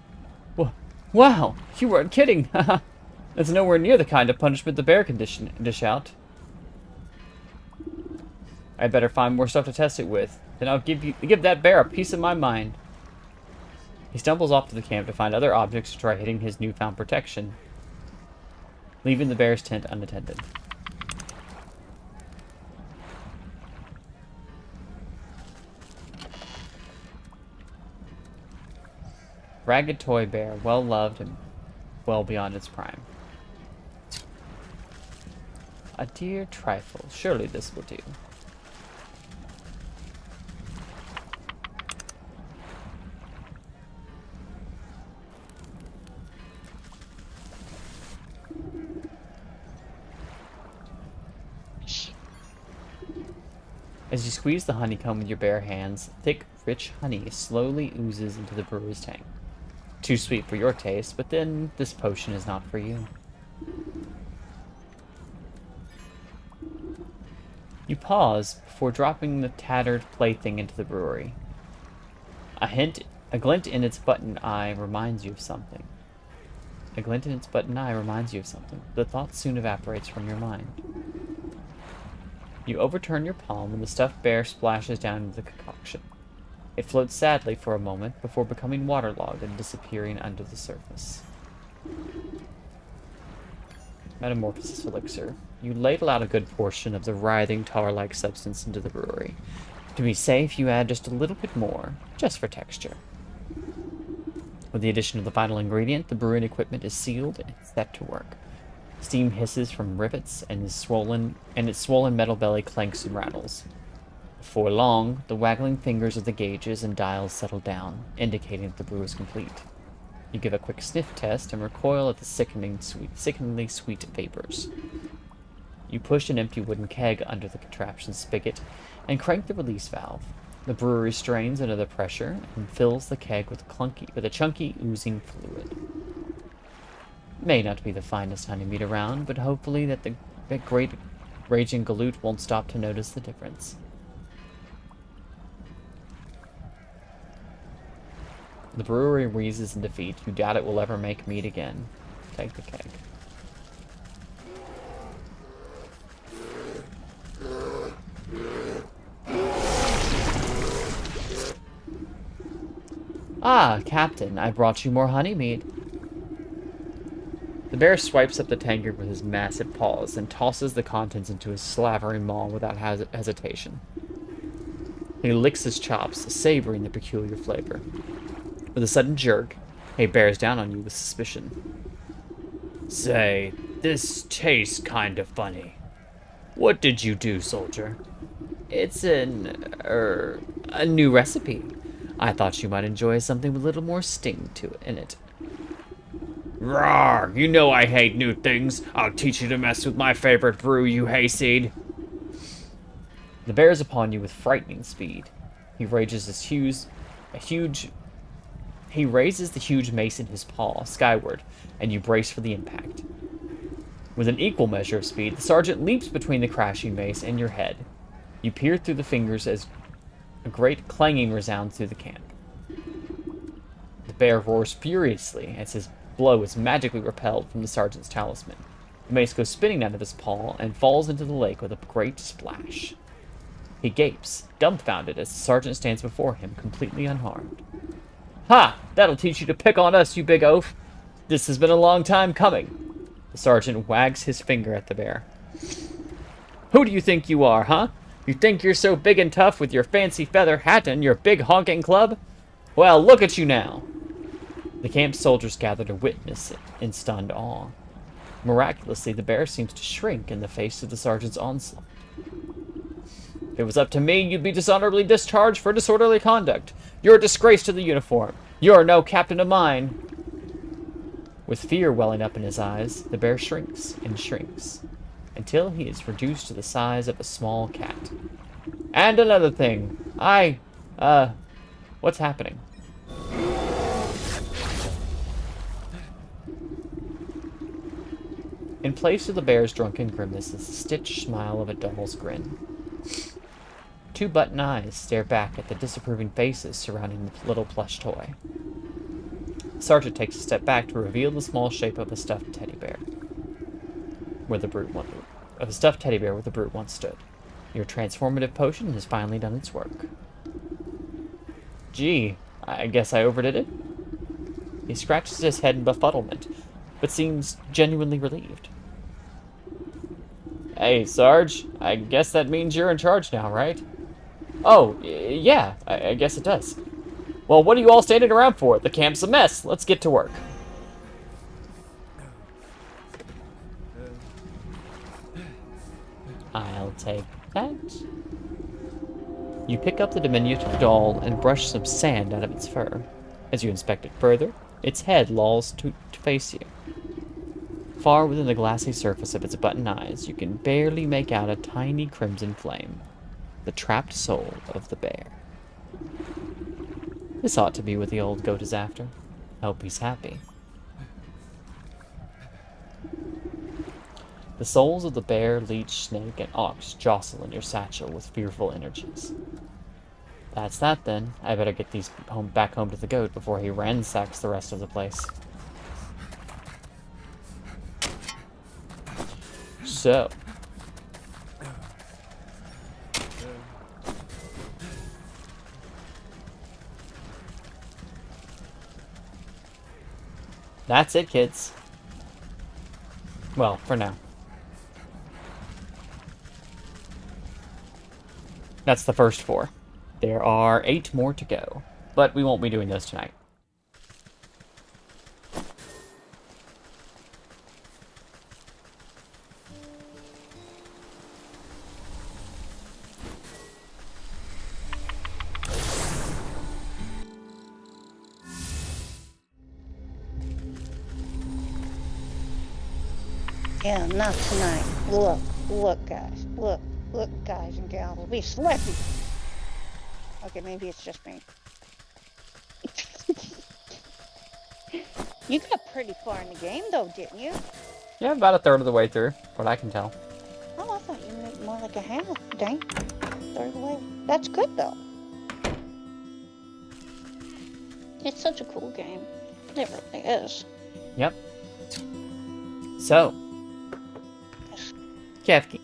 Wow, you weren't kidding! That's nowhere near the kind of punishment the bear can dish out. I'd better find more stuff to test it with. Then I'll give that bear a piece of my mind. He stumbles off to the camp to find other objects to try hitting his newfound protection, leaving the bear's tent unattended. Ragged toy bear, well loved and well beyond its prime. A dear trifle. Surely this will do. As you squeeze the honeycomb with your bare hands, thick, rich honey slowly oozes into the brewer's tank. Too sweet for your taste, but then this potion is not for you. You pause before dropping the tattered plaything into the brewery. A glint in its button eye reminds you of something. A glint in its button eye reminds you of something. The thought soon evaporates from your mind. You overturn your palm and the stuffed bear splashes down into the concoction. It floats sadly for a moment before becoming waterlogged and disappearing under the surface. Metamorphosis elixir. You ladle out a good portion of the writhing tar-like substance into the brewery. To be safe, you add just a little bit more, just for texture. With the addition of the final ingredient, the brewing equipment is sealed and set to work. Steam hisses from rivets and its swollen metal belly clanks and rattles. Before long, the waggling fingers of the gauges and dials settle down, indicating that the brew is complete. You give a quick sniff test and recoil at the sickeningly sweet vapors. You push an empty wooden keg under the contraption's spigot and crank the release valve. The brewery strains under the pressure and fills the keg with a chunky, oozing fluid. May not be the finest honeymead around, but hopefully that great raging galoot won't stop to notice the difference. The brewery wheezes in defeat. You doubt it will ever make mead again. Take the keg. Ah, Captain, I brought you more honeymead. The bear swipes up the tankard with his massive paws and tosses the contents into his slavering maw without hesitation. He licks his chops, savoring the peculiar flavor. With a sudden jerk, he bears down on you with suspicion. Say, this tastes kind of funny. What did you do, soldier? It's a new recipe. I thought you might enjoy something with a little more sting in it. Rawr! You know I hate new things. I'll teach you to mess with my favorite brew, you hayseed. The bear is upon you with frightening speed. He raises the huge mace in his paw skyward, and you brace for the impact. With an equal measure of speed, the sergeant leaps between the crashing mace and your head. You peer through the fingers as a great clanging resounds through the camp. The bear roars furiously as his blow is magically repelled from the sergeant's talisman. The mace goes spinning out of his paw and falls into the lake with a great splash. He gapes, dumbfounded, as the sergeant stands before him, completely unharmed. Ha! That'll teach you to pick on us, you big oaf! This has been a long time coming. The sergeant wags his finger at the bear. Who do you think you are, huh? You think you're so big and tough with your fancy feather hat and your big honking club? Well, look at you now. The camp soldiers gather to witness it in stunned awe. Miraculously, the bear seems to shrink in the face of the sergeant's onslaught. If it was up to me, you'd be dishonorably discharged for disorderly conduct. You're a disgrace to the uniform. You're no captain of mine. With fear welling up in his eyes, the bear shrinks and shrinks, until he is reduced to the size of a small cat. And another thing. What's happening? In place of the bear's drunken grimace is the stitched smile of a doll's grin. Two button eyes stare back at the disapproving faces surrounding the little plush toy. The sergeant takes a step back to reveal the small shape of a stuffed teddy bear, where the brute once stood. Your transformative potion has finally done its work. Gee, I guess I overdid it. He scratches his head in befuddlement, but seems genuinely relieved. Hey, Sarge, I guess that means you're in charge now, right? Oh, yeah, I guess it does. Well, what are you all standing around for? The camp's a mess. Let's get to work. I'll take that. You pick up the diminutive doll and brush some sand out of its fur. As you inspect it further, its head lolls to face you. Far within the glassy surface of its button eyes, you can barely make out a tiny crimson flame. The trapped soul of the bear. This ought to be what the old goat is after. Hope he's happy. The souls of the bear, leech, snake, and ox jostle in your satchel with fearful energies. That's that then. I better get these back home to the goat before he ransacks the rest of the place. So. That's it, kids. Well, for now. That's the first 4. There are 8 more to go, but we won't be doing those tonight. Yeah, not tonight. Look, guys. Look, guys and gals. Be sleepy. Okay, maybe it's just me. You got pretty far in the game, though, didn't you? Yeah, about a third of the way through, what I can tell. Oh, I thought you meant more like a half. Dang. Third of the way. That's good, though. It's such a cool game. It really is. Yep. So. Kefki.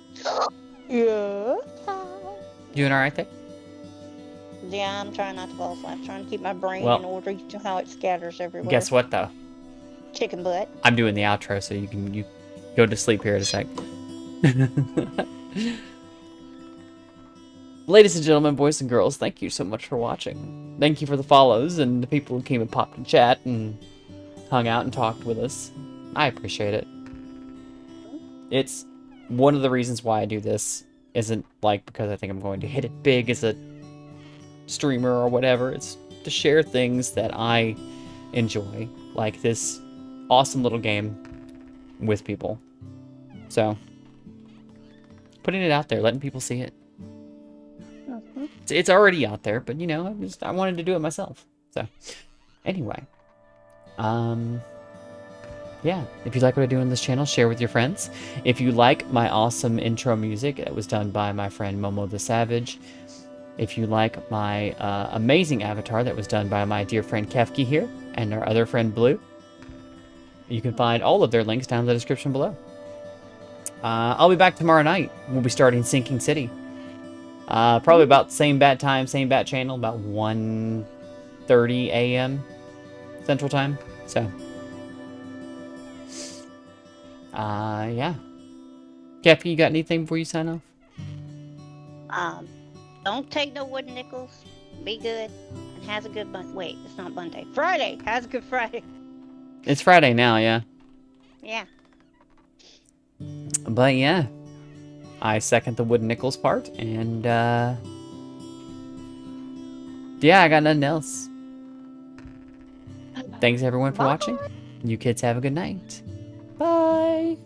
Yeah. Doing alright there? Yeah, I'm trying not to fall asleep. I'm trying to keep my brain Well, in order to how it scatters everywhere. Guess what, though? Chicken butt. I'm doing the outro, so you go to sleep here in a sec. Ladies and gentlemen, boys and girls, thank you so much for watching. Thank you for the follows and the people who came and popped in chat and hung out and talked with us. I appreciate it. It's one of the reasons why I do this. Isn't like because I think I'm going to hit it big as a streamer or whatever. It's to share things that I enjoy, like this awesome little game with people. So, putting it out there, letting people see it. It's already out there, but you know, I wanted to do it myself. So, anyway, yeah, if you like what I do on this channel, share with your friends. If you like my awesome intro music that was done by my friend Momo the Savage, if you like my amazing avatar that was done by my dear friend Kefki here and our other friend Blue, You can find all of their links down in the description below. I'll be back tomorrow night. We'll be starting Sinking City. Probably about same bat time, same bat channel, about 1:30 a.m. Central Time. So, yeah. Cappy, you got anything before you sign off? Don't take no wooden nickels. Be good. And has a good Monday. Wait, it's not Monday. Friday. Has a good Friday. It's Friday now, yeah. Yeah. But yeah, I second the wooden nickels part, and yeah, I got nothing else. Thanks everyone for watching. You kids have a good night. Bye.